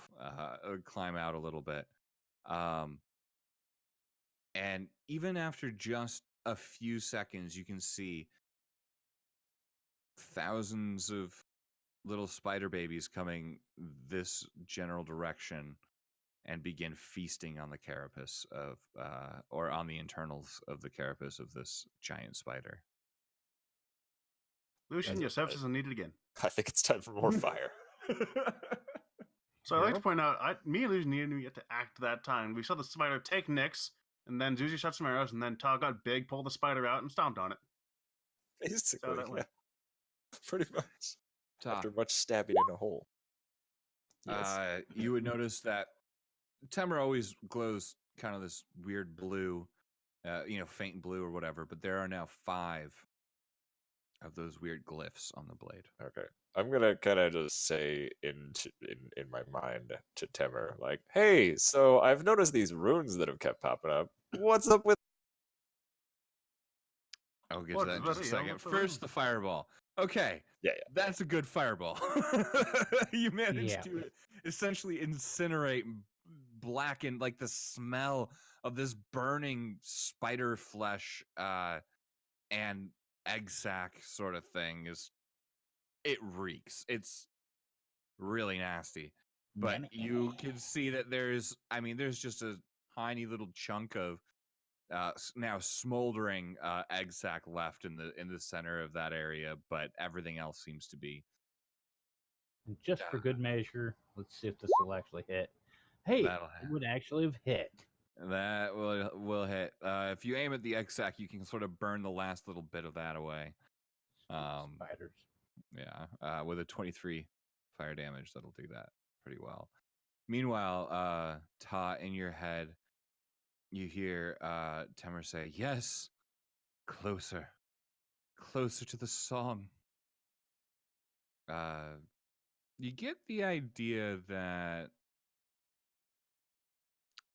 a little bit. And even after just a few seconds, you can see thousands of little spider babies coming this general direction and begin feasting on the carapace of, or on the internals of the carapace of this giant spider. Lucian, your services are needed again. I think it's time for more fire. So I'd like to point out, me and Lucian didn't get to act that time. We saw the spider take Nyx, and then Zuzi shot some arrows, and then Ta got big, pulled the spider out, and stomped on it. Basically, that yeah. went. Pretty much. Ta, After much stabbing in a hole. Yes. you would notice that Temer always glows kind of this weird blue, faint blue or whatever, but there are now 5 of those weird glyphs on the blade. Okay. I'm gonna kind of just say in my mind to Temer, like, hey, so I've noticed these runes that have kept popping up. What's up with? I'll get What to that in is just a that? second. Yeah, what's the First, rune? the fireball. Okay. Yeah. That's a good fireball. You managed Yeah. to essentially incinerate blackened, like the smell of this burning spider flesh and egg sack sort of thing it reeks. It's really nasty. But Damn it. you can see that there's just a tiny little chunk of now smoldering egg sack left in the center of that area, but everything else seems to be And just for good measure, let's see if this will actually hit. Hey, That'll it hit. would actually have hit. that will hit. If you aim at the egg sack, you can sort of burn the last little bit of that away. Spiders. Yeah, with a 23 fire damage, that'll do that pretty well. Meanwhile, Ta, in your head, you hear Temer say, "Yes, closer, closer to the song." You get the idea that,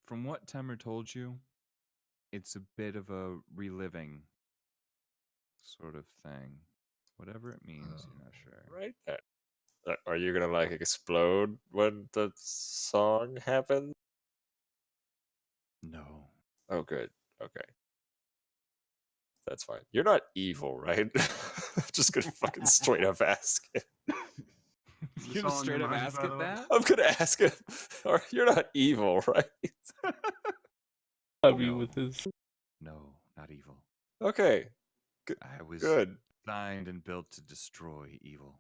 from what Temer told you, it's a bit of a reliving sort of thing. Whatever it means, you're not sure. Right then. Are you gonna like explode when the song happens? No. Oh, good. Okay. That's fine. You're not evil, right? Just gonna fucking straight up ask him. Is You're this gonna all in straight your up mind, ask by it the way? that? I'm gonna ask him. You're not evil, right? I mean, No. with his. No, not evil. Okay. I was Good. designed and built to destroy evil.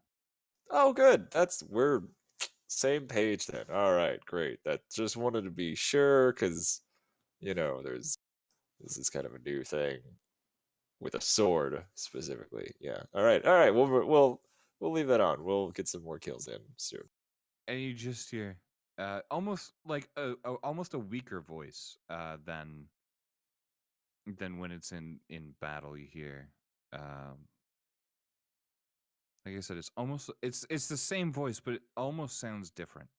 Oh, good. We're same page then. All right, great. That just wanted to be sure because this is kind of a new thing with a sword specifically. Yeah. All right. We'll leave that on. We'll get some more kills in soon. And you just hear almost like almost a weaker voice than when it's in battle. You hear, like I said, it's the same voice, but it almost sounds different.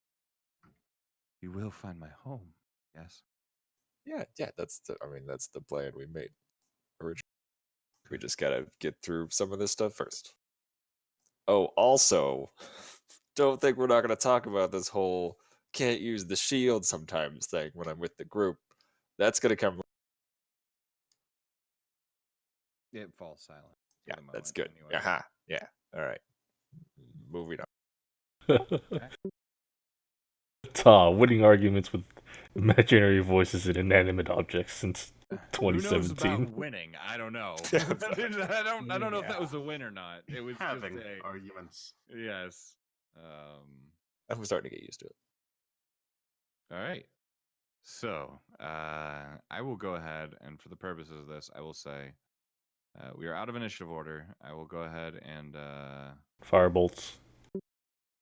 You will find my home. Yes. Yeah. That's the plan we made originally. We just gotta get through some of this stuff first. Oh, also, don't think we're not gonna talk about this whole can't use the shield sometimes thing when I'm with the group. That's gonna come. It falls silent. for Yeah, the that's moment, good. anyway. Aha. Yeah. All right. Moving on. Winning arguments with imaginary voices and inanimate objects since Who knows 2017. about winning? I don't know. Yeah. I don't know if that was a win or not. It was Having just a arguments. yes. I'm starting to get used to it. All right. So I will go ahead, and for the purposes of this, I will say we are out of initiative order. I will go ahead and Firebolts.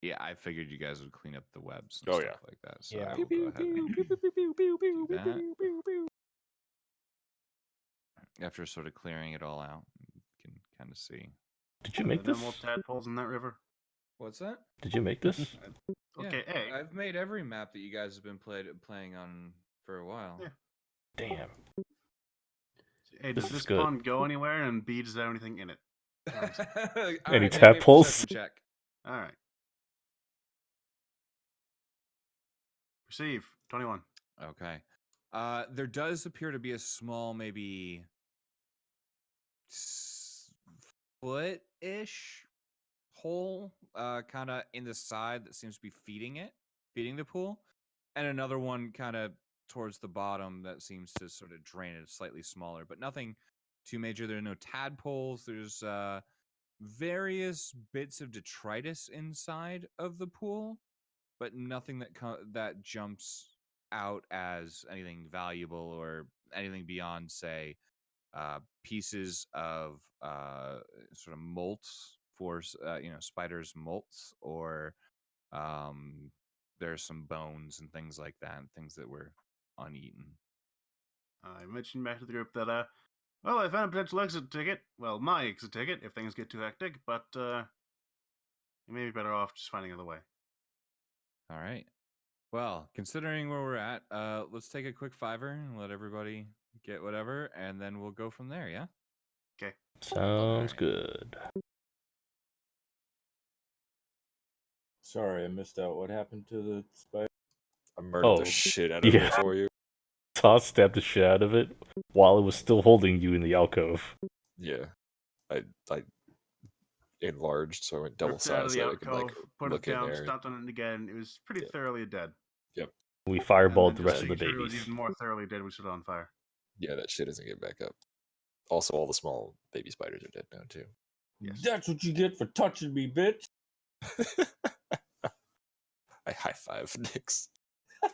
yeah, I figured you guys would clean up the webs and Oh, stuff yeah. like that. So Yeah. I will go ahead and do that. After sort of clearing it all out, you can kind of see. Did you make There are this? no more tadpoles in that river. What's that? Did you make this? Okay, hey. I've made every map that you guys have been playing on for a while. Yeah. Damn. Hey, This does is this good. pond go anywhere? And B, does it have anything in it? Any make a tadpoles? perception check. All right. Perceive 21. Okay. There does appear to be a small, maybe foot-ish hole, kind of in the side that seems to be feeding the pool, and another one kind of towards the bottom that seems to sort of drain it slightly smaller, but nothing too major. There are no tadpoles. There's various bits of detritus inside of the pool, but nothing that jumps out as anything valuable or anything beyond, say, pieces of sort of molts for spiders' molts, or there's some bones and things like that, things that were uneaten. I mentioned back to the group that, well, I found a potential exit ticket. Well, my exit ticket if things get too hectic, but you may be better off just finding another way. All right. Well, considering where we're at, let's take a quick fiver and let everybody get whatever, and then we'll go from there, yeah? Okay. Sounds Alright. good. Sorry, I missed out. What happened to the spider? murder Oh, the shit out of yeah. it for you. Todd stabbed the shit out of it while it was still holding you in the alcove. Yeah, I enlarged, so I went double Ripped it out of size the so I could like alcove, put it look in down, there. stopped on it again. It was pretty Yep. thoroughly dead. Yep. We And fireballed then the just rest of the making sure it was babies. even more thoroughly dead, we set it on fire. Yeah, that shit doesn't get back up. Also, all the small baby spiders are dead now too. Yes. That's what you get for touching me, bitch. I high five Nick's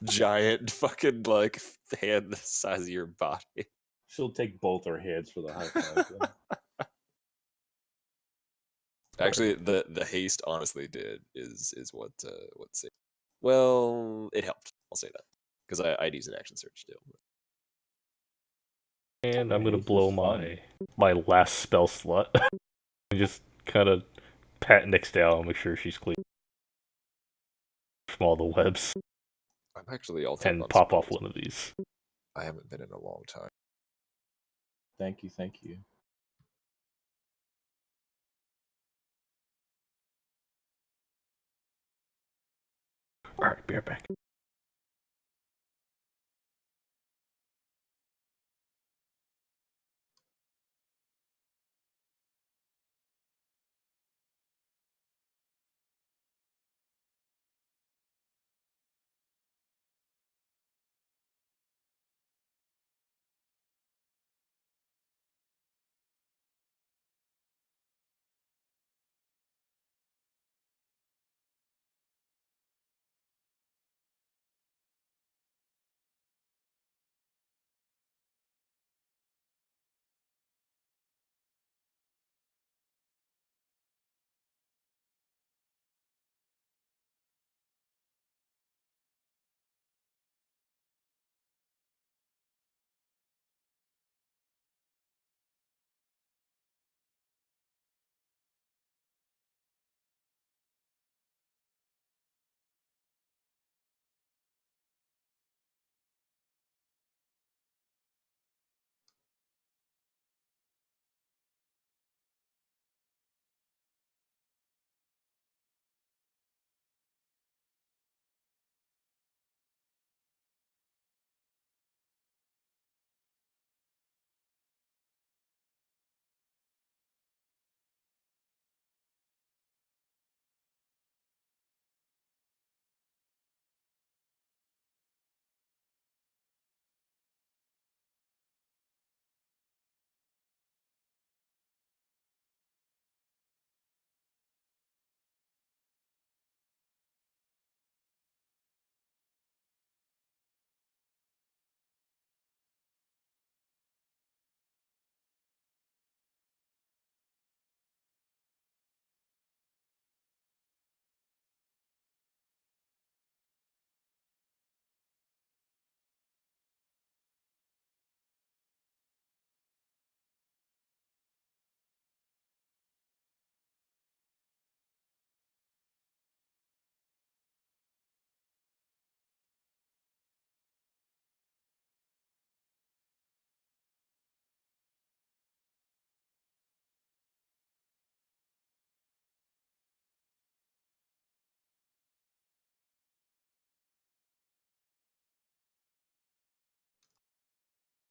giant fucking like hand the size of your body. She'll take both our hands for the high five. then. Actually, the haste honestly is what saved. Well, it helped. I'll say that because I'd use an action search still. And I'm gonna Haste blow is fun. my last spell slot. And just kind of pat Nyx down, make sure she's clean from all the webs, I'm actually all time and on pop off spells. one of these. I haven't been in a long time. Thank you, thank you. Alright, be right back.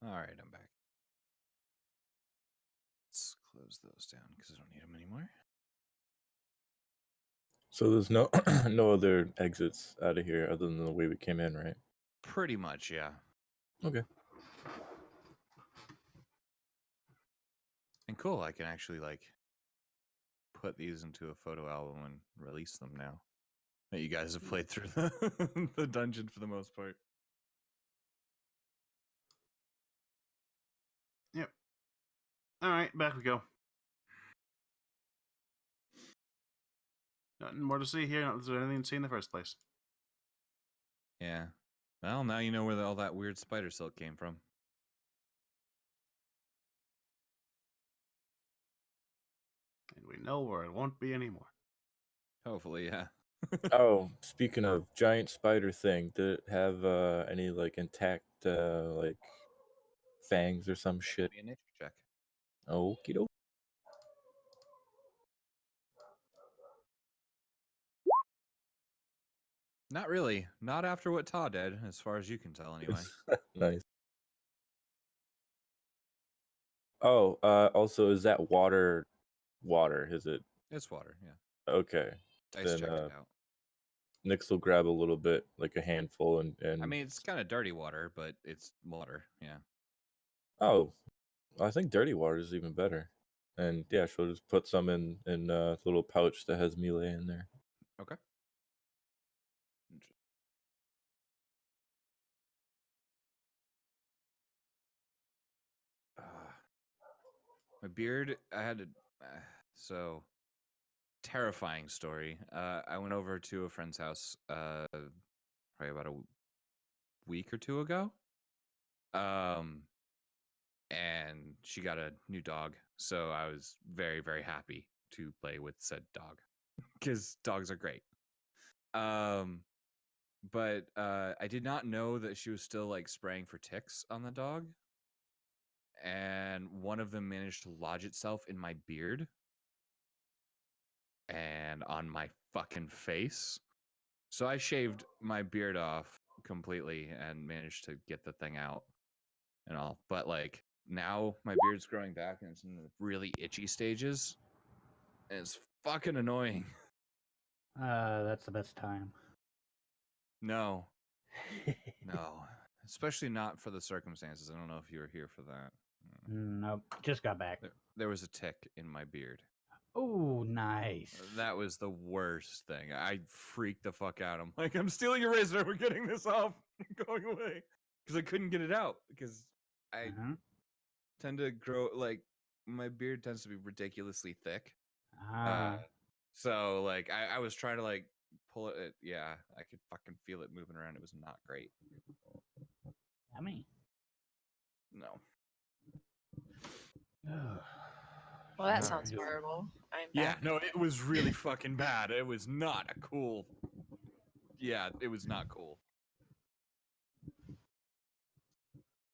All right, I'm back. Let's close those down because I don't need them anymore. So there's no no other exits out of here other than the way we came in, right? Pretty much, yeah. Okay. And cool, I can actually like put these into a photo album and release them now that you guys have played through the dungeon for the most part. Yep. All right, back we go. Nothing more to see here. Not that there's anything to see in the first place. Yeah. Well, now you know where all that weird spider silk came from. And we know where it won't be anymore. Hopefully, yeah. Oh, speaking of giant spider thing, did it have any like intact like fangs or some shit? Be a nature check. Okie doke. Not really. Not after what Ta did, as far as you can tell, anyway. Nice. Oh, also, is that water? Water? Is it It's water, yeah. okay? Dice Then checked it out. Nyx will grab a little bit, like a handful, and I mean, it's kind of dirty water, but it's water, yeah. oh, I think dirty water is even better. And yeah, she'll just put some in a little pouch that has melee in there. Okay. My beard, I had to. So, terrifying story. I went over to a friend's house probably about a week or two ago. And she got a new dog. So I was very, very happy to play with said dog because dogs are great. But I did not know that she was still like spraying for ticks on the dog. And one of them managed to lodge itself in my beard and on my fucking face. So I shaved my beard off completely and managed to get the thing out and all. But like now my beard's growing back and it's in the really itchy stages. And it's fucking annoying. That's the best time. No. No. Especially not for the circumstances. I don't know if you were here for that. Nope, just got back. There was a tick in my beard. Oh, nice. That was the worst thing. I freaked the fuck out. I'm like, I'm stealing your razor. We're getting this off. I'm going away. Because I couldn't get it out. Because I tend to grow, like, my beard tends to be ridiculously thick. So, like, I was trying to, like, pull it. Yeah, I could fucking feel it moving around. It was not great. Yummy. No. Well, that sounds horrible. Yeah, no, it was really fucking bad. It was not a cool. Yeah, it was not cool.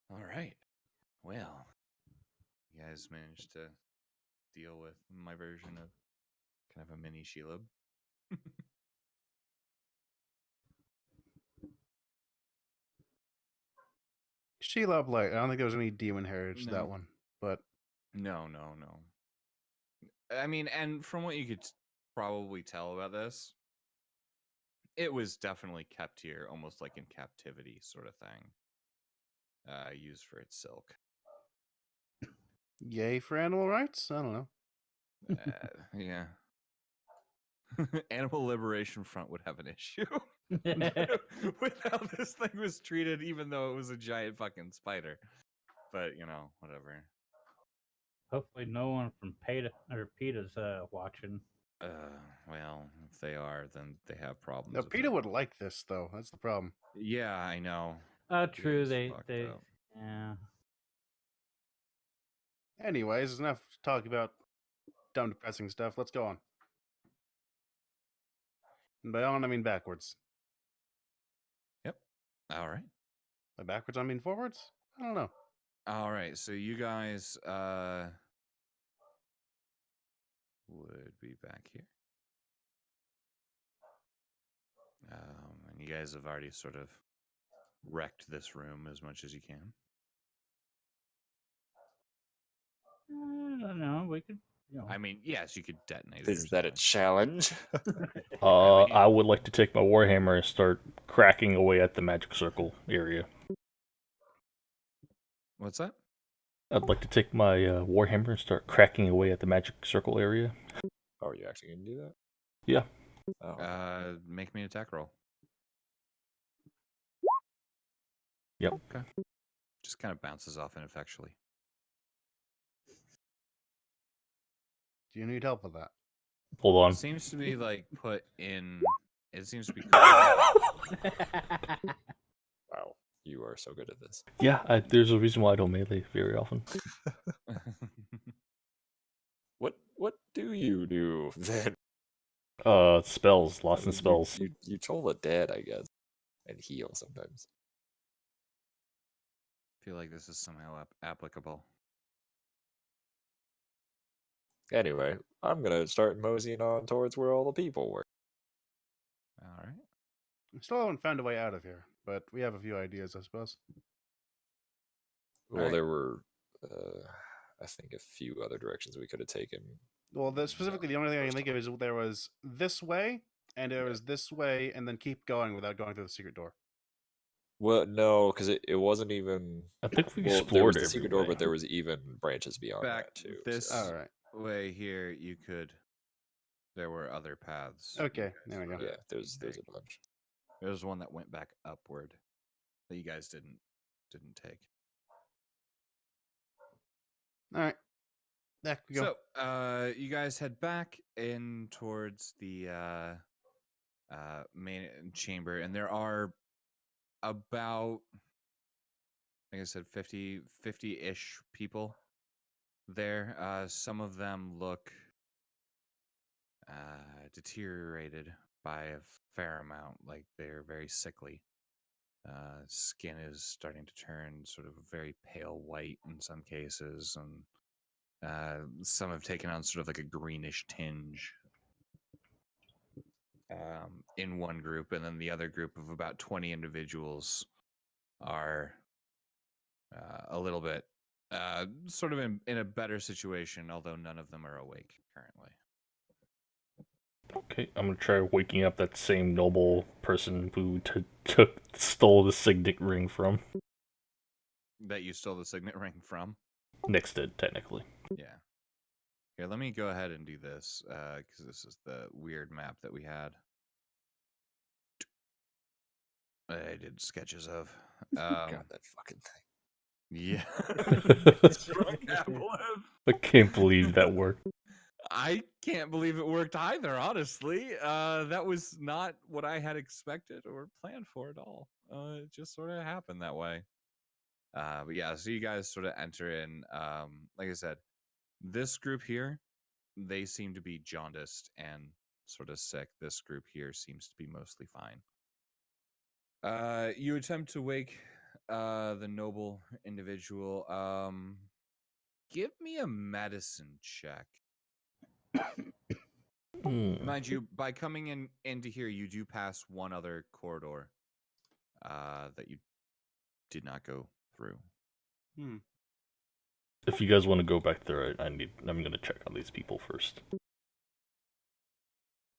All right. Well, you guys managed to deal with my version of kind of a mini Shelob. Shelob Light. I don't think there was any demon heritage to that one, but No. I mean, and from what you could probably tell about this, it was definitely kept here, almost like in captivity, sort of thing. Used for its silk. Yay for animal rights? I don't know. Yeah. Animal Liberation Front would have an issue with how this thing was treated, even though it was a giant fucking spider. But, you know, whatever. Hopefully no one from PETA's watching. Well, if they are, then they have problems. Now, PETA would like this, though. That's the problem. Yeah, I know. True. They yeah. Anyways, enough talk about dumb, depressing stuff. Let's go on. And by on, I mean backwards. Yep. All right. By backwards, I mean forwards? I don't know. All right. So you guys would be back here. And you guys have already sort of wrecked this room as much as you can. I don't know. We could. You know. I mean, yes, you could detonate it. Is that a challenge? I would like to take my Warhammer and start cracking away at the magic circle area. What's that? I'd like to take my Warhammer and start cracking away at the magic circle area. Oh, are you actually going to do that? Yeah. Oh. Make me an attack roll. Yep. Okay. Just kind of bounces off ineffectually. Do you need help with that? Hold on. It seems to be like put in. It seems to be. Wow, you are so good at this. Yeah, there's a reason why I don't melee very often. What do you do then? Spells, lots of spells. You troll the dead, I guess, and heal sometimes. I feel like this is somehow applicable. Anyway, I'm gonna start moseying on towards where all the people were. All right. We still haven't found a way out of here, but we have a few ideas, I suppose. Well, Alright. there were, I think, a few other directions we could have taken. Well, specifically, the only thing I can think of is there was this way, and there was this way, and then keep going without going through the secret door. Well, no, because it wasn't even. I think we Well, there explored was the every secret door, way. but there was even branches beyond Back that too. this All right. way here, you could. There were other paths. Okay, you guys there we go. could Yeah, there's take. a bunch. There was one that went back upward that you guys didn't take. All right. Back we go. So, you guys head back in towards the main chamber, and there are about, like I said, 50-ish people there. Some of them look deteriorated by a fair amount, like they're very sickly. Skin is starting to turn sort of very pale white in some cases, and some have taken on sort of like a greenish tinge in one group, and then the other group of about 20 individuals are a little bit sort of in a better situation, although none of them are awake currently. Okay, I'm gonna try waking up that same noble person who stole the signet ring from. That you stole the signet ring from? Nix did, technically. Yeah. Here, let me go ahead and do this, because this is the weird map that we had. I did sketches of. God, that fucking thing. Yeah. I can't believe that worked. I can't believe it worked either, honestly. That was not what I had expected or planned for at all. It just sort of happened that way. But yeah, so you guys sort of enter in. Like I said, this group here, they seem to be jaundiced and sort of sick. This group here seems to be mostly fine. You attempt to wake the noble individual. Give me a medicine check. Mind you, by coming into here, you do pass one other corridor that you did not go through. If you guys want to go back there, I'm gonna check on these people first. I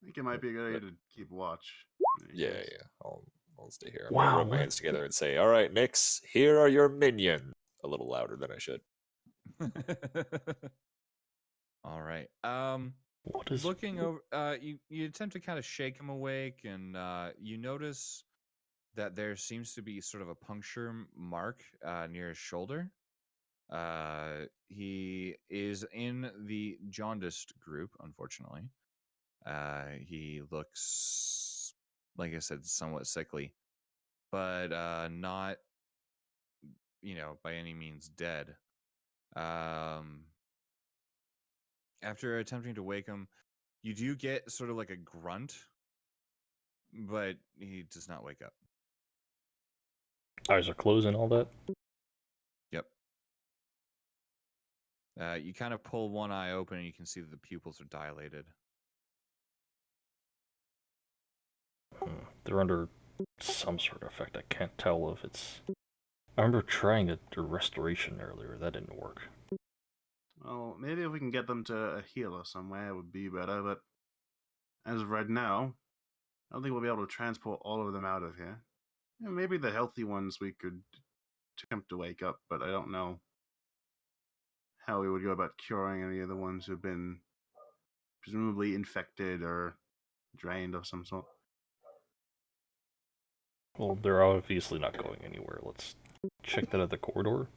think it might be a good idea to keep watch. Yeah. I'll stay here. I'm Wow, gonna rub my hands together and say, "All right, Nix, here are your minions." A little louder than I should. All right. What is Looking over, you attempt to kind of shake him awake, and you notice that there seems to be sort of a puncture mark near his shoulder. He is in the jaundiced group, unfortunately. He looks, like I said, somewhat sickly, but not, by any means dead. After attempting to wake him, you do get sort of like a grunt, but he does not wake up. eyes are closed and all that? Yep. You kind of pull one eye open and you can see that the pupils are dilated. They're under some sort of effect. I can't tell if it's... I remember trying the restoration earlier. That didn't work. Well, maybe if we can get them to heal us somewhere, it would be better, but as of right now, I don't think we'll be able to transport all of them out of here. Yeah, maybe the healthy ones we could attempt to wake up, but I don't know how we would go about curing any of the ones who've been presumably infected or drained of some sort. Well, they're obviously not going anywhere. Let's check that other corridor.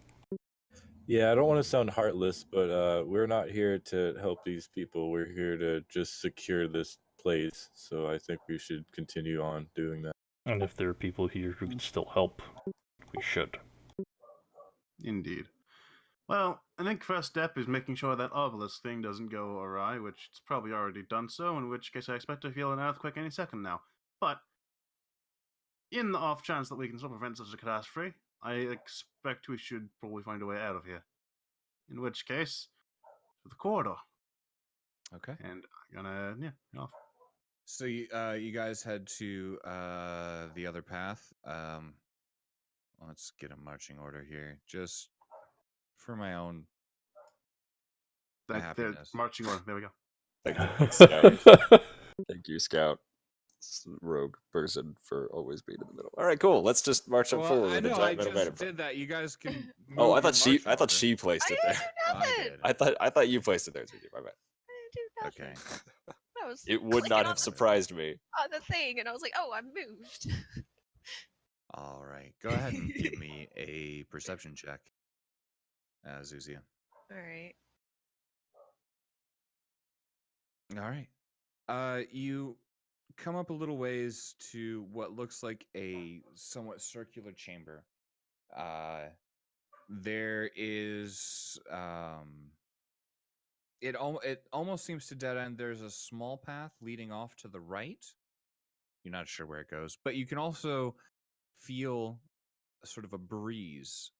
Yeah, I don't want to sound heartless, but we're not here to help these people. We're here to just secure this place. So I think we should continue on doing that. And if there are people here who can still help, we should. Indeed. Well, I think first step is making sure that obelisk thing doesn't go awry, which it's probably already done so, in which case I expect to feel an earthquake any second now. But in the off chance that we can still prevent such a catastrophe, I expect we should probably find a way out of here. In which case, to the corridor. Okay. And I'm gonna, get off. So you guys head to the other path. Let's get a marching order here, just for my own They're happiness. marching order. There we go. Thank you, Scout. Thank you, Scout. Rogue person for always being in the middle. All right, cool. Let's just march up Well, forward I with the know I giant metal just banner. did that. You guys can. Oh, move I thought your she. I thought marching she placed I it didn't there. do nothing. did. I thought you placed it there. My bad. I didn't do Okay. nothing. I was It would clicking not on have the- surprised me. on the thing, and I was like, "Oh, I'm moved." All right. Go ahead and give me a perception check, Zuzia. All right. All right. You come up a little ways to what looks like a somewhat circular chamber. There is it almost seems to dead end. There's a small path leading off to the right. You're not sure where it goes, but you can also feel sort of a breeze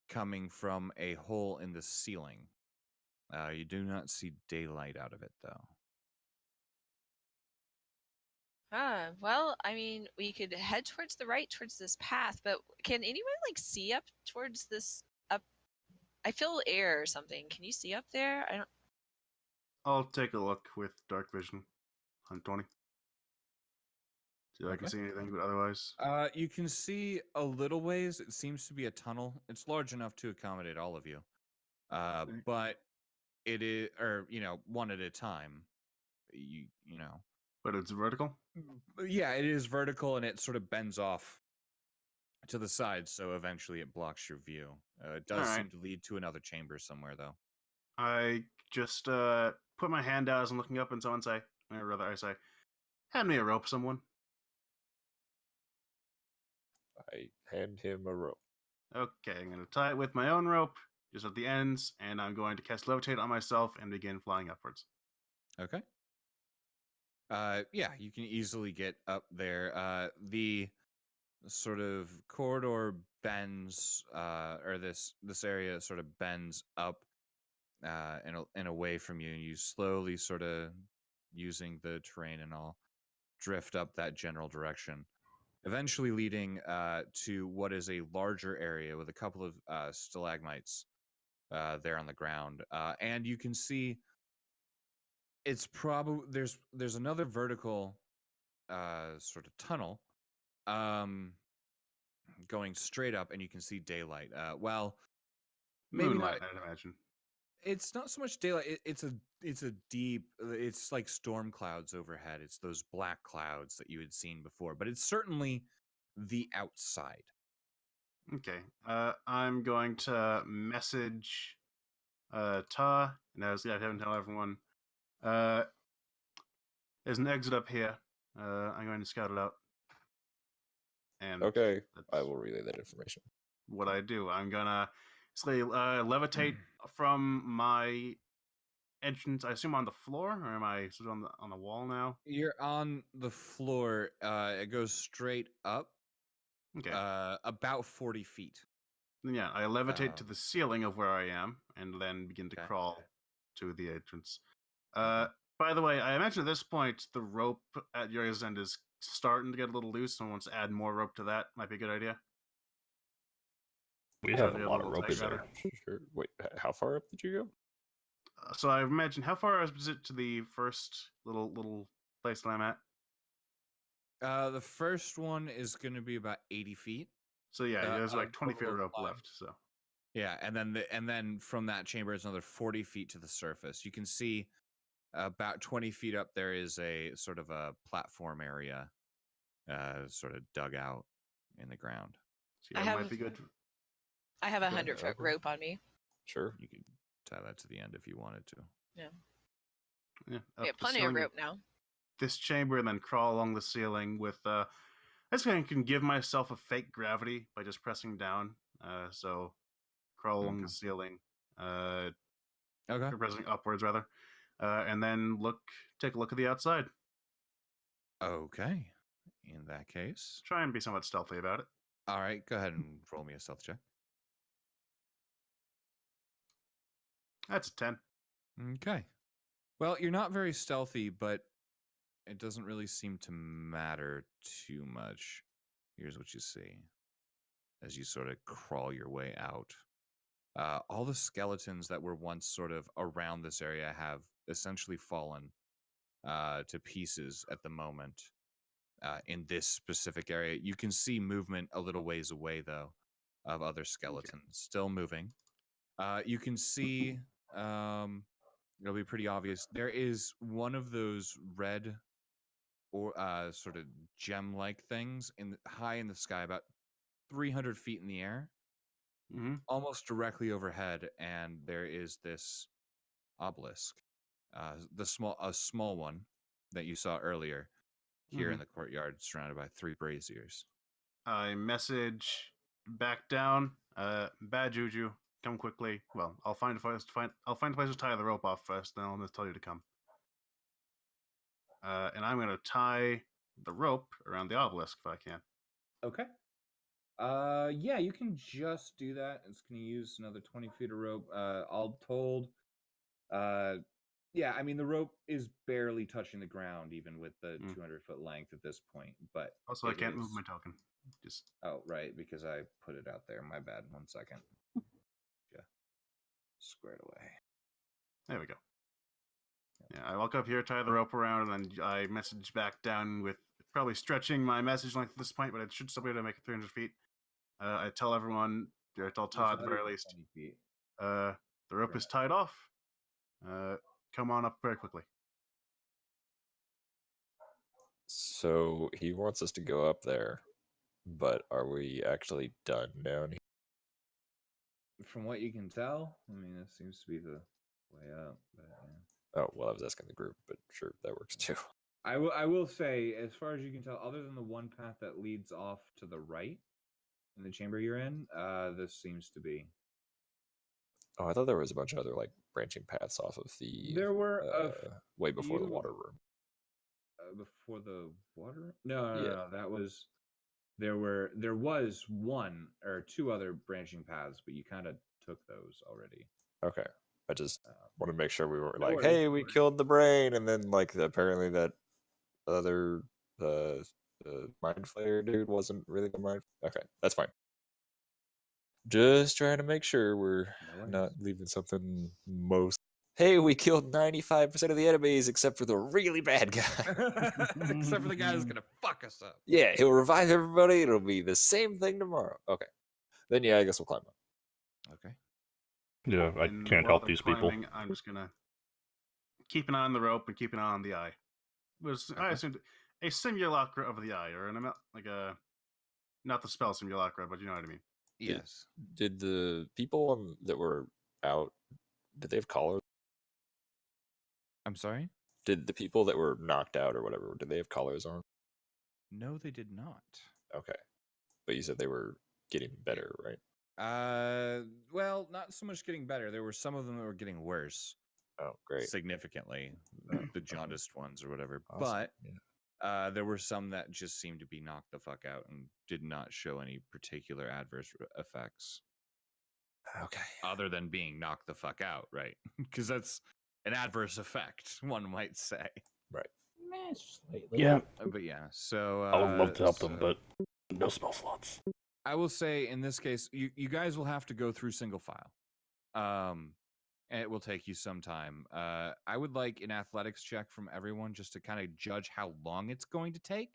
coming from a hole in the ceiling. You do not see daylight out of it, though. Well, I mean, we could head towards the right, towards this path, but can anyone like see up towards this up? I feel air or something. Can you see up there? I don't. I'll take a look with dark vision on 20. See if I can Okay. see anything, but otherwise. You can see a little ways. It seems to be a tunnel. It's large enough to accommodate all of you, but it is, or one at a time. You know. But it's vertical? Yeah, it is vertical and it sort of bends off to the side, so eventually it blocks your view. It does Alright. seem to lead to another chamber somewhere, though. I just put my hand out as I'm looking up and someone say, or rather I say, hand me a rope, someone. I hand him a rope. Okay, I'm going to tie it with my own rope, just at the ends, and I'm going to cast Levitate on myself and begin flying upwards. Okay. Yeah, you can easily get up there. The sort of corridor bends, or this area sort of bends up and away from you, and you slowly sort of, using the terrain and all, drift up that general direction, eventually leading to what is a larger area with a couple of stalagmites there on the ground, and you can see it's probably there's another vertical sort of tunnel going straight up, and you can see daylight. Well, maybe Moonlight, not. I'd imagine. It's not so much daylight. It's a deep. It's like storm clouds overhead. It's those black clouds that you had seen before, but it's certainly the outside. Okay, I'm going to message Ta, and I haven't told everyone. There's an exit up here. I'm going to scout it out. And Okay, I that's will relay that information. what I do. I'm gonna levitate from my entrance. I assume on the floor, or am I sort of on the wall now? You're on the floor. It goes straight up, Okay. about 40 feet. Then yeah, I levitate to the ceiling of where I am, and then begin to Okay. crawl to the entrance. By the way, I imagine at this point the rope at your end is starting to get a little loose. Someone wants to add more rope to that. Might be a good idea. We So have the a other lot of one's rope in like there. Sure. Wait, how far up did you go? So I imagine how far is it to the first little place that I'm at? The first one is going to be about 80 feet. So yeah, there's like of 20 feet of total rope climb. left. So Yeah, and then from that chamber is another 40 feet to the surface. You can see about 20 feet up there is a sort of a platform area, sort of dug out in the ground. yeah, I it have- might be good. I have a Go ahead, 100-foot Harper. rope on me. Sure. You could tie that to the end if you wanted to. Yeah, We up have the plenty of ceiling rope now. This chamber, and then crawl along the ceiling with. I just can give myself a fake gravity by just pressing down. So crawl along Okay. the ceiling. Okay. Or pressing upwards rather, and then take a look at the outside. Okay. In that case, Try and be somewhat stealthy about it. all right. Go ahead and roll me a stealth check. That's a 10. Okay. Well, you're not very stealthy, but it doesn't really seem to matter too much. Here's what you see as you sort of crawl your way out. All the skeletons that were once sort of around this area have essentially fallen to pieces at the moment. In this specific area, you can see movement a little ways away, though, of other skeletons still moving. You can see, it'll be pretty obvious, there is one of those red or sort of gem-like things high in the sky, about 300 feet in the air, almost directly overhead, and there is this obelisk, a small one that you saw earlier here in the courtyard, surrounded by 3 braziers. I message back down. Bad juju, come quickly. Well, I'll find a place to tie the rope off first, then I'll just tell you to come. And I'm gonna tie the rope around the obelisk if I can. Okay. Yeah, you can just do that. It's going to use another 20 feet of rope. All told, yeah, I mean, the rope is barely touching the ground, even with the 200-foot length at this point. But also, I can't move my token. Just right, because I put it out there. My bad. 1 second. Yeah, squared away. There we go. Yeah, I walk up here, tie the rope around, and then I message back down with probably stretching my message length at this point, but I should still be able to make it 300 feet. I tell everyone, I tell Todd at the very least, the rope is tied off. Come on up very quickly. So he wants us to go up there, but are we actually done down here? From what you can tell, I mean, this seems to be the way up. But, yeah. Oh, well, I was asking the group, but sure, that works too. I will say, as far as you can tell, other than the one path that leads off to the right in the chamber you're in, this seems to be. Oh, I thought there was a bunch of other like branching paths off of the. There were way before the water room. Before the water? No. That was. There was one or two other branching paths, but you kind of took those already. Okay, I just want to make sure we weren't no like, worries, hey, no we worries. killed the brain, and then like apparently that other mind flayer dude wasn't really the mind. Okay, that's fine. Just trying to make sure we're not leaving something most. Hey, we killed 95% of the enemies except for the really bad guy. Except for the guy who's gonna fuck us up. Yeah, he'll revive everybody. It'll be the same thing tomorrow. Okay. Then yeah, I guess we'll climb up. Okay. Yeah, I And can't while help they're these people. climbing, I'm just gonna keep an eye on the rope and keep an eye on the eye. I assumed a simulacra of the eye, or like a not the spell simulacra, but you know what I mean. Yes. Did the people that were out, did they have collars? I'm sorry? Did the people that were knocked out or whatever, did they have collars on? No, they did not. Okay. But you said they were getting better, right? Well, not so much getting better. There were some of them that were getting worse. Oh, great. Significantly. The jaundiced ones or whatever. Awesome. But yeah. there were some that just seemed to be knocked the fuck out and did not show any particular adverse effects. Okay. Other than being knocked the fuck out, right? Because that's an adverse effect, one might say. Right. Slightly. Yeah, But yeah, so I would love to help them, but no spell slots. I will say in this case, you guys will have to go through single file. And it will take you some time. I would like an athletics check from everyone just to kind of judge how long it's going to take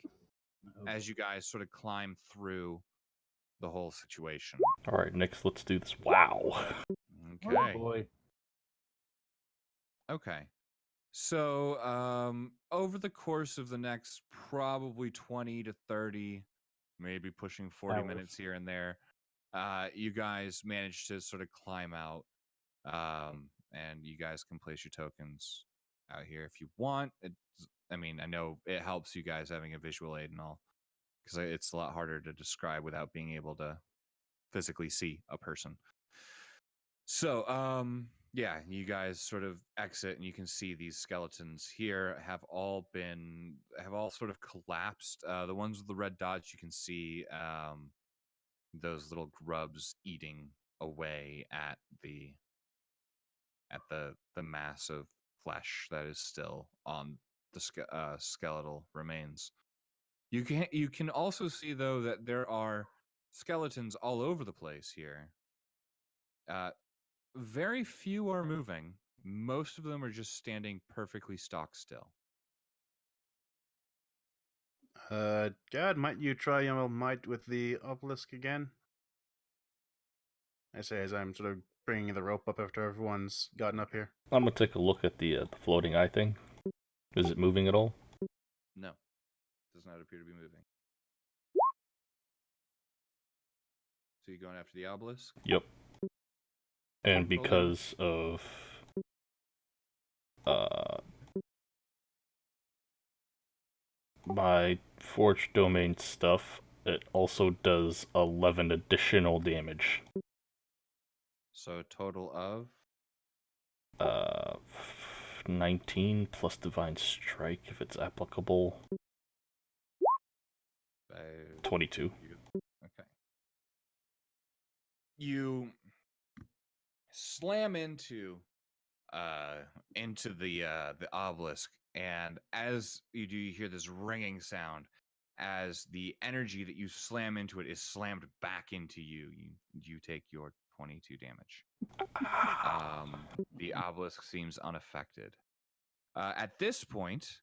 as you guys sort of climb through the whole situation. All right, next, let's do this. Wow. Okay. Oh boy. Okay. So, over the course of the next probably 20 to 30, maybe pushing 40 minutes here and there, you guys manage to sort of climb out. And you guys can place your tokens out here if you want. I mean, I know it helps you guys having a visual aid and all, because it's a lot harder to describe without being able to physically see a person. So, yeah, you guys sort of exit and you can see these skeletons here have all sort of collapsed. The ones with the red dots, you can see those little grubs eating away at the mass of flesh that is still on skeletal remains. You can also see though that there are skeletons all over the place here. Very few are moving. Most of them are just standing perfectly stock still. God, might you try your might with the obelisk again? I say as I'm sort of bringing the rope up after everyone's gotten up here. I'm gonna take a look at the floating eye thing. Is it moving at all? No, does not appear to be moving. So you're going after the obelisk? Yep. And Roll because of my forged domain stuff, it also does 11 additional damage. So a total of 19 plus divine strike if it's applicable. 22. Okay. You slam into the obelisk, and as you do, you hear this ringing sound as the energy that you slam into it is slammed back into you. You take your 22 damage. The obelisk seems unaffected. At this point,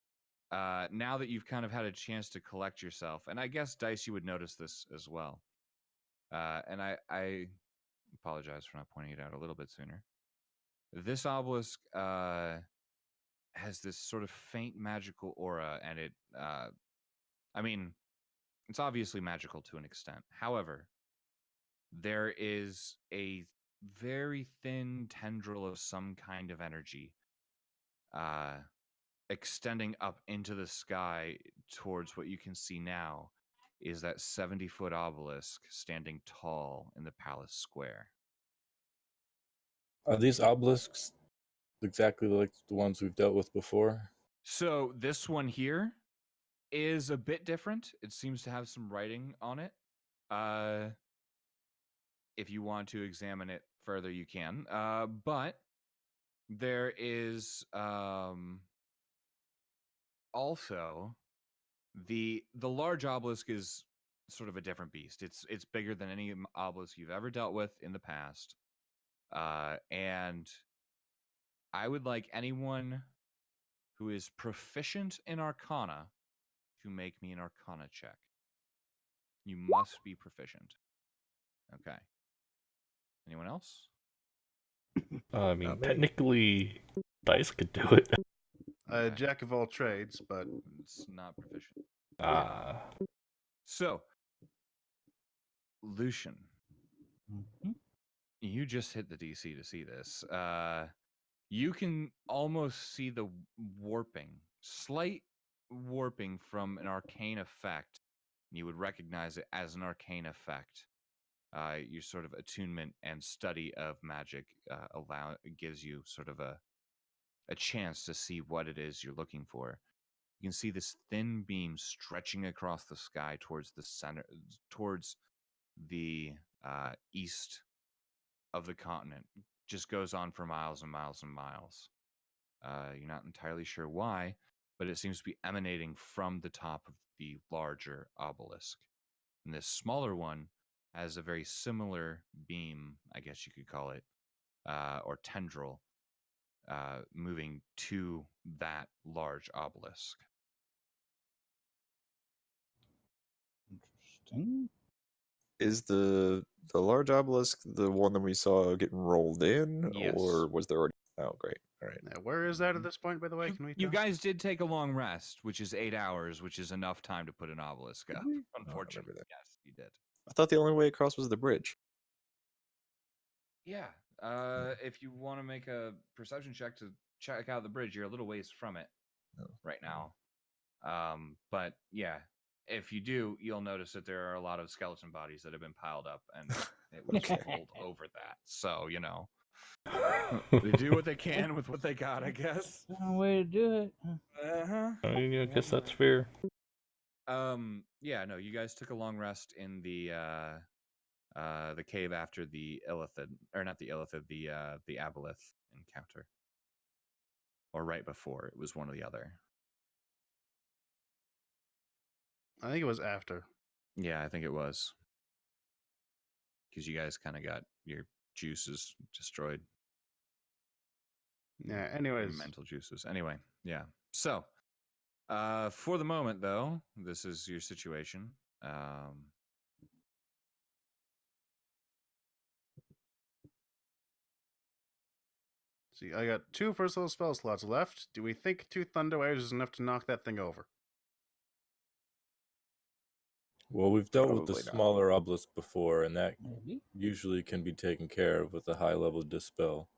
now that you've kind of had a chance to collect yourself, and I guess Dice, you would notice this as well. And I apologize for not pointing it out a little bit sooner. This obelisk has this sort of faint magical aura, and it, I mean, it's obviously magical to an extent. However, there is a very thin tendril of some kind of energy extending up into the sky towards what you can see now is that 70-foot obelisk standing tall in the palace square. Are these obelisks exactly like the ones we've dealt with before? So this one here is a bit different. It seems to have some writing on it. If you want to examine it further, you can. But there is also the large obelisk is sort of a different beast. It's bigger than any obelisk you've ever dealt with in the past. And I would like anyone who is proficient in Arcana to make me an Arcana check. You must be proficient. Okay. Anyone else? I mean, Not me. technically, Dice could do it. Okay. Jack of all trades, but It's not proficient. Ah. So, Lucian, Mhm. you just hit the DC to see this. You can almost see the warping, slight warping from an arcane effect. You would recognize it as an arcane effect. Your sort of attunement and study of magic gives you sort of a chance to see what it is you're looking for. You can see this thin beam stretching across the sky towards the center, towards the east of the continent. Just goes on for miles and miles and miles. You're not entirely sure why, but it seems to be emanating from the top of the larger obelisk. And this smaller one has a very similar beam, I guess you could call it, or tendril, moving to that large obelisk. Interesting. Is the large obelisk the one that we saw getting rolled in, Yes. or was there already? Oh, great! All right. now, where is that at this point, by the way? Can we You tell? guys did take a long rest, which is 8 hours, which is enough time to put an obelisk up. Unfortunately, that. yes, you did. I thought the only way across was the bridge. Yeah. If you want to make a perception check to check out the bridge, you're a little ways from it right now. But yeah, if you do, you'll notice that there are a lot of skeleton bodies that have been piled up, and it was rolled over that. So they do what they can with what they got, I guess. Way to do it. Uh-huh. I guess that's fair. Yeah, no, you guys took a long rest in the cave after the Illithid, or not the Illithid, the Aboleth encounter, or right before. It was one or the other. I think it was after. Yeah, I think it was. Because you guys kind of got your juices destroyed. Yeah. Your Anyways, mental juices. Anyway, yeah. So, for the moment, though, this is your situation. see, I got 2 first level spell slots left. Do we think 2 Thunder Waves is enough to knock that thing over? Well, we've dealt with the Probably not. smaller obelisk before, and that Maybe. usually can be taken care of with a high level dispel.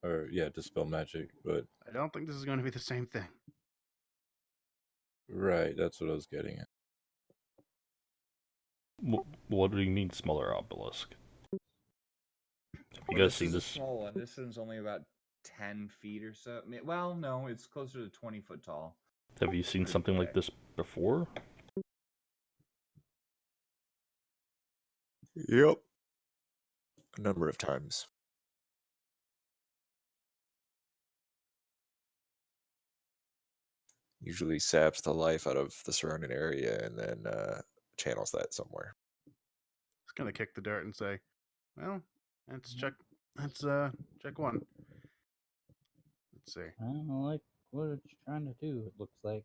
Or, yeah, dispel magic. But, I don't think this is going to be the same thing. right, that's what I was getting at. What do you mean smaller obelisk? Have you Well, guys seen is a this? small one. This one's only about 10 feet or so. Well, no, it's closer to 20 foot tall. Have you seen Pretty something like big. this before? Yep. A number of times. Usually saps the life out of the surrounding area and then channels that somewhere. It's going to kick the dirt and say, well, let's check. Let's check one. Let's see. I don't like what it's trying to do, it looks like.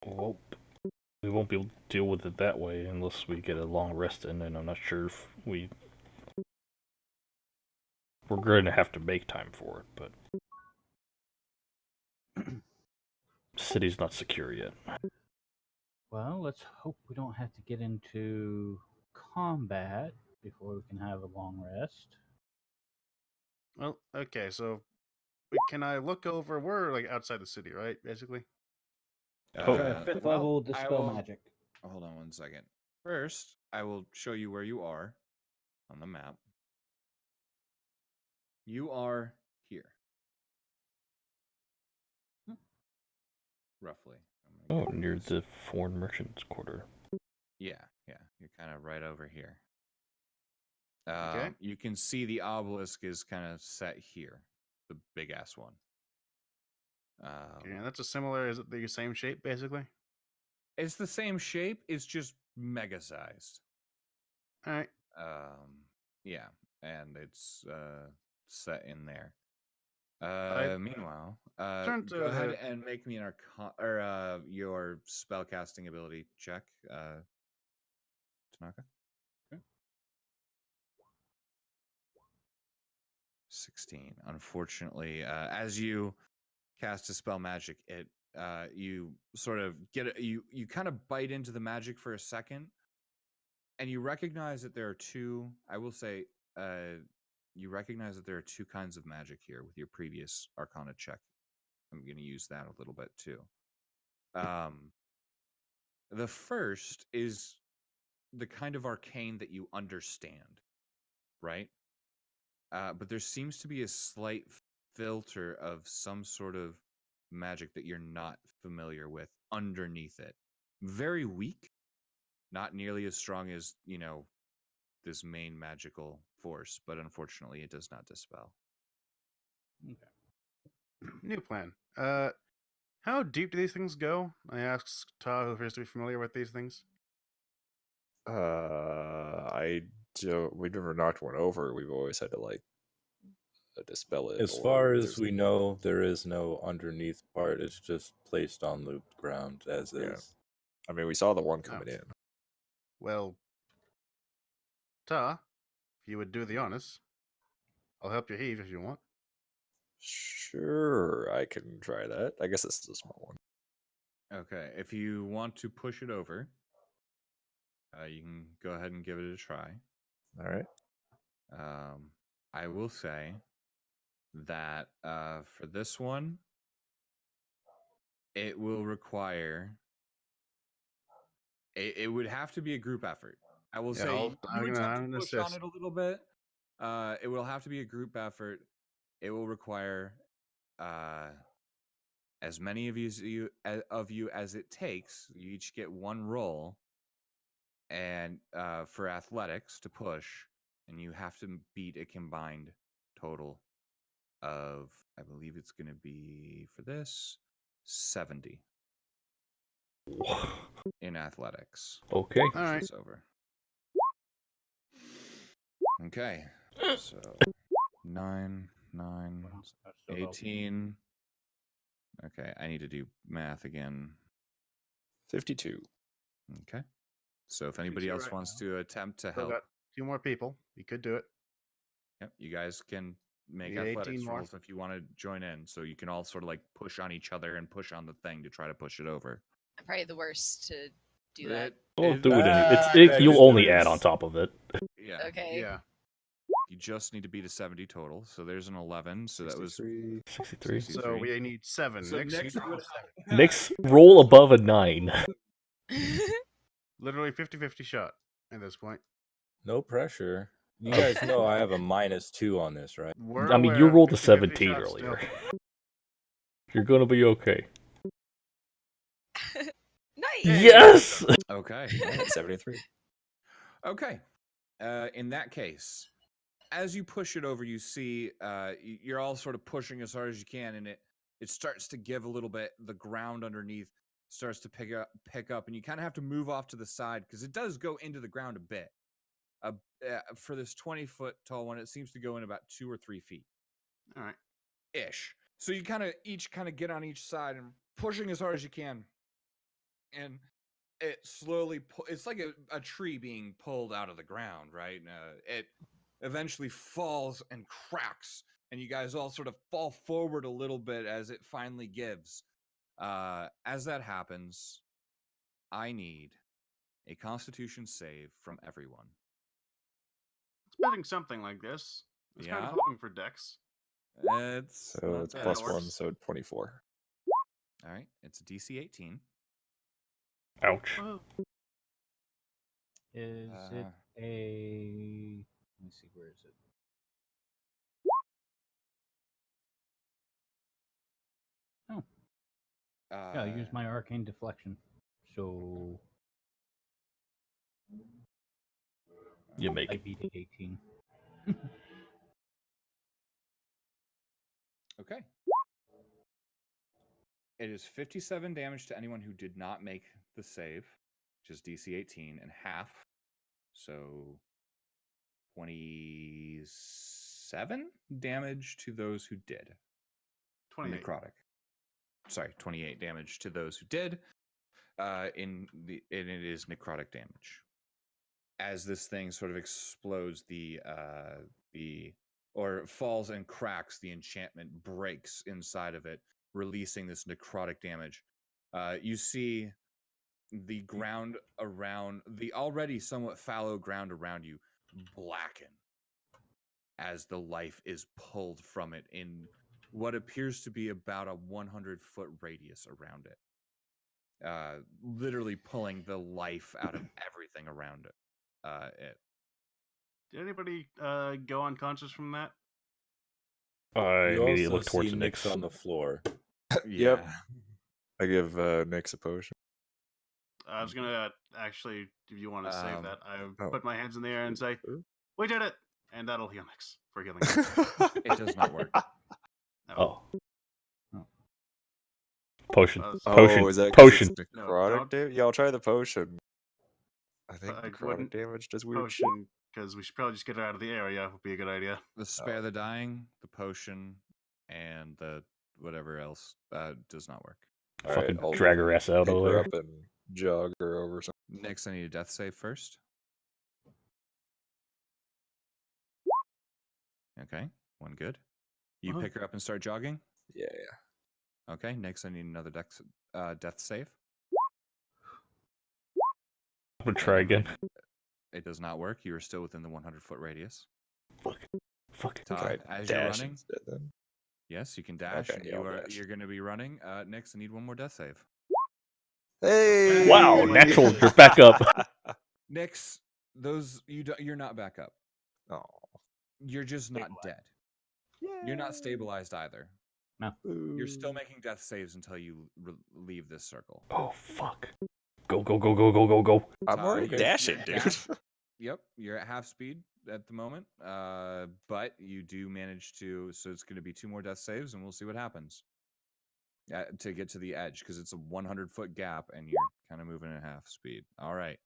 Well, we won't be able to deal with it that way unless we get a long rest in, and I'm not sure if we're going to have to make time for it, but city's not secure yet. Well, let's hope we don't have to get into combat before we can have a long rest. Well, okay, so can I look over? We're like outside the city, right? Basically. Oh. Try a fifth level I dispel will- magic. Hold on one second. First, I will show you where you are on the map. You are here. Roughly. I'm gonna Oh, give you near this. the foreign merchants quarter. Yeah. You're kind of right over here. Okay. You can see the obelisk is kind of set here, the big ass one. Okay, and that's a similar. Is it the same shape, basically? It's the same shape. It's just mega sized. All right. Yeah, and it's set in there. Meanwhile, turn to go ahead the- and make me an your spellcasting ability check, Tanaka. Okay. 16. Unfortunately, as you cast a spell magic, it you sort of you kind of bite into the magic for a second, and you recognize that there are two. I will say, you recognize that there are two kinds of magic here with your previous Arcana check. I'm going to use that a little bit too. The first is the kind of arcane that you understand, right? But there seems to be a slight filter of some sort of magic that you're not familiar with underneath it. Very weak, not nearly as strong as, this main magical force, but unfortunately it does not dispel. New plan. How deep do these things go? I asked Ta, who appears to be familiar with these things. I don't. We've never knocked one over. We've always had to dispel it. As or far if as there's- we know, there is no underneath part. It's just placed on the ground as Yeah. is. I mean, we saw the one coming in. Well, Ta, if you would do the honors, I'll help you heave if you want. Sure, I can try that. I guess this is a small one. Okay, if you want to push it over, you can go ahead and give it a try. All right. I will say that for this one, it will require. It would have to be a group effort. I will Yeah, say I'm you gonna attempt to push on assist. it a little bit. It will have to be a group effort. It will require as many of you as it takes. You each get one roll, and for athletics to push, and you have to beat a combined total of, I believe it's going to be for this 70. in athletics. Okay. All right. It's over. Okay. So 9, 9, Well, that's still helping. 18. Okay, I need to do math again. 52. Okay. So if anybody 52 else right wants now. to attempt to Still help, got 2 more people. You could do it. yep, you guys can make Need 18 athletics more. rolls if you want to join in. So you can all sort of like push on each other and push on the thing to try to push it over. I'm probably the worst to do that. We'll It- do it anyway. Ah, You'll only dexterous. add on top of it. Yeah. Okay. Yeah. You just need to beat a 70 total. So there's an 11. So that was 63. 63. 63. So we need 7. So Nick, Nick's you roll would 7. Nick's roll above a 9. Literally 50-50 shot at this point. No pressure. You guys know I have a -2 on this, right? We're I mean, you aware rolled a 50-50 17 shots still. earlier. You're gonna be okay. Nice. Yes! okay. 73. Okay. In that case, as you push it over, you see you're all sort of pushing as hard as you can, and it starts to give a little bit. The ground underneath starts to pick up, and you kind of have to move off to the side because it does go into the ground a bit. For this 20-foot tall one, it seems to go in about 2 or 3 feet All right. ish. So you kind of each get on each side and pushing as hard as you can, and it slowly it's like a tree being pulled out of the ground, right? It eventually falls and cracks, and you guys all sort of fall forward a little bit as it finally gives. As that happens, I need a Constitution save from everyone. Expecting something like this. I was kind of Yeah. hoping for Dex. It's So not it's bad. plus That 1, works. so 24. All right, it's a DC 18. Ouch. Whoa. Is it a? Let me see. Where is it? Oh, yeah. I use my arcane deflection. So You make I it. beat it 18. Okay. It is 57 damage to anyone who did not make the save, which is DC 18, and half. So 27 damage to those who did. 28. Necrotic. Sorry, 28 damage to those who did. And it is necrotic damage. As this thing sort of explodes, or falls and cracks, the enchantment breaks inside of it, releasing this necrotic damage. You see the ground around the already somewhat fallow ground around you blacken as the life is pulled from it in what appears to be about a 100-foot radius around it. Literally pulling the life out of everything around it. Did anybody go unconscious from that? I You immediately also look towards see Nick's. Nick's on the floor. Yep. I give Nyx a potion. I was gonna actually, if you want to save that, I oh. put my hands in the air and say, Ooh. "We did it," and that'll heal Nyx for healing. It does not work. Oh. Potion. Oh, Potion. is that 'cause Potion. it's No, necrotic don't- damage? Yeah, I'll try the potion. I think I necrotic wouldn't damage does weird shit. Potion, because we should probably just get her out of the area. Would be a good idea. The spare the dying, the potion, and the whatever else does not work. Fucking I'll drag her ass out pick of her there. up and jog her over something. Next, I need a death save first. Okay, one good. You Oh. pick her up and start jogging. Yeah. Okay, next I need another death save. I'm gonna try again. It does not work. You are still within the 100-foot radius. Fuck. Todd, as you're Dash running, instead then. yes, you can dash. Okay, And yeah, I'll dash. you're going to be running. Next, I need one more death save. Hey! Wow, natural, you're back up. Next, you're not back up. Oh. You're just not dead. You're not stabilized either. You're still making death saves until you leave this circle. Oh fuck. Go, go, go, go, go, go, go. I'm Todd, already you're- dashing, you're dude. half- Yep, you're at half speed at the moment. But you do manage to, so it's going to be 2 more death saves, and we'll see what happens. to get to the edge because it's a 100-foot gap and you're kind of moving at half speed. All right.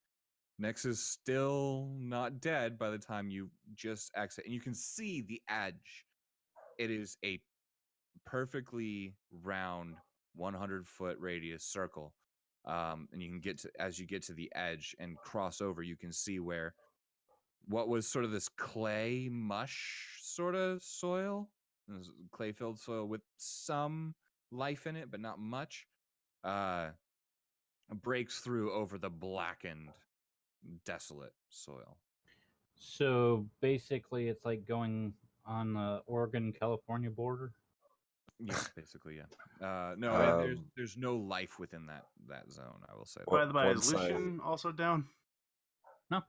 Nyx is still not dead by the time you just exit, and you can see the edge. It is a perfectly round 100-foot radius circle, and you can get to as you get to the edge and cross over. You can see where what was sort of this clay mush sort of soil, clay-filled soil with some life in it, but not much, breaks through over the blackened, desolate soil. So basically, it's like going on the Oregon-California border. Yeah, basically, yeah. No, there's no life within that zone. I will say. What- By the way, is once I- Lucian also down? No.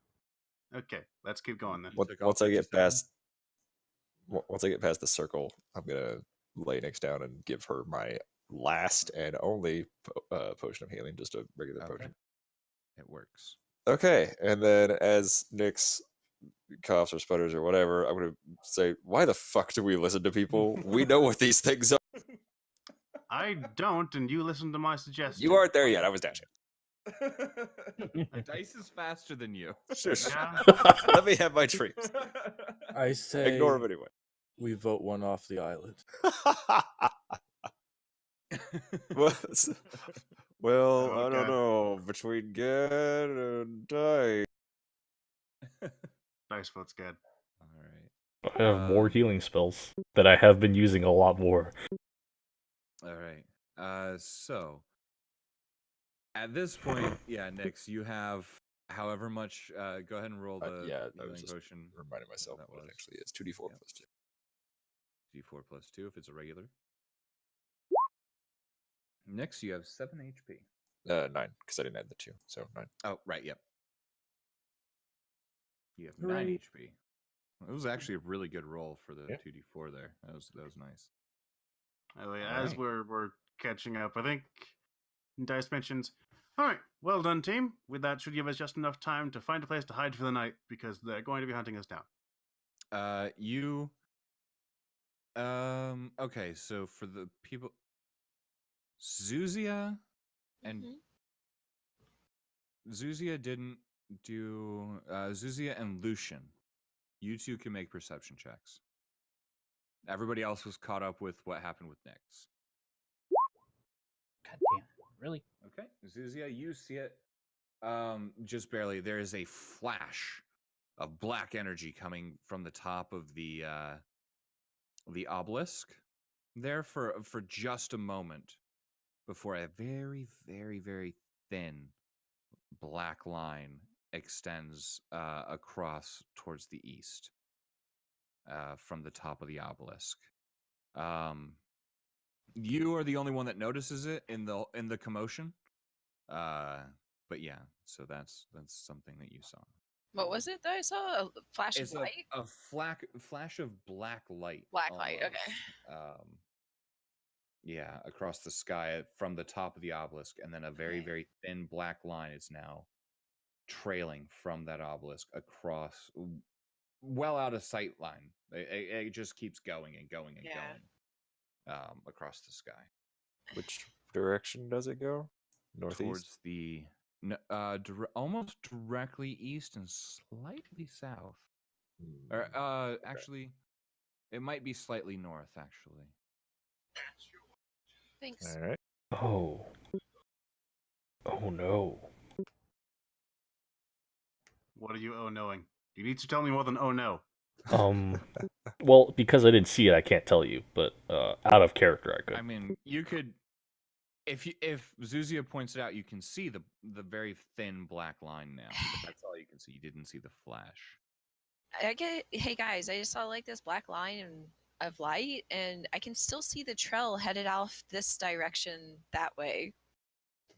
Okay, let's keep going then. Took off Once I get 57? past the circle, I'm gonna lay Nyx down and give her my last and only potion of healing, just a regular Okay. potion. It works. Okay, and then as Nyx coughs or sputters or whatever, I'm gonna say, "Why the fuck do we listen to people? We know what these things are." I don't, and you listen to my suggestion. You aren't there yet. I was dashing. The dice is faster than you. Shush. Yeah. Let me have my dreams. I say Ignore them anyway. we vote one off the island. Well, I Okay. don't know. Between Gad and Die. Dicefoot's good. All right. I have more healing spells that I have been using a lot more. All right. So at this point, yeah, Nyx, you have however much. Go ahead and roll the Yeah, I healing was just potion. reminding myself that what it was. actually is. 2d4 Yep. plus 2. D4 plus 2 if it's a regular. Nyx, you have 7 HP. 9, because I didn't add the 2, so 9. Oh, right. Yep. You have Hooray. 9 HP. It was actually a really good roll for the Yeah. 2d4 there. That was nice. Anyway, All as right. we're catching up, I think Dice mentions, all right, well done, team. With that, should give us just enough time to find a place to hide for the night because they're going to be hunting us down. You. Okay, so for the people, Zuzia and Mhm. Zuzia didn't do. Zuzia and Lucian, you two can make perception checks. Everybody else was caught up with what happened with Nyx. God damn it. Really? Okay, Zuzia, you see it. Just barely. There is a flash of black energy coming from the top of the obelisk there for just a moment before a very, very, very thin black line extends across towards the east from the top of the obelisk. You are the only one that notices it in the commotion. But yeah, so that's something that you saw. What was it that I saw? A flash It's of light? a flash of black light. Black light, okay. almost. Yeah, across the sky from the top of the obelisk, and then a very, Okay. very thin black line is now trailing from that obelisk across, well out of sight line. It just keeps going and going and Yeah. going across the sky. Which direction does it go? Northeast? Towards the almost directly east and slightly south. Or Okay. actually, it might be slightly north. Actually, Thanks. All right. Oh. Oh no. What are you knowing? You need to tell me more than oh no. Well, because I didn't see it, I can't tell you. But out of character, I could. I mean, you could, if Zuzia points it out, you can see the very thin black line now. But that's all you can see. You didn't see the flash. Hey guys, I just saw like this black line of light, and I can still see the trail headed off this direction that way.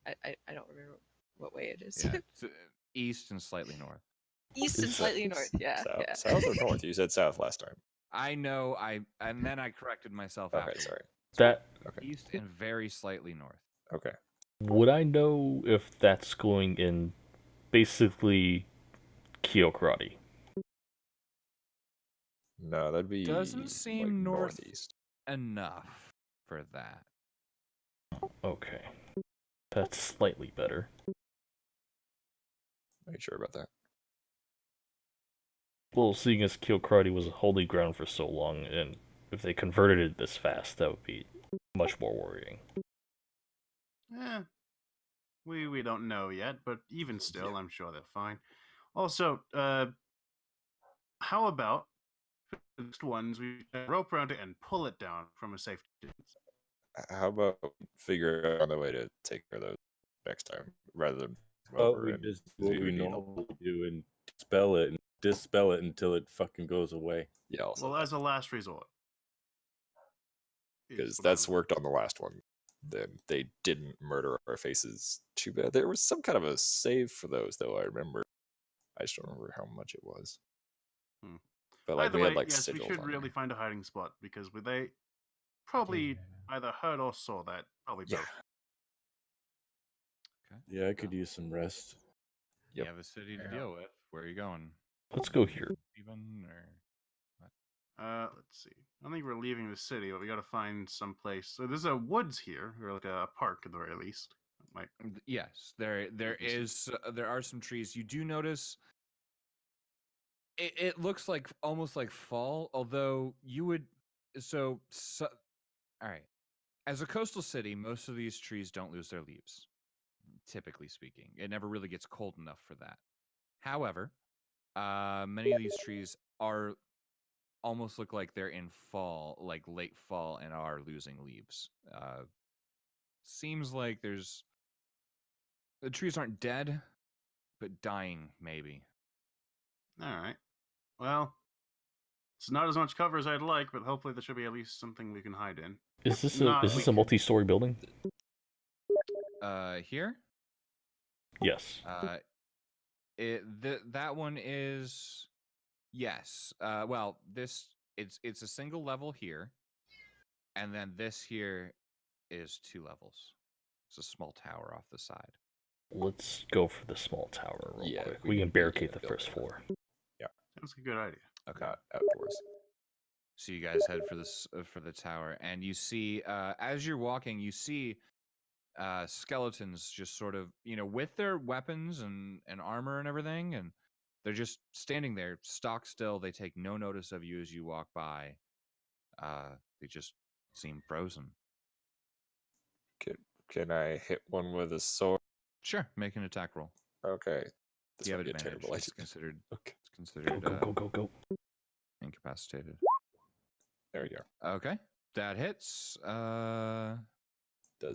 I don't remember what way it is. Yeah, so, east and slightly north. East and Is slightly that north. Yeah, South, yeah. south or north? You said south last time. I know. And then I corrected myself. Okay, afterwards. sorry. That Okay. East and very slightly north. Okay. would I know if that's going in basically Kyokurati? No, that'd be Doesn't seem like, north. northeast. Enough for that. Okay. That's slightly better. Are you sure about that? Well, seeing as Kilkardi was holy ground for so long, and if they converted it this fast, that would be much more worrying. Eh, we don't know yet, but even still, I'm sure they're fine. Also, how about for the next ones we rope around it and pull it down from a safe distance? How about figure out a way to take care of those next time rather than come Oh, over we and just what we do normally do and dispel it until it fucking goes away. Yeah, also Well, as a last resort. is because what that's I'm- worked on the last one. Then they didn't murder our faces too bad. There was some kind of a save for those, though. I remember. I just don't remember how much it was. Hmm. But like Either we way, had like yes, we sigils should on really there. find a hiding spot because they probably Yeah. either heard or saw that. Probably Yeah. both. Okay. Yeah, I could use some rest. You Yep. have a city to Yeah. deal with. Where are you going? Let's go here. Even or Let's see. I don't think we're leaving the city, but we got to find some place. So there's a woods here, or like a park at the very least. Might yes, there can see. is there are some trees. You do notice it looks like almost like fall, although you would so all right. As a coastal city, most of these trees don't lose their leaves, typically speaking. It never really gets cold enough for that. However, many of these trees are almost look like they're in fall, like late fall, and are losing leaves. Seems like the trees aren't dead, but dying maybe. All right. Well, it's not as much cover as I'd like, but hopefully there should be at least something we can hide in. Is this Not a we- multi-story building? Here, Yes. that one is yes. Well, it's a single level here, and then this here is 2 levels. It's a small tower off the side. Let's go for the small tower real Yeah, quick. we We can- can we barricade can the build first it. floor. That's a good idea. Okay. Not outdoors. So you guys head for the tower, and you see as you're walking, you see skeletons just sort of with their weapons and armor and everything, and they're just standing there, stock still. They take no notice of you as you walk by. They just seem frozen. Can I hit one with a sword? Sure, make an attack roll. Okay. This You have might be a advantage. terrible It's idea. considered Okay. it's considered Go. incapacitated. There we go. Okay, that hits. Does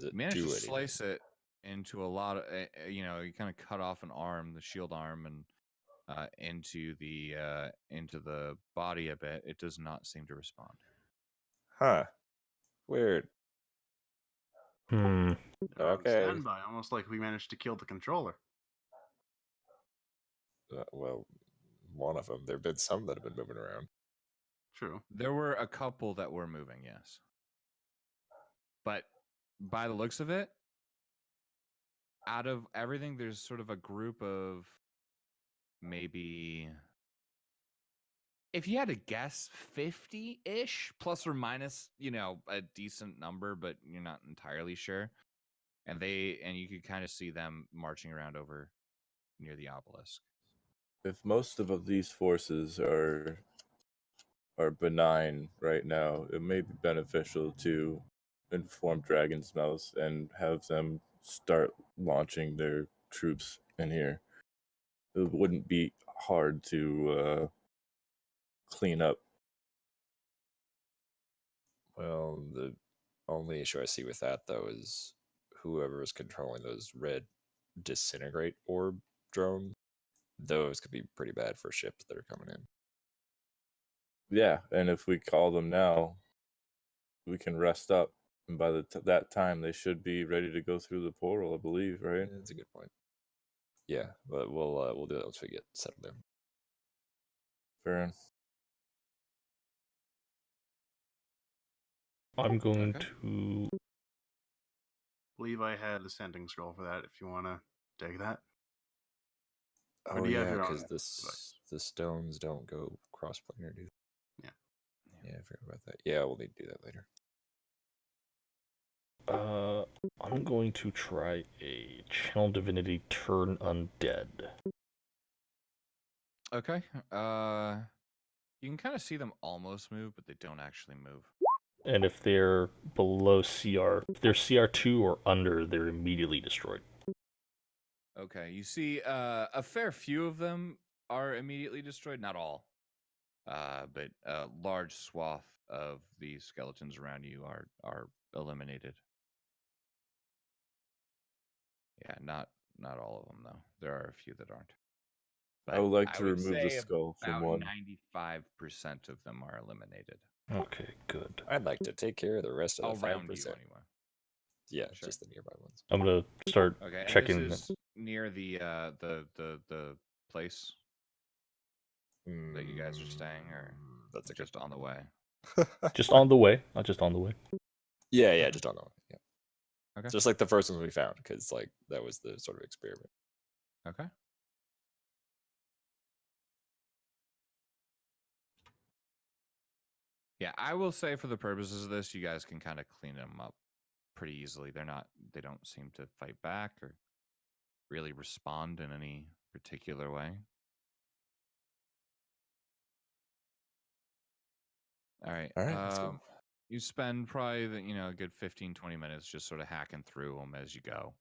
it Managed do to anything? slice it into a lot of you kind of cut off an arm, the shield arm, and into the body a bit. It does not seem to respond. Huh. Weird. They're on Okay. standby, almost like we managed to kill the controller. Well, one of them. There have been some that have been moving around. True. There were a couple that were moving, yes, but by the looks of it, out of everything, there's sort of a group of maybe, if you had to guess, 50-ish, plus or minus, a decent number, but you're not entirely sure. And you could kind of see them marching around over near the obelisk. If most of these forces are benign right now, it may be beneficial to inform Dragon's Mouth and have them start launching their troops in here. It wouldn't be hard to clean up. Well, the only issue I see with that, though, is whoever is controlling those red disintegrate orb drones. Those could be pretty bad for ships that are coming in. Yeah, and if we call them now, we can rest up, and by that time they should be ready to go through the portal, I believe, right? That's a good point. Yeah, but we'll do that once we get settled in. Fair. I'm going Okay. to. Believe I had a sending scroll for that. If you want to take that. Or Oh do you have yeah, your own because device? the stones don't go cross-planar, do they? Yeah. Yeah, I forgot about that. Yeah, we'll need to do that later. I'm going to try a Channel Divinity Turn Undead. Okay. You can kind of see them almost move, but they don't actually move. And if they're below CR, if they're CR2 or under, they're immediately destroyed. Okay, you see a fair few of them are immediately destroyed, not all. But a large swath of the skeletons around you are eliminated. Yeah, not all of them though. There are a few that aren't. I would like I to would remove the say skull from about one. 95% of them are eliminated. Okay, good. I'd like to take care of the rest of the Around 5%. you anyway. Yeah, Sure. just the nearby ones. I'm gonna start Okay, and checking. this is near the place that you guys are staying, or That's a just on the way. Just on the way, not just on the way. Yeah, just on the way. Yeah. Okay. Just like the first ones we found, because like that was the sort of experiment. Okay. Yeah, I will say for the purposes of this, you guys can kind of clean them up pretty easily. They don't seem to fight back or really respond in any particular way. All right. All right, let's go. You spend probably a good 15-20 minutes just sort of hacking through them as you go.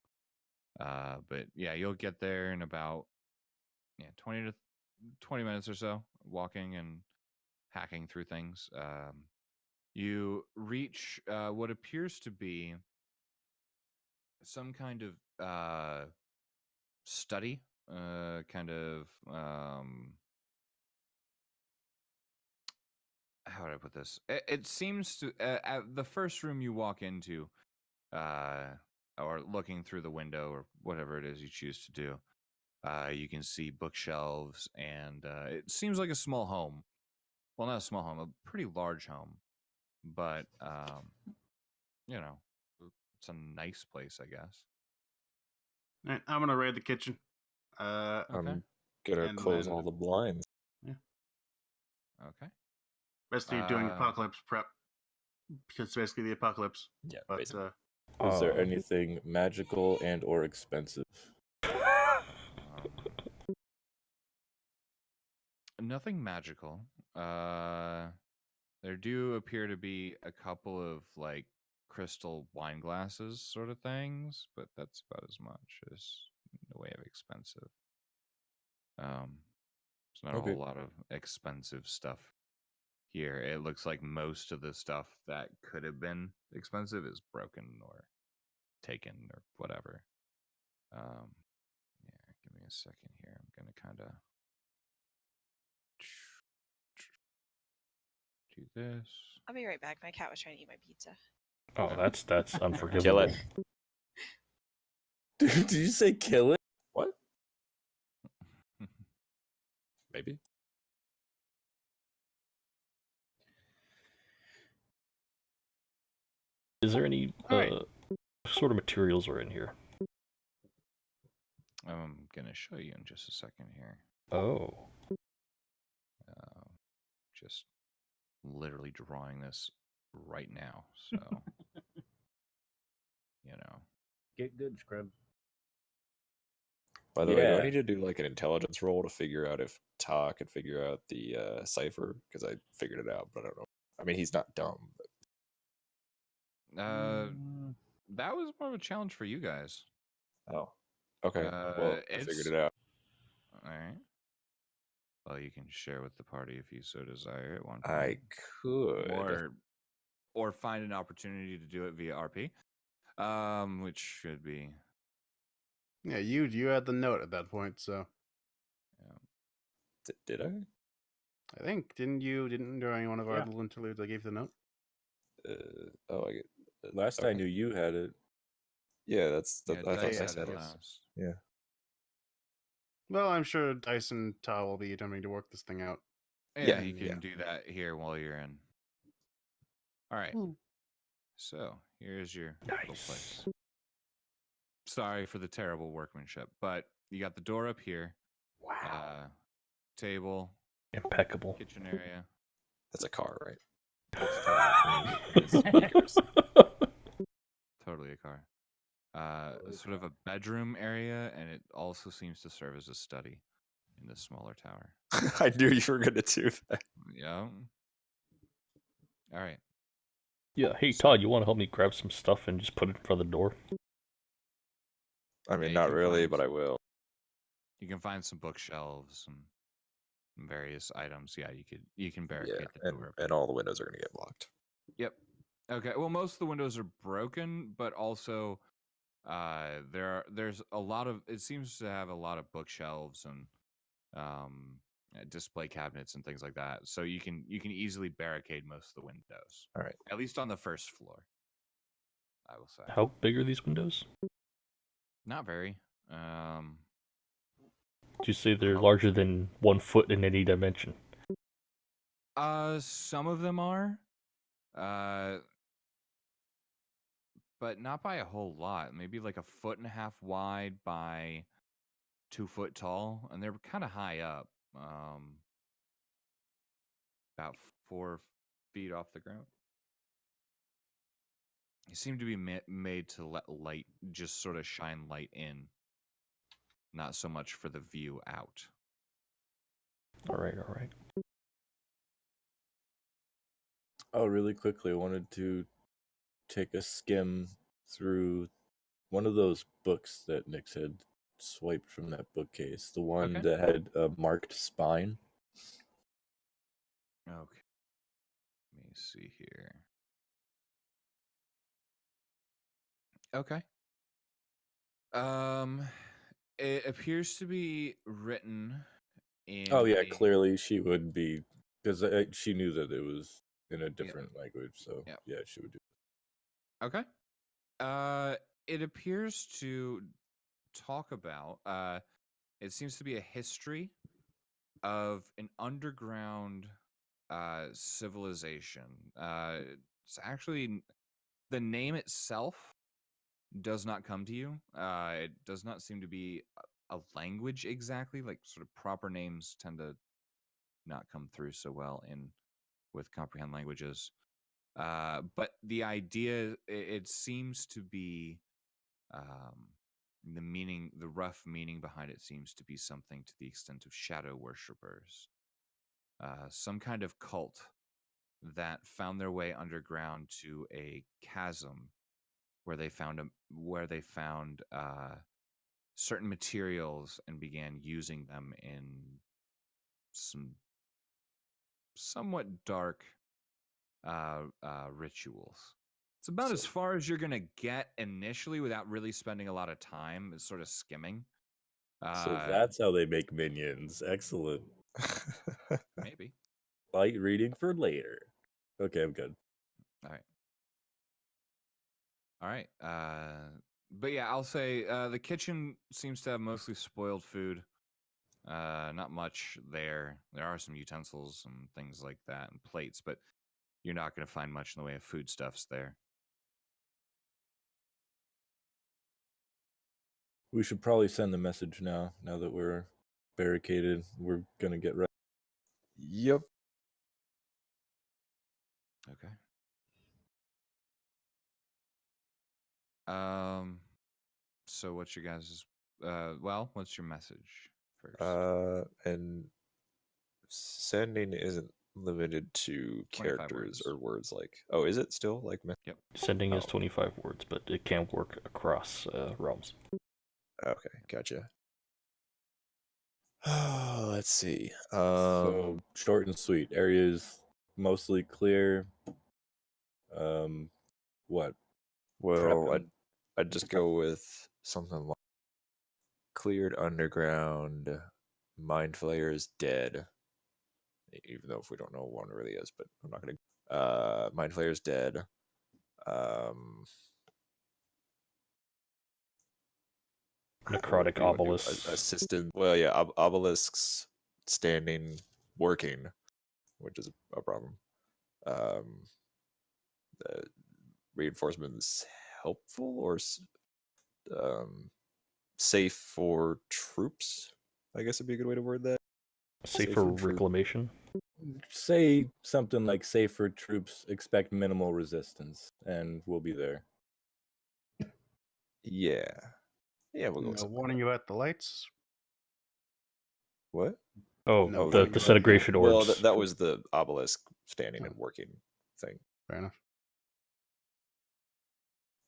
But yeah, you'll get there in about 20 to 20 minutes or so, walking and hacking through things. You reach what appears to be some kind of study, kind of how would I put this? It seems to at the first room you walk into, or looking through the window or whatever it is you choose to do, you can see bookshelves, and it seems like a small home. Well, not a small home, a pretty large home, but it's a nice place, I guess. All right, I'm gonna raid the kitchen. Okay. I'm gonna And close then- all the blinds. Okay. Basically doing apocalypse prep. Because it's basically the apocalypse. Yeah, But basically. Is there Um, anything magical and or expensive? Nothing magical. There do appear to be a couple of like crystal wine glasses sort of things, but that's about as much as in the way of expensive. There's not a Okay. whole lot of expensive stuff here. It looks like most of the stuff that could have been expensive is broken or taken or whatever. Yeah, give me a second here. I'm gonna kind of do this. I'll be right back. My cat was trying to eat my pizza. Oh, that's unforgivable. Kill it. Dude, did you say kill it? What? Maybe. Is there any Alright. sort of materials are in here? I'm gonna show you in just a second here. Oh, Just literally drawing this right now, so Get good, Scrub. By the way, do Yeah. I need to do like an intelligence roll to figure out if Ta can figure out the cipher? Because I figured it out, but I don't know. I mean, he's not dumb. But... that was more of a challenge for you guys. Oh, okay. Well, I figured it's- it out. All right. Well, you can share with the party if you so desire at one point. I could. or find an opportunity to do it via RP, which should be. yeah, you had the note at that point, so Did I? I think didn't during one of our Yeah. little interludes I gave the note. Oh, I get. Last I okay. knew, you had it. Yeah, that's. Yeah, I thought Dice I had said it it. last. Well, I'm sure Dice and Ta will be attempting to work this thing out. Yeah, Yeah, you can yeah. do that here while you're in. All right. Hmm. So here's your little nice. place. Sorry for the terrible workmanship, but you got the door up here. Wow. Table, Impeccable. kitchen area. That's a car, right? Totally totally a car. Sort of a bedroom area, and it also seems to serve as a study in this smaller tower. I knew you were gonna do that. Yeah. All right. Yeah, hey So- Todd, you want to help me grab some stuff and just put it in front of the door? I mean, you not can really, find- but I will. You can find some bookshelves and various items. Yeah, you can barricade Yeah, the and, door. and all the windows are gonna get blocked. Yep. Okay. Well, most of the windows are broken, but also there's a lot of, it seems to have a lot of bookshelves and display cabinets and things like that. So you can easily barricade most of the windows. All right. At least on the first floor, I will say. How big are these windows? Not very. Did you say they're larger than 1 foot in any dimension? Some of them are. But not by a whole lot. Maybe like 1.5 feet wide by 2 foot tall, and they're kind of high up. About 4 feet off the ground. They seem to be made to let light just sort of shine light in, not so much for the view out. All right, all right. Oh, really quickly, I wanted to take a skim through one of those books that Nix had swiped from that bookcase. The one Okay. that had a marked spine. Okay. Let me see here. Okay. It appears to be written in. Oh yeah, clearly she would be, because she knew that it was in a different language. So Yep. yeah, she would do. Okay. It appears to talk about. It seems to be a history of an underground civilization. It's actually the name itself does not come to you. It does not seem to be a language exactly. Like sort of proper names tend to not come through so well with comprehend languages. But the idea, it seems to be the rough meaning behind it seems to be something to the extent of shadow worshippers. Some kind of cult that found their way underground to a chasm where they found certain materials and began using them in some somewhat dark rituals. It's about as far as you're gonna get initially without really spending a lot of time. It's sort of skimming. So that's how they make minions. Excellent. Maybe. Light reading for later. Okay, I'm good. All right. But yeah, I'll say the kitchen seems to have mostly spoiled food. Not much there. There are some utensils and things like that and plates, but you're not going to find much in the way of foodstuffs there. We should probably send the message now that we're barricaded. We're gonna get ready. Yep. Okay. So what's your guys' what's your message first? And sending isn't limited to 25 characters words. or words like. Oh, is it still like? Yep. Sending is Oh. 25 words, but it can work across realms. Okay, gotcha. Let's see. So short and sweet. Areas mostly clear. What? Well, prepping. I'd just go with something like cleared underground, mind flayer is dead. Even though if we don't know what one really is, but I'm not gonna. Mind flayer is dead. Necrotic we wanna do obelisks. Assisted. Well, yeah, obelisks standing, working, which is a problem. The reinforcements helpful or safe for troops, I guess would be a good way to word that. Safer for troop- reclamation. Say something like safer troops expect minimal resistance, and we'll be there. Yeah. Yeah, we'll go with No something. warning about the lights. What? Oh, No, the you- disintegration Well, orbs. that was the obelisk standing and working thing. Fair enough.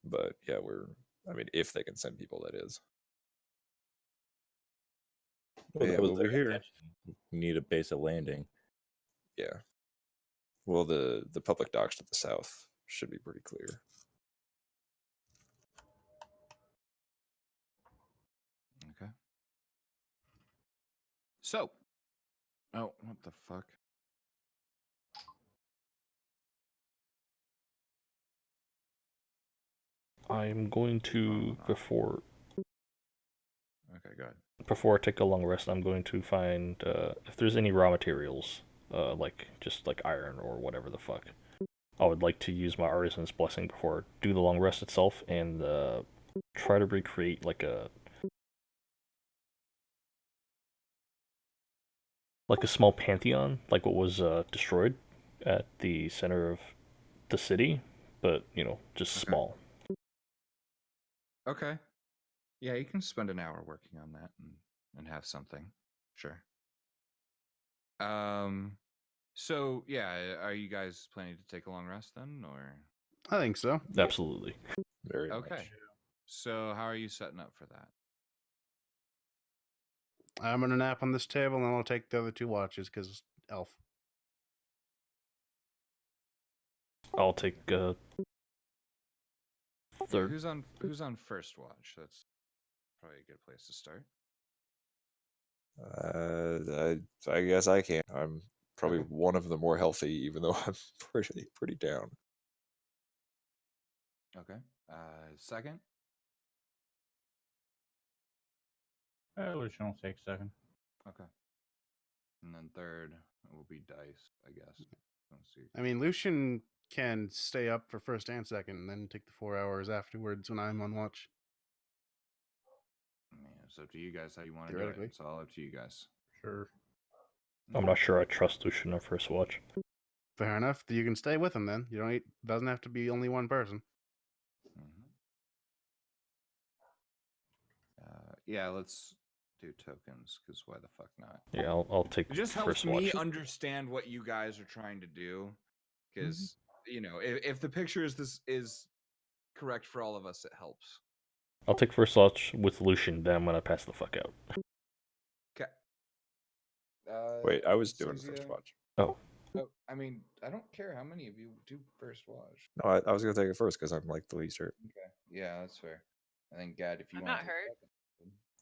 But yeah, I mean, if they can send people, that is. Well, Yeah, that was well, their we're here. intention. We need a base of landing. Yeah. Well, the public docks to the south should be pretty clear. Okay. So, oh, what the fuck? I'm going to before Okay, go ahead. I take a long rest, I'm going to find if there's any raw materials, like just like iron or whatever the fuck. I would like to use my artisan's blessing before I do the long rest itself, and try to recreate like a small pantheon, like what was destroyed at the center of the city, but just Okay. small. Okay. Yeah, you can spend an hour working on that and have something. Sure. So yeah, are you guys planning to take a long rest then, or? I think so. Absolutely. Very Okay. much. So how are you setting up for that? I'm gonna nap on this table, and I'll take the other 2 watches because elf. I'll take third. Who's on first watch? That's probably a good place to start. I guess I can. I'm probably Okay. one of the more healthy, even though I'm pretty down. Okay. Second. Lucian will take second. Okay. And then third will be Dice, I guess. Let's see. I mean, Lucian can stay up for first and second, and then take the 4 hours afterwards when I'm on watch. Yeah, it's up to you guys how you want to do it. Theoretically. It's all up to you guys. Sure. I'm not sure I trust Lucian on first watch. Fair enough. You can stay with him then. You don't. Doesn't have to be only one person. Mhm. Yeah, let's do tokens, because why the fuck not? Yeah, I'll take It just helps first me watch. understand what you guys are trying to do, because if the picture is correct for all of us, it helps. I'll take first watch with Lucian, then I'm gonna pass the fuck out. Okay. Wait, I was doing first watch. Oh, Oh, I mean, I don't care how many of you do first watch. No, I was gonna take it first because I'm like the least hurt. Okay. Yeah, that's fair. I think Gad, if you I'm want not hurt.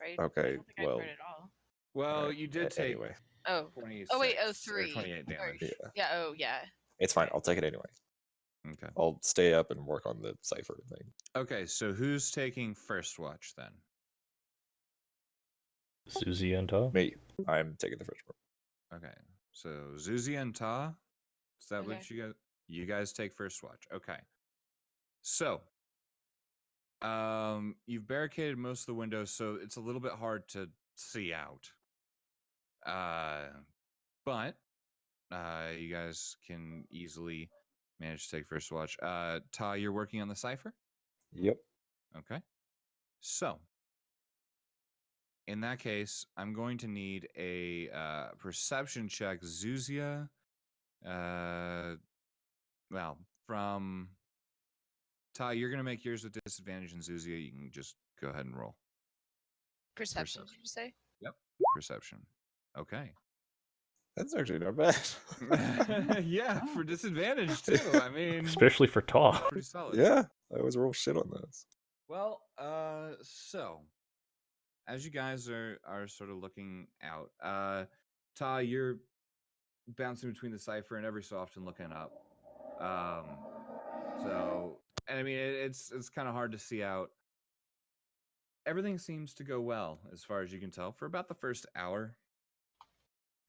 Right? Okay, I don't think well- I'm hurt at all. Well, Alright, you did take anyway. Oh. 26 Oh wait. Oh, or 3. 28 damage. Yeah, Yeah. Oh yeah. it's fine. I'll take it anyway. Okay. I'll stay up and work on the cipher thing. Okay, so who's taking first watch then? Susie and Ta. Me, I'm taking the first one. Okay, so Zuzi and Ta, is that Okay. what you guys take first watch? Okay, so you've barricaded most of the windows, so it's a little bit hard to see out. But you guys can easily manage to take first watch. Ta, you're working on the cipher. Yep. Okay, so in that case, I'm going to need a perception check. Zuzia, well, from Ty, you're going to make yours with disadvantage, and Zuzia, you can just go ahead and roll. Perception. Did you say? Yep. Perception. Okay. That's actually not bad. Yeah, for disadvantage, too. I mean, Especially for Ta. pretty solid. Yeah, I always roll shit on this. Well, so as you guys are sort of looking out, Ta, you're bouncing between the cipher and every so often looking up. So, and I mean, it's kind of hard to see out. Everything seems to go well as far as you can tell for about the first hour,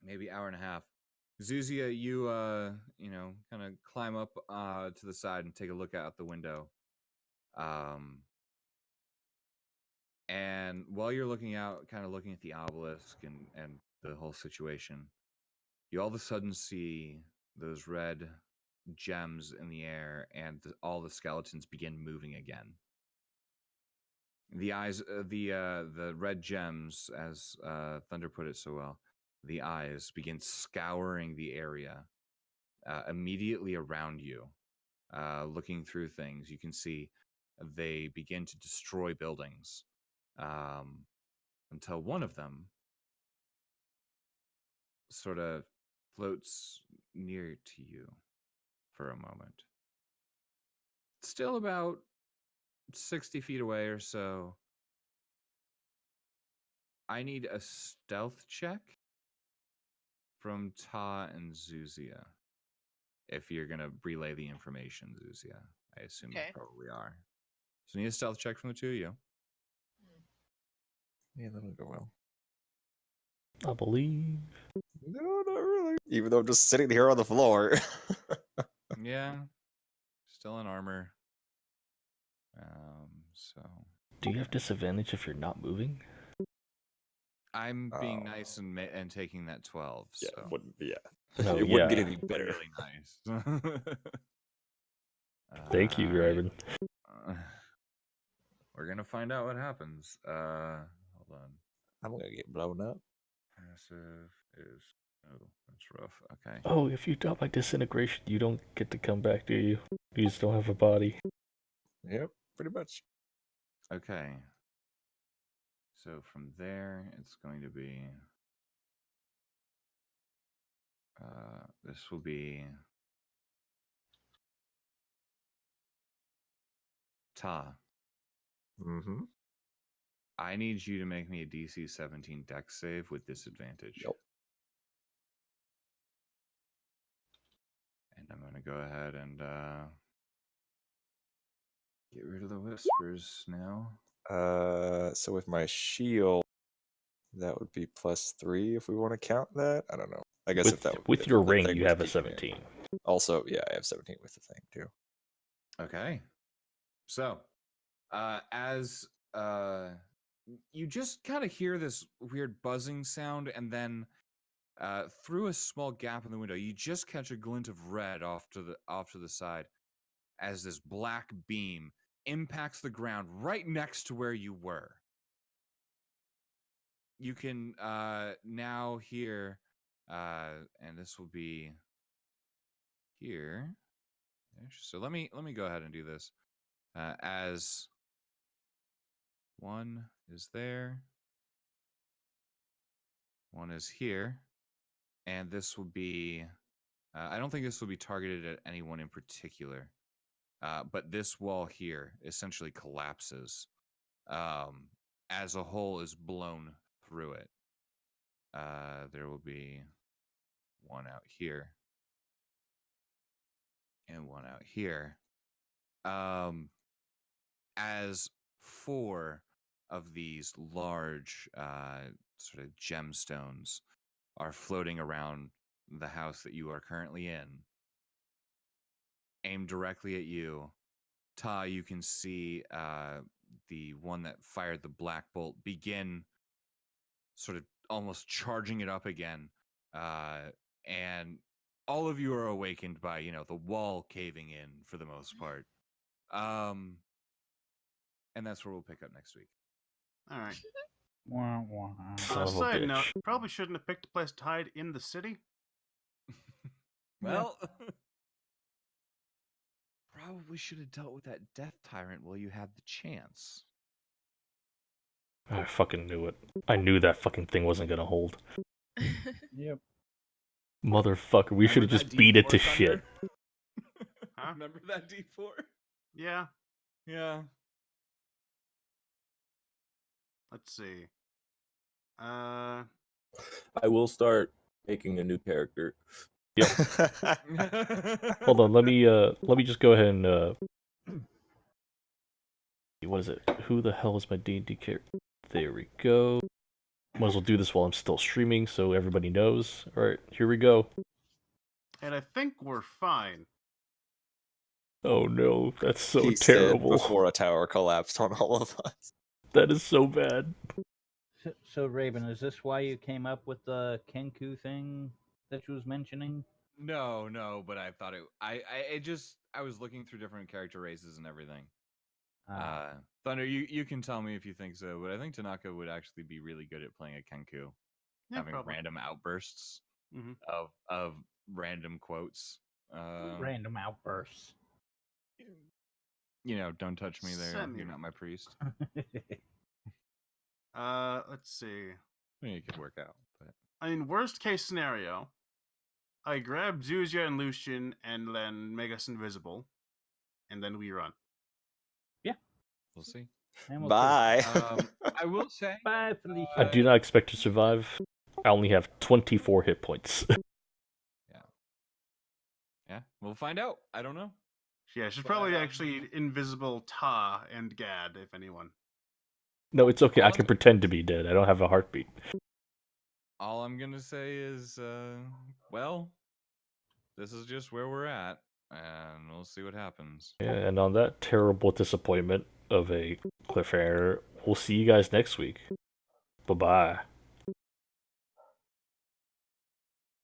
maybe hour and a half. Zuzia, you kind of climb up to the side and take a look out the window. And while you're looking out, kind of looking at the obelisk and the whole situation, you all of a sudden see those red gems in the air, and all the skeletons begin moving again. The eyes, the red gems, as Thunder put it so well, the eyes begin scouring the area immediately around you, looking through things. You can see they begin to destroy buildings until one of them sort of floats near to you for a moment. Still about 60 feet away or so. I need a stealth check from Ta and Zuzia. If you're going to relay the information, Zuzia. I assume you Okay. probably are. So I need a stealth check from the two of you. Yeah, that'll go well. I believe. No, not really. Even though I'm just sitting here on the floor. Yeah. Still in armor. So Do you have disadvantage if you're not moving? I'm being nice and taking that 12. Yeah, So. it wouldn't be. Oh, It wouldn't get yeah. any better. Really nice. Thank you, Alright. Raven. We're gonna find out what happens. Hold on. I'm gonna get blown up. Passive is that's rough. Okay. Oh, if you die by disintegration, you don't get to come back, do you? You just don't have a body. Yep, pretty much. Okay. So from there, it's going to be. This will be. Ta. Mm-hmm. I need you to make me a DC 17 Dex save with disadvantage. Yep. And I'm going to go ahead and get rid of the whispers now. So with my shield, that would be +3 if we want to count that. I don't know. I guess if that would be with your the ring, thing you was have a keeping it. 17. Also, yeah, I have 17 with the thing too. Okay. So, as you just kind of hear this weird buzzing sound, and then through a small gap in the window, you just catch a glint of red off to the side as this black beam impacts the ground right next to where you were. You can now hear, and this will be here. So let me go ahead and do this. As one is there, one is here, and this will be. I don't think this will be targeted at anyone in particular, but this wall here essentially collapses. As a whole is blown through it. There will be one out here and one out here. As 4 of these large sort of gemstones are floating around the house that you are currently in, aimed directly at you, Ta, you can see the one that fired the black bolt begin sort of almost charging it up again, and all of you are awakened by the wall caving in for the most part, and that's where we'll pick up next week. All right. Wah, wah. Son of a Side bitch. note, probably shouldn't have picked a place to hide in the city. Well, probably should have dealt with that death tyrant while you had the chance. I fucking knew it. I knew that fucking thing wasn't gonna hold. Yep. Motherfucker, we should have Remember just that beat it D4 to thunder? shit. Huh? Remember that D4? Yeah. Yeah. Let's see. I will start making a new character. Hold on, let me just go ahead and what is it? Who the hell is my D&D character? There we go. Might as well do this while I'm still streaming so everybody knows. Alright, here we go. And I think we're fine. Oh no, that's so He said terrible. before a tower collapsed on all of us. That is so bad. So, Raven, is this why you came up with the Kenku thing that you was mentioning? No, but I thought I was looking through different character races and everything. Thunder, you can tell me if you think so, but I think Tanaka would actually be really good at playing a Kenku, Yeah, having probably. random outbursts Mhm. of random quotes. Random outbursts. You know, don't touch me there. Send me You're not my priest. Let's see. I mean, it could work out, but I mean, worst case scenario, I grab Zuzia and Lucian and then make us invisible, and then we run. we'll see. And we'll Bye. I will say, Bye, Felicia. I do not expect to survive. I only have 24 hit points. yeah, we'll find out. I don't know. Yeah, she's But, probably actually invisible Ta and Gad, if anyone. No, it's okay. I can pretend to be dead. I don't have a heartbeat. All I'm gonna say is, well, this is just where we're at, and we'll see what happens. Yeah, and on that terrible disappointment of a cliffhanger, we'll see you guys next week. Bye-bye.